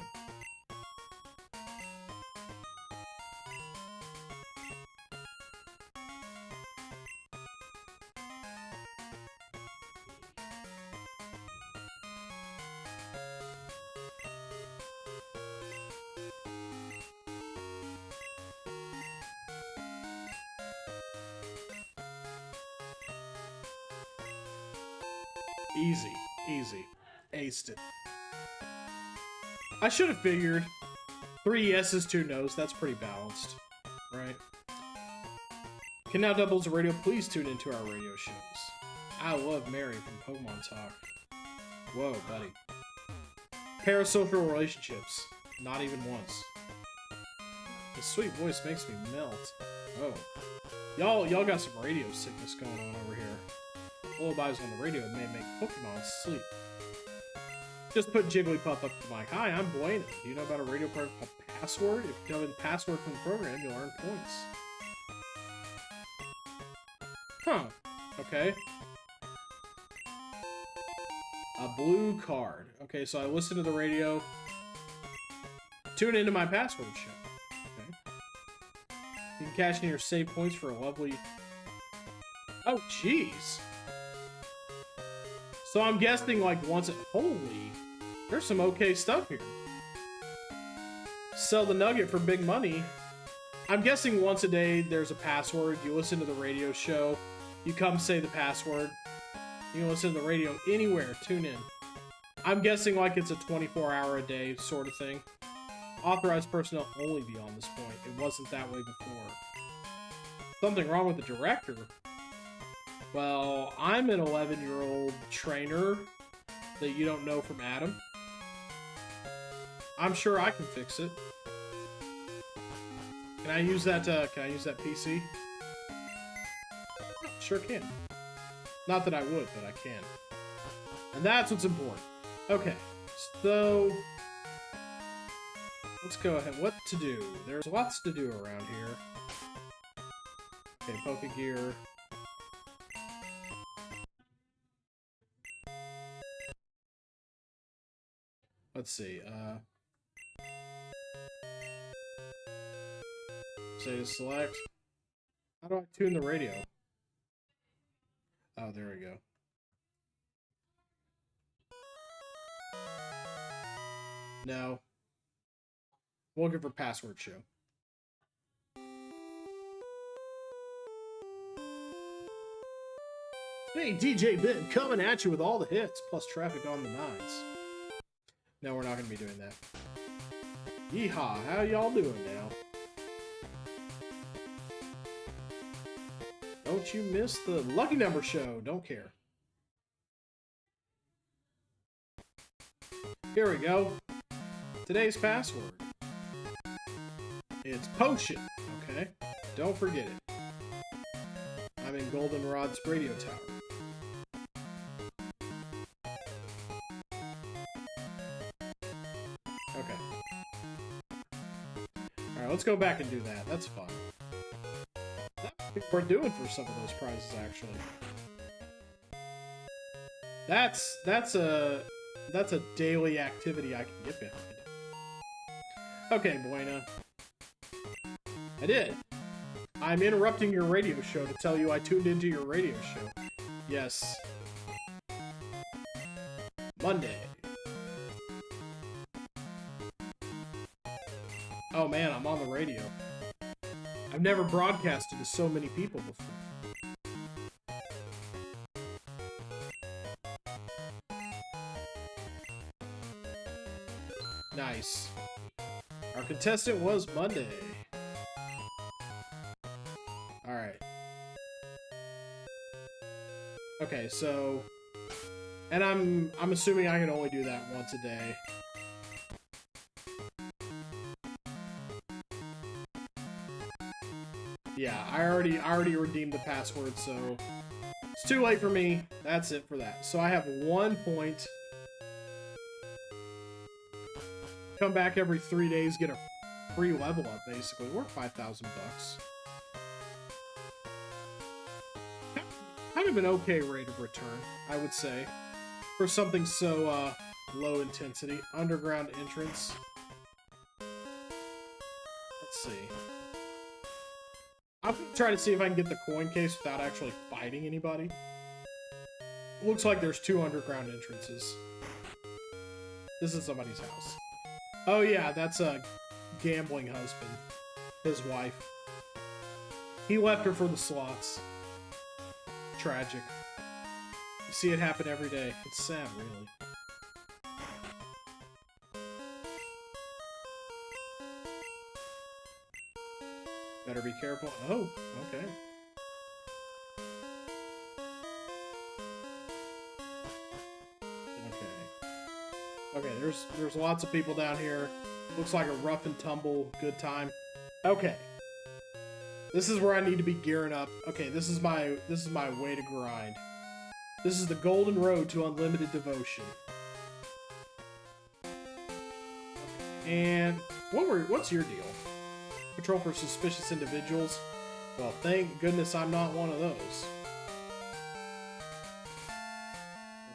Easy, easy. Aced it. I should have figured. 3 yeses, 2 nos. That's pretty balanced, right? Can now double as a radio. Please tune into our radio shows. I love Mary from Pokemon Talk. Whoa, buddy. Parasocial relationships. Not even once. His sweet voice makes me melt. Oh. Y'all got some radio sickness going on over here. Lullabies on the radio may make Pokemon sleep. Just put Jigglypuff up to the mic. Hi, I'm Blaine. Do you know about a radio program called Password? If you tell me the password from the program, you'll earn points. Huh. Okay. A blue card. Okay, so I listen to the radio. Tune into my password show. Okay. You can cash in your saved points for a lovely... Oh, jeez. So I'm guessing, like, once it... Holy... There's some okay stuff here. Sell the nugget for big money. I'm guessing once a day there's a password. You listen to the radio show. You come say the password. You can listen to the radio anywhere. Tune in. I'm guessing like it's a 24-hour-a-day sort of thing. Authorized personnel only beyond this point. It wasn't that way before. Something wrong with the director? Well, I'm an 11-year-old trainer that you don't know from Adam. I'm sure I can fix it. Can I use that PC? Sure can. Not that I would, but I can. And that's what's important. Okay, so... Let's go ahead. What to do? There's lots to do around here. Okay, Pokegear. Let's see, say to select. How do I tune the radio? Oh, there we go. No. We're looking for password show. Hey, DJ Ben, coming at you with all the hits, plus traffic on the nines. No, we're not going to be doing that. Yeehaw, how y'all doing now? Don't you miss the lucky number show. Don't care. Here we go. Today's password. It's potion. Okay. Don't forget it. I'm in Goldenrod's radio tower. Okay. Alright, let's go back and do that. That's fun. We're doing for some of those prizes, actually. That's a daily activity I can get behind. Okay, Buena. I did. I'm interrupting your radio show to tell you I tuned into your radio show. Yes. Monday. Oh man, I'm on the radio. I've never broadcasted to so many people before. Nice. Our contestant was Monday. Alright. Okay, so... And I'm assuming I can only do that once a day. Yeah, I already redeemed the password, so it's too late for me. That's it for that. So I have 1 point. Come back every 3 days, get a free level up, basically. We're 5,000 bucks. Kind of an okay rate of return, I would say, for something so low intensity. Underground entrance. Let's see. I'm gonna try to see if I can get the coin case without actually fighting anybody. Looks like there's 2 underground entrances. This is somebody's house. Oh yeah, that's a gambling husband. His wife. He left her for the slots. Tragic. You see it happen every day. It's sad, really. Better be careful. Oh, okay. Okay, there's lots of people down here. Looks like a rough and tumble good time. Okay. This is where I need to be gearing up. Okay, this is my way to grind. This is the golden road to unlimited devotion. And what's your deal? Patrol for suspicious individuals. Well, thank goodness I'm not one of those.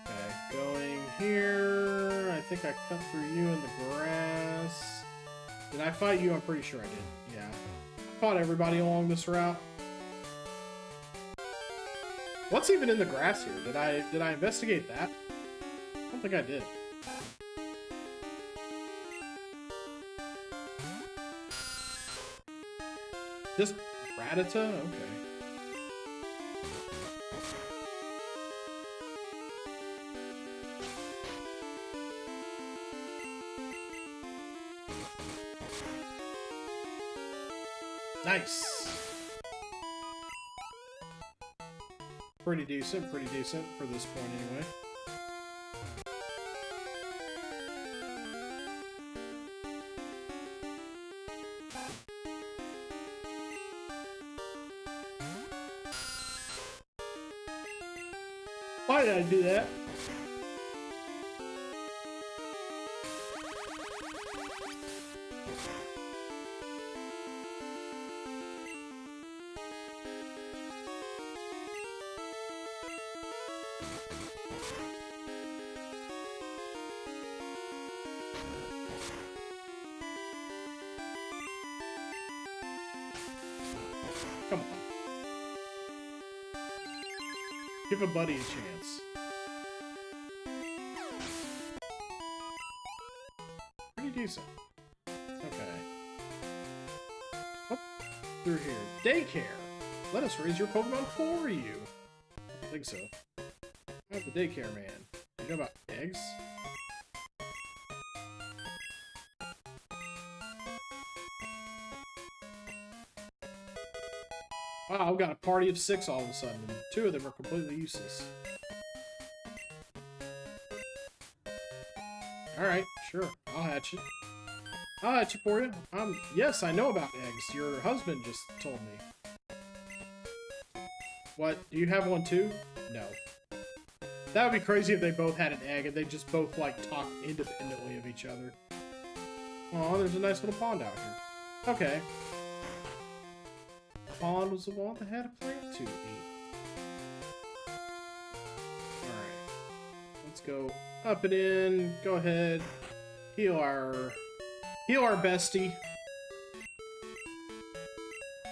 Okay, going here. I think I cut through you in the grass. Did I fight you? I'm pretty sure I did. Yeah. I fought everybody along this route. What's even in the grass here? Did I investigate that? I don't think I did. Just Rattata? Okay. Nice. Pretty decent for this point anyway. Why did I do that? Come on. Give a buddy a chance. Pretty decent. Okay. Up through here. Daycare! Let us raise your Pokemon for you! I don't think so. I'm the daycare man. You know about eggs? Wow, I've got a party of 6 all of a sudden, and 2 of them are completely useless. Alright, sure. I'll hatch it. I'll hatch it for you. Yes, I know about eggs. Your husband just told me. What? Do you have one too? No. That would be crazy if they both had an egg and they just both, like, talk independently of each other. Aw, there's a nice little pond out here. Okay. Pond was the one that had a plant to eat. Alright. Let's go up and in. Go ahead. Heal our bestie.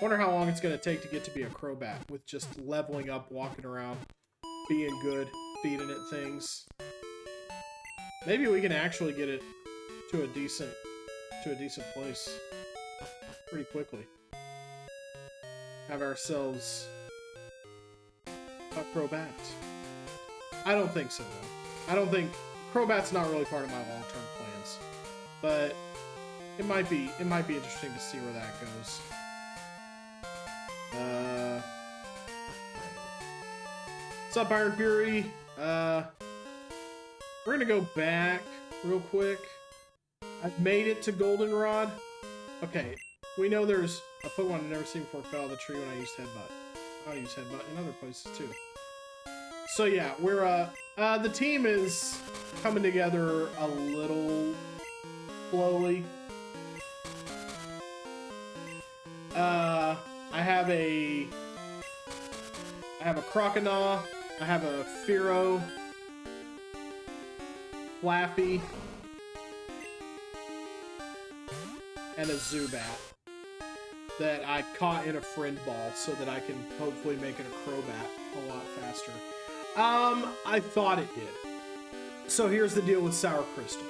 Wonder how long it's gonna take to get to be a Crobat with just leveling up, walking around, being good, feeding it things. Maybe we can actually get it to a decent place pretty quickly. Have ourselves a Crobat. I don't think so, though. I don't think Crobat's not really part of my long-term plans, but it might be interesting to see where that goes. What's up, Iron Fury? We're gonna go back real quick. I've made it to Goldenrod. Okay, we know there's a Pokemon I've never seen before fell out of the tree when I used Headbutt. I'll use Headbutt in other places too. So yeah, we're the team is coming together a little slowly. I have a Croconaw, I have a Fearow, Flappy, and a Zubat that I caught in a friend ball so that I can hopefully make it a Crobat a lot faster. I thought it did. So here's the deal with Sour Crystal.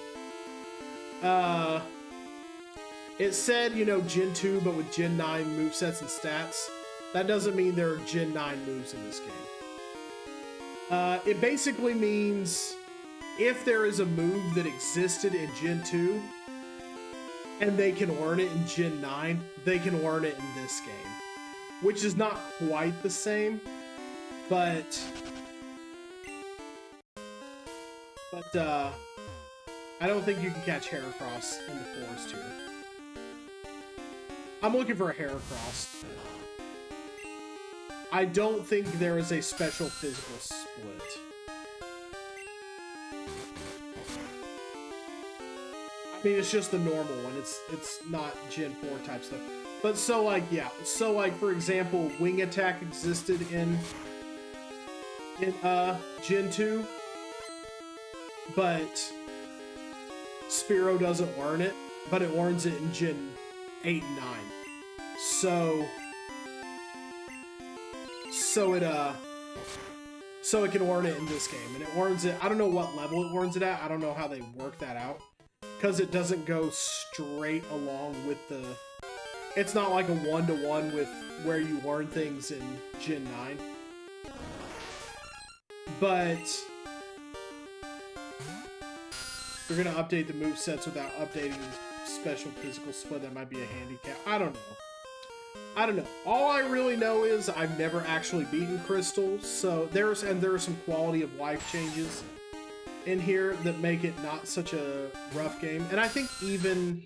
It said, you know, Gen 2, but with Gen 9 movesets and stats. That doesn't mean there are Gen 9 moves in this game. It basically means if there is a move that existed in Gen 2, and they can learn it in Gen 9, they can learn it in this game. Which is not quite the same, but I don't think you can catch Heracross in the forest here. I'm looking for a Heracross. I don't think there is a special physical split. I mean, it's just the normal one. It's not Gen 4 type stuff. But so like, yeah. So like, for example, Wing Attack existed in Gen 2. But Spearow doesn't learn it, but it learns it in Gen 8 and 9. So it can learn it in this game, and it learns it. I don't know what level it learns it at. I don't know how they work that out, because it doesn't go straight along with the. It's not like a 1-to-1 with where you learn things in Gen 9, but you're gonna update the movesets without updating the special physical split. That might be a handicap. I don't know. All I really know is I've never actually beaten Crystal, so there are some quality of life changes in here that make it not such a rough game. And I think even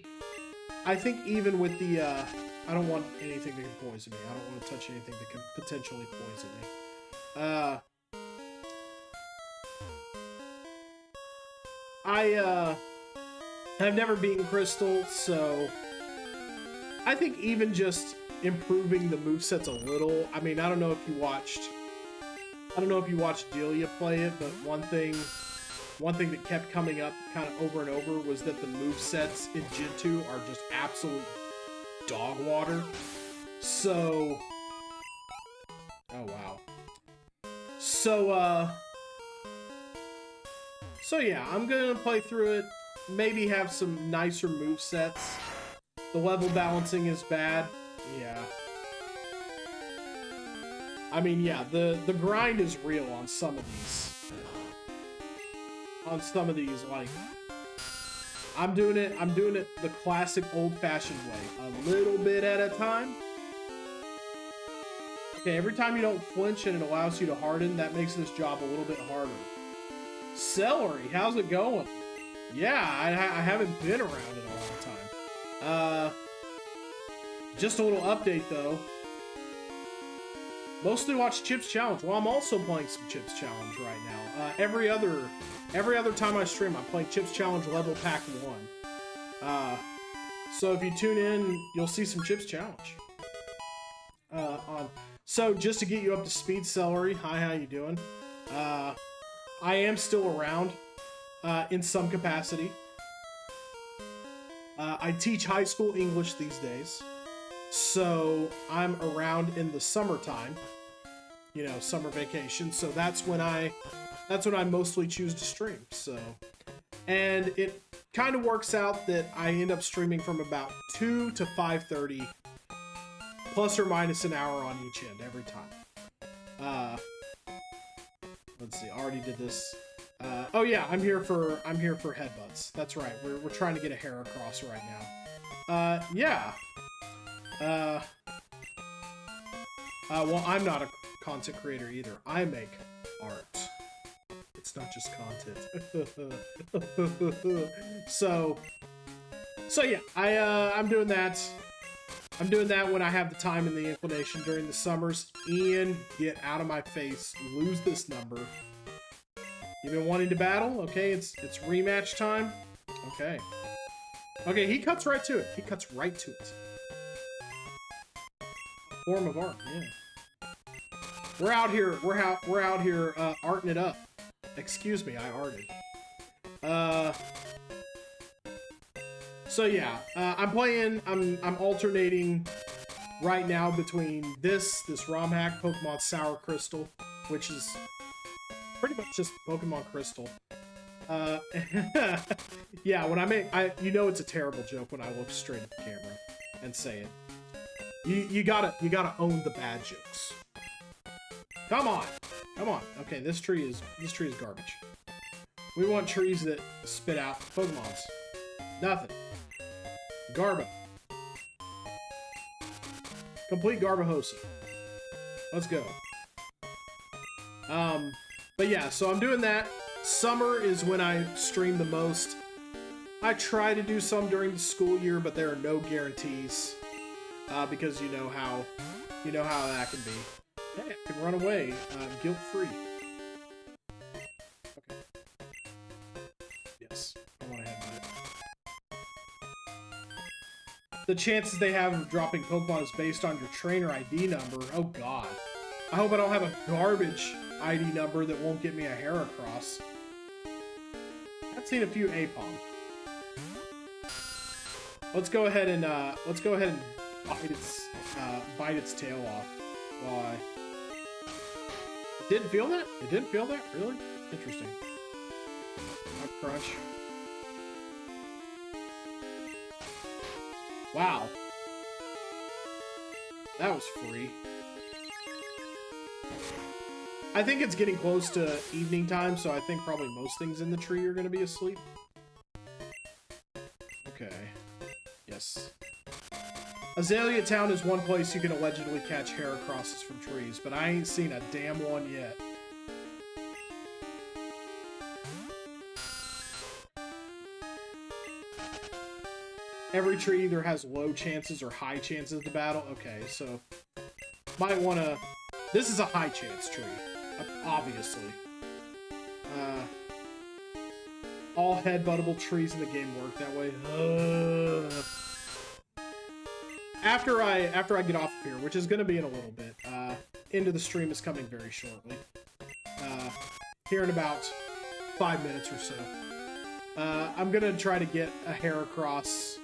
with the I don't want anything that can poison me. I don't want to touch anything that can potentially poison me. I've never beaten Crystal, so I think even just improving the movesets a little. I mean, I don't know if you watched Delia play it, but one thing that kept coming up kind of over and over was that the movesets in Gen 2 are just absolute dog water. So, oh wow. So yeah, I'm gonna play through it, maybe have some nicer movesets. The level balancing is bad. Yeah. I mean, yeah, the grind is real on some of these. Like, I'm doing it the classic old-fashioned way, a little bit at a time. Okay, every time you don't flinch and it allows you to harden, that makes this job a little bit harder. Celery, how's it going? Yeah, I haven't been around in a long time. Just a little update though. Mostly watch Chips Challenge. Well, I'm also playing some Chips Challenge right now. Every other time I stream, I'm playing Chips Challenge Level Pack 1. So if you tune in, you'll see some Chips Challenge. So just to get you up to speed, Celery, hi, how you doing? I am still around in some capacity. I teach high school English these days, so I'm around in the summertime, you know, summer vacation. So that's when I mostly choose to stream. So, and it kind of works out that I end up streaming from about 2 to 5:30, plus or minus an hour on each end every time. Let's see, I already did this. Oh yeah, I'm here for headbutts. That's right. We're trying to get a Heracross right now. Yeah. Well, I'm not a content creator either. I make art. It's not just content. So yeah, I'm doing that. I'm doing that when I have the time and the inclination during the summers. Ian, get out of my face. Lose this number. You've been wanting to battle? Okay, it's rematch time. Okay. Okay, he cuts right to it. He cuts right to it. Form of art, yeah. We're out here arting it up. Excuse me, I arted. So yeah, I'm alternating right now between this ROM hack, Pokemon Sour Crystal, which is pretty much just Pokemon Crystal. Yeah, when you know it's a terrible joke when I look straight at the camera and say it. You gotta own the bad jokes. Come on. Okay, this tree is garbage. We want trees that spit out Pokemons. Nothing. Garbo. Complete Garbahosa. Let's go. But yeah, so I'm doing that. Summer is when I stream the most. I try to do some during the school year, but there are no guarantees. Because you know how that can be. Hey, I can run away, guilt-free. Okay. Yes, I want to headbutt it. The chances they have of dropping Pokemon is based on your trainer ID number. Oh god. I hope I don't have a garbage ID number that won't get me a Heracross. I've seen a few Apom. Let's go ahead and bite its tail off. Why? It didn't feel that? It didn't feel that? Really? Interesting. Crunch. Wow. That was free. I think it's getting close to evening time, so I think probably most things in the tree are going to be asleep. Okay. Yes. Azalea Town is one place you can allegedly catch Heracrosses from trees, but I ain't seen a damn one yet. Every tree either has low chances or high chances to battle. Okay, so might want to... This is a high chance tree, obviously. All headbuttable trees in the game work that way. After I get off of here, which is going to be in a little bit, end of the stream is coming very shortly. Here in about 5 minutes or so. I'm going to try to get a Heracross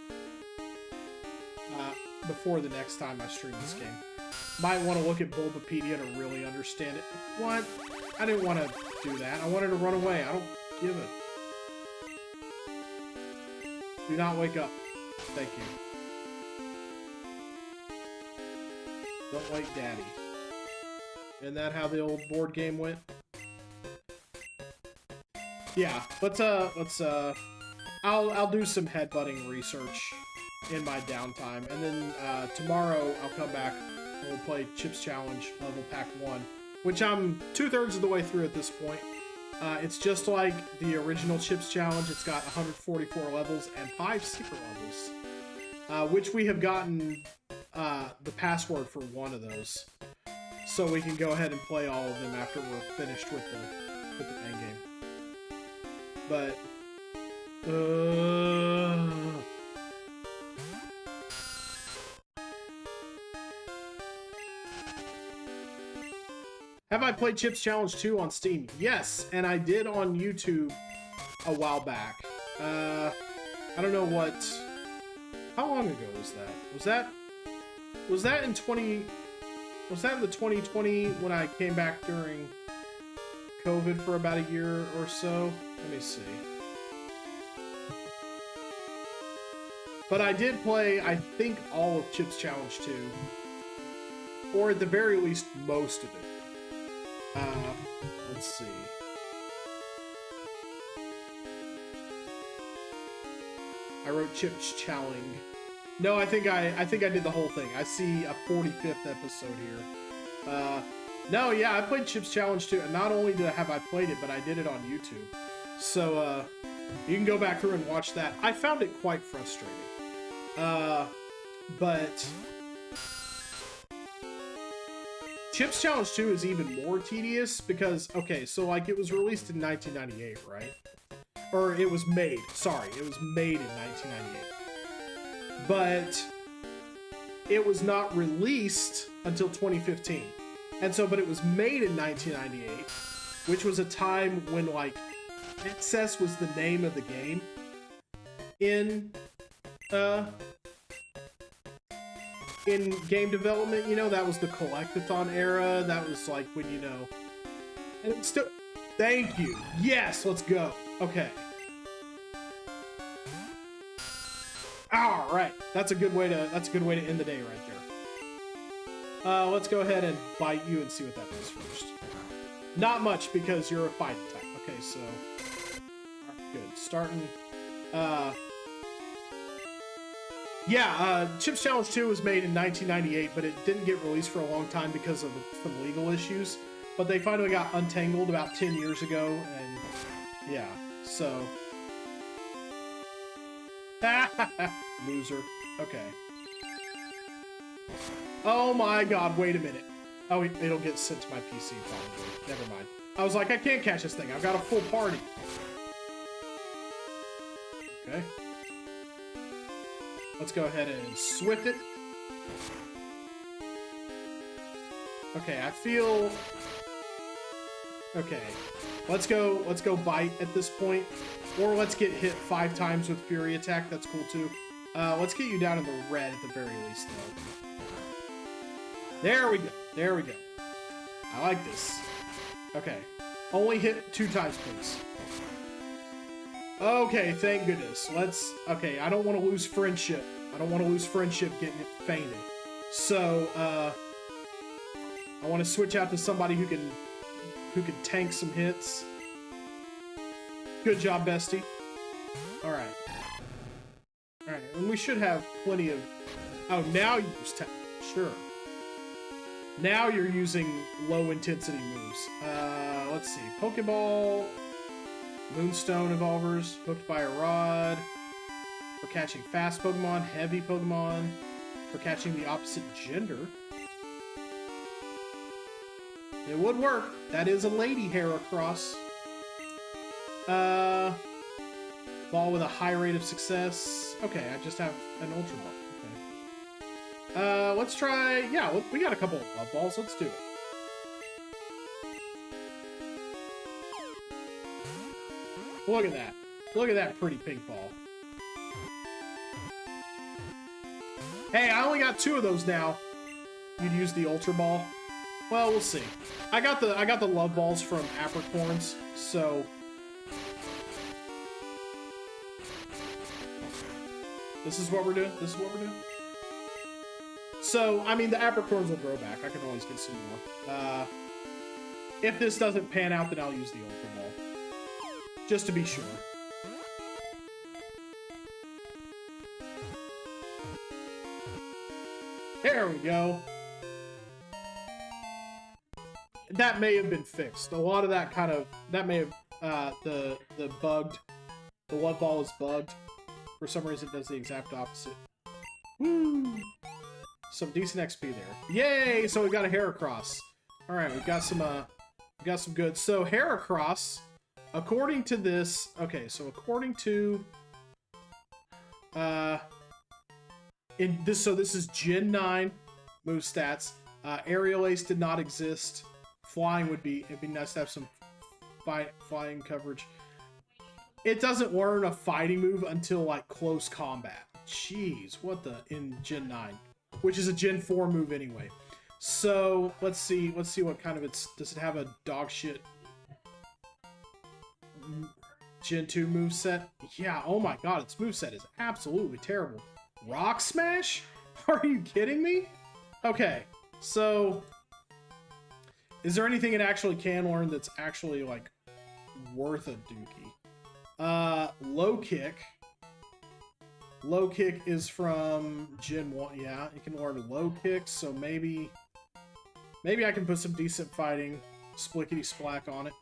before the next time I stream this game. Might want to look at Bulbapedia to really understand it. What? I didn't want to do that. I wanted to run away. I don't give it. Do not wake up. Thank you. Don't wake Daddy. Isn't that how the old board game went? Yeah, I'll do some headbutting research in my downtime, and then tomorrow I'll come back and we'll play Chips Challenge Level Pack 1, which I'm 2/3 of the way through at this point. It's just like the original Chips Challenge. It's got 144 levels and 5 secret levels, which we have gotten the password for one of those, so we can go ahead and play all of them after we're finished with the main game. But have I played Chips Challenge 2 on Steam? Yes, and I did on YouTube a while back. I don't know what... How long ago was that? Was that in 20... Was that in the 2020 when I came back during COVID for about a year or so? Let me see. But I did play, I think, all of Chips Challenge 2. Or at the very least, most of it. Let's see. I wrote Chips Challenge. No, I think I did the whole thing. I see a 45th episode here. No, yeah, I played Chips Challenge 2, and not only have I played it, but I did it on YouTube. So, you can go back through and watch that. I found it quite frustrating. But... Chips Challenge 2 is even more tedious because, okay, so, like, it was released in 1998, right? Or it was made. Sorry, it was made in 1998. But it was not released until 2015. And so, but it was made in 1998, which was a time when, like, Excess was the name of the game in game development. You know, that was the Collectathon era. That was like when, you know, and it's still, thank you. Yes, let's go. Okay. All right. That's a good way to end the day right there. Let's go ahead and bite you and see what that does first. Not much because you're a fighting type. Okay, so good. Starting Yeah, Chips Challenge 2 was made in 1998, but it didn't get released for a long time because of some legal issues. But they finally got untangled about 10 years ago, and yeah, so... Loser. Okay. Oh my god, wait a minute. Oh, it'll get sent to my PC probably. Never mind. I was like, I can't catch this thing. I've got a full party. Okay. Let's go ahead and swift it. Okay, I feel... Okay. Let's go bite at this point. Or let's get hit 5 times with Fury Attack. That's cool too. Let's get you down in the red at the very least, though. There we go. There we go. I like this. Okay. Only hit 2 times, please. Okay, thank goodness. Let's... Okay, I don't want to lose friendship. I don't want to lose friendship getting it fainted. So, I want to switch out to somebody who can tank some hits. Good job, bestie. Alright. Alright, and we should have plenty of... Oh, now you use tank. Sure. Now you're using low-intensity moves. Let's see. Pokeball... Moonstone evolvers, hooked by a rod, for catching fast Pokemon, heavy Pokemon, for catching the opposite gender. It would work. That is a lady Heracross. Ball with a high rate of success. Okay, I just have an Ultra Ball. Okay. Let's try... Yeah, we got a couple of love balls. Let's do it. Look at that. Look at that pretty pink ball. Hey, I only got 2 of those now. You'd use the Ultra Ball. Well, we'll see. I got the love balls from Apricorns, so... This is what we're doing? This is what we're doing? So, I mean, the Apricorns will grow back. I can always get some more. If this doesn't pan out, then I'll use the Ultra Ball. Just to be sure. There we go. That may have been fixed. A lot of that kind of... That may have... the bugged... The love ball is bugged. For some reason, it does the exact opposite. Woo! Some decent XP there. Yay! So we got a Heracross. Alright, we've got some good... So, Heracross... According to this, okay, so according to, this is Gen 9 move stats. Aerial Ace did not exist. Flying it'd be nice to have some flying coverage. It doesn't learn a fighting move until, like, close combat. Jeez, what the, in Gen 9, which is a Gen 4 move anyway. So, let's see what kind of does it have a dog shit Gen 2 moveset? Yeah, oh my god, its moveset is absolutely terrible. Rock Smash? Are you kidding me? Okay, so... Is there anything it actually can learn that's actually, like, worth a dookie? Low Kick. Low Kick is from Gen 1. Yeah, it can learn Low Kick, so maybe I can put some decent fighting splickety-splack on it.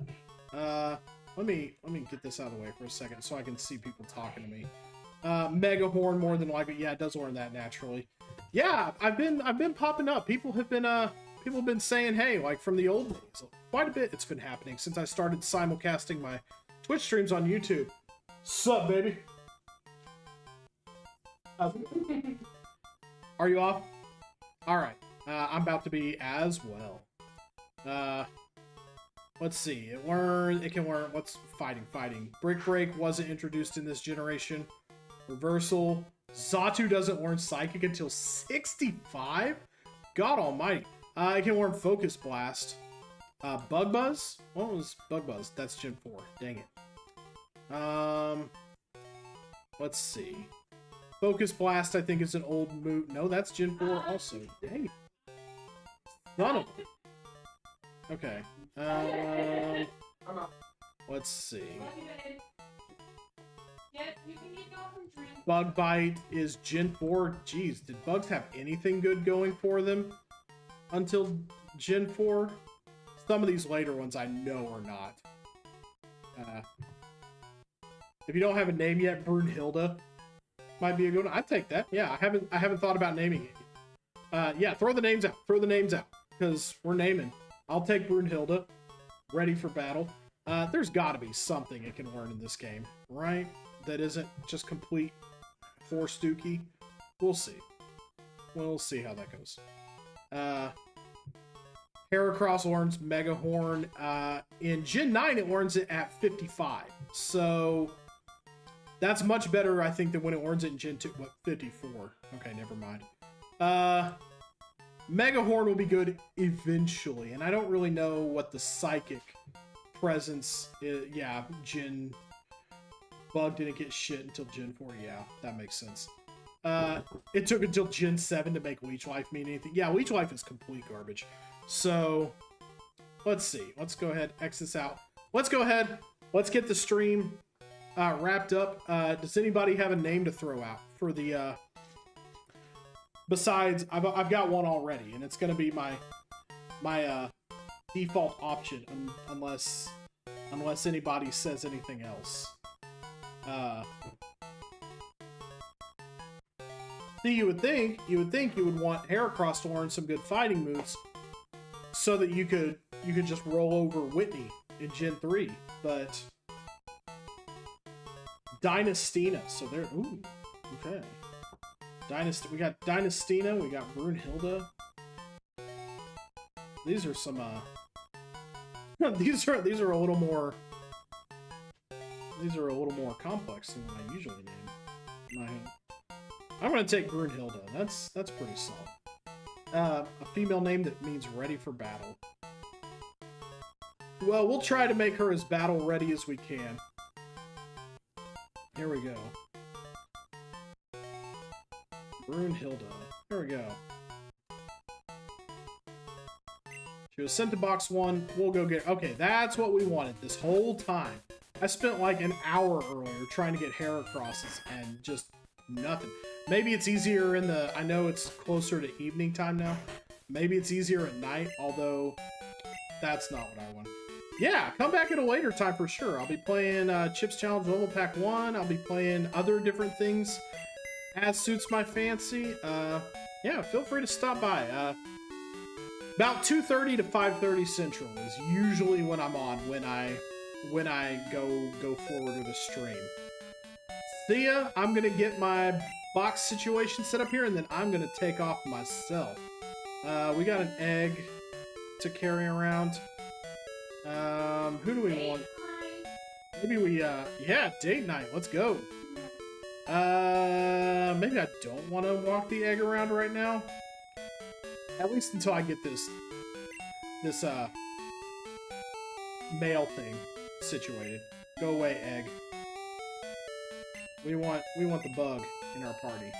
Let me get this out of the way for a second so I can see people talking to me. Mega Horn, more than likely. Yeah, it does learn that naturally. Yeah, I've been popping up. People have been saying, hey, like from the old days. Quite a bit it's been happening since I started simulcasting my Twitch streams on YouTube. Sup, baby? Are you off? Alright. I'm about to be as well. Let's see. It can learn what's fighting. Brick Break wasn't introduced in this generation. Reversal. Xatu doesn't learn Psychic until 65? God almighty. It can learn Focus Blast. Bug Buzz? What was Bug Buzz? That's Gen 4. Dang it. Let's see. Focus Blast, I think, is an old move. No, that's Gen 4 also. Dang it. Son of a... Okay. Let's see. Bug Bite is Gen 4. Jeez, did bugs have anything good going for them until Gen 4? Some of these later ones I know are not. If you don't have a name yet, Brunhilde might be a good one. I'd take that. Yeah, I haven't thought about naming it. Yeah, throw the names out. Throw the names out. Because we're naming. I'll take Brunhilde. Ready for battle. There's got to be something it can learn in this game, right? That isn't just complete horse dookie. We'll see. We'll see how that goes. Heracross learns Mega Horn. In Gen 9, it learns it at 55. So that's much better, I think, than when it learns it in Gen 2. What, 54? Okay, never mind. Mega Horn will be good eventually. And I don't really know what the Psychic presence is. Yeah, Gen... Bug didn't get shit until Gen 4. Yeah, that makes sense. It took until Gen 7 to make Leech Life mean anything. Yeah, Leech Life is complete garbage. So, let's see. Let's go ahead, X this out. Let's go ahead. Let's get the stream wrapped up. Does anybody have a name to throw out for the... Besides, I've got one already, and it's going to be my default option, unless anybody says anything else. See, you would think you would want Heracross to learn some good fighting moves, so that you could just roll over Whitney in Gen 3, but Dynastina. So there. Ooh, okay. We got Dynastina. We got Brunhilde. These are some. These are a little more. These are a little more complex than what I usually name. I'm gonna take Brunhilde. That's pretty solid. A female name that means ready for battle. Well, we'll try to make her as battle ready as we can. Here we go. Brunhilde. Here we go. She was sent to box 1. We'll go get... Okay, that's what we wanted this whole time. I spent like an hour earlier trying to get Heracrosses and just nothing. Maybe it's easier in the... I know it's closer to evening time now. Maybe it's easier at night, although that's not what I want. Yeah, come back at a later time for sure. I'll be playing Chips Challenge Level Pack 1. I'll be playing other different things as suits my fancy. Yeah, feel free to stop by. About 2:30 to 5:30 Central is usually when I'm on when I go forward with a stream. See ya. I'm gonna get my box situation set up here, and then I'm gonna take off myself. We got an egg to carry around. Who do we want? Maybe we, yeah, date night. Let's go. Maybe I don't want to walk the egg around right now. At least until I get this mail thing situated. Go away, egg. We want the bug in our party.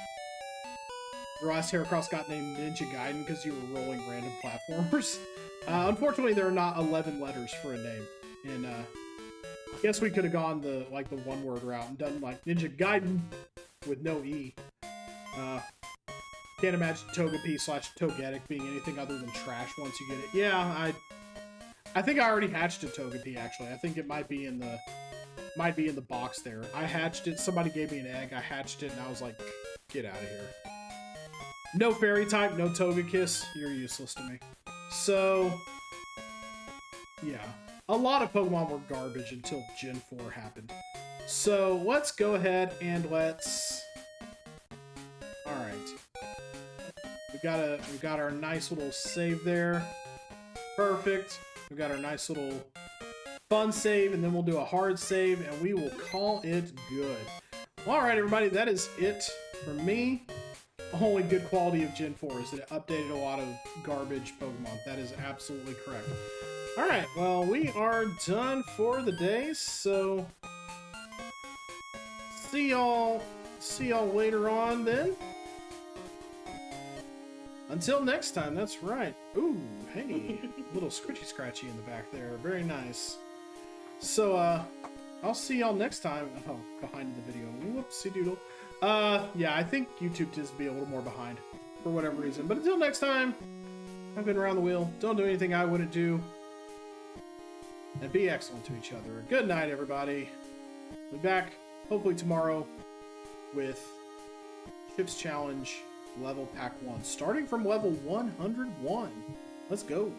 Your last Heracross got named Ninja Gaiden because you were rolling random platformers. Unfortunately, there are not 11 letters for a name. And, I guess we could have gone the one-word route and done, like, Ninja Gaiden with no E. Can't imagine Togepi/Togetic being anything other than trash once you get it. Yeah, I think I already hatched a Togepi, actually. I think it might be in the box there. I hatched it, somebody gave me an egg, I hatched it, and I was like, get out of here. No fairy type, no Togekiss, you're useless to me. So, yeah. A lot of Pokemon were garbage until Gen 4 happened. So, let's go ahead and let's... Alright. We got our nice little save there. Perfect. We got our nice little fun save, and then we'll do a hard save, and we will call it good. Alright, everybody, that is it for me. Only good quality of Gen 4 is that it updated a lot of garbage Pokemon. That is absolutely correct. Alright, well, we are done for the day, so see y'all later on then. Until next time, that's right. Ooh, hey, little scratchy in the back there. Very nice. So, I'll see y'all next time. Oh, behind the video. Whoopsie doodle. Yeah, I think YouTube tends to be a little more behind for whatever reason. But until next time, I've been Around the Wheel. Don't do anything I wouldn't do. And be excellent to each other. Good night, everybody. We'll be back hopefully tomorrow with Chips Challenge Level Pack 1. Starting from level 101. Let's go.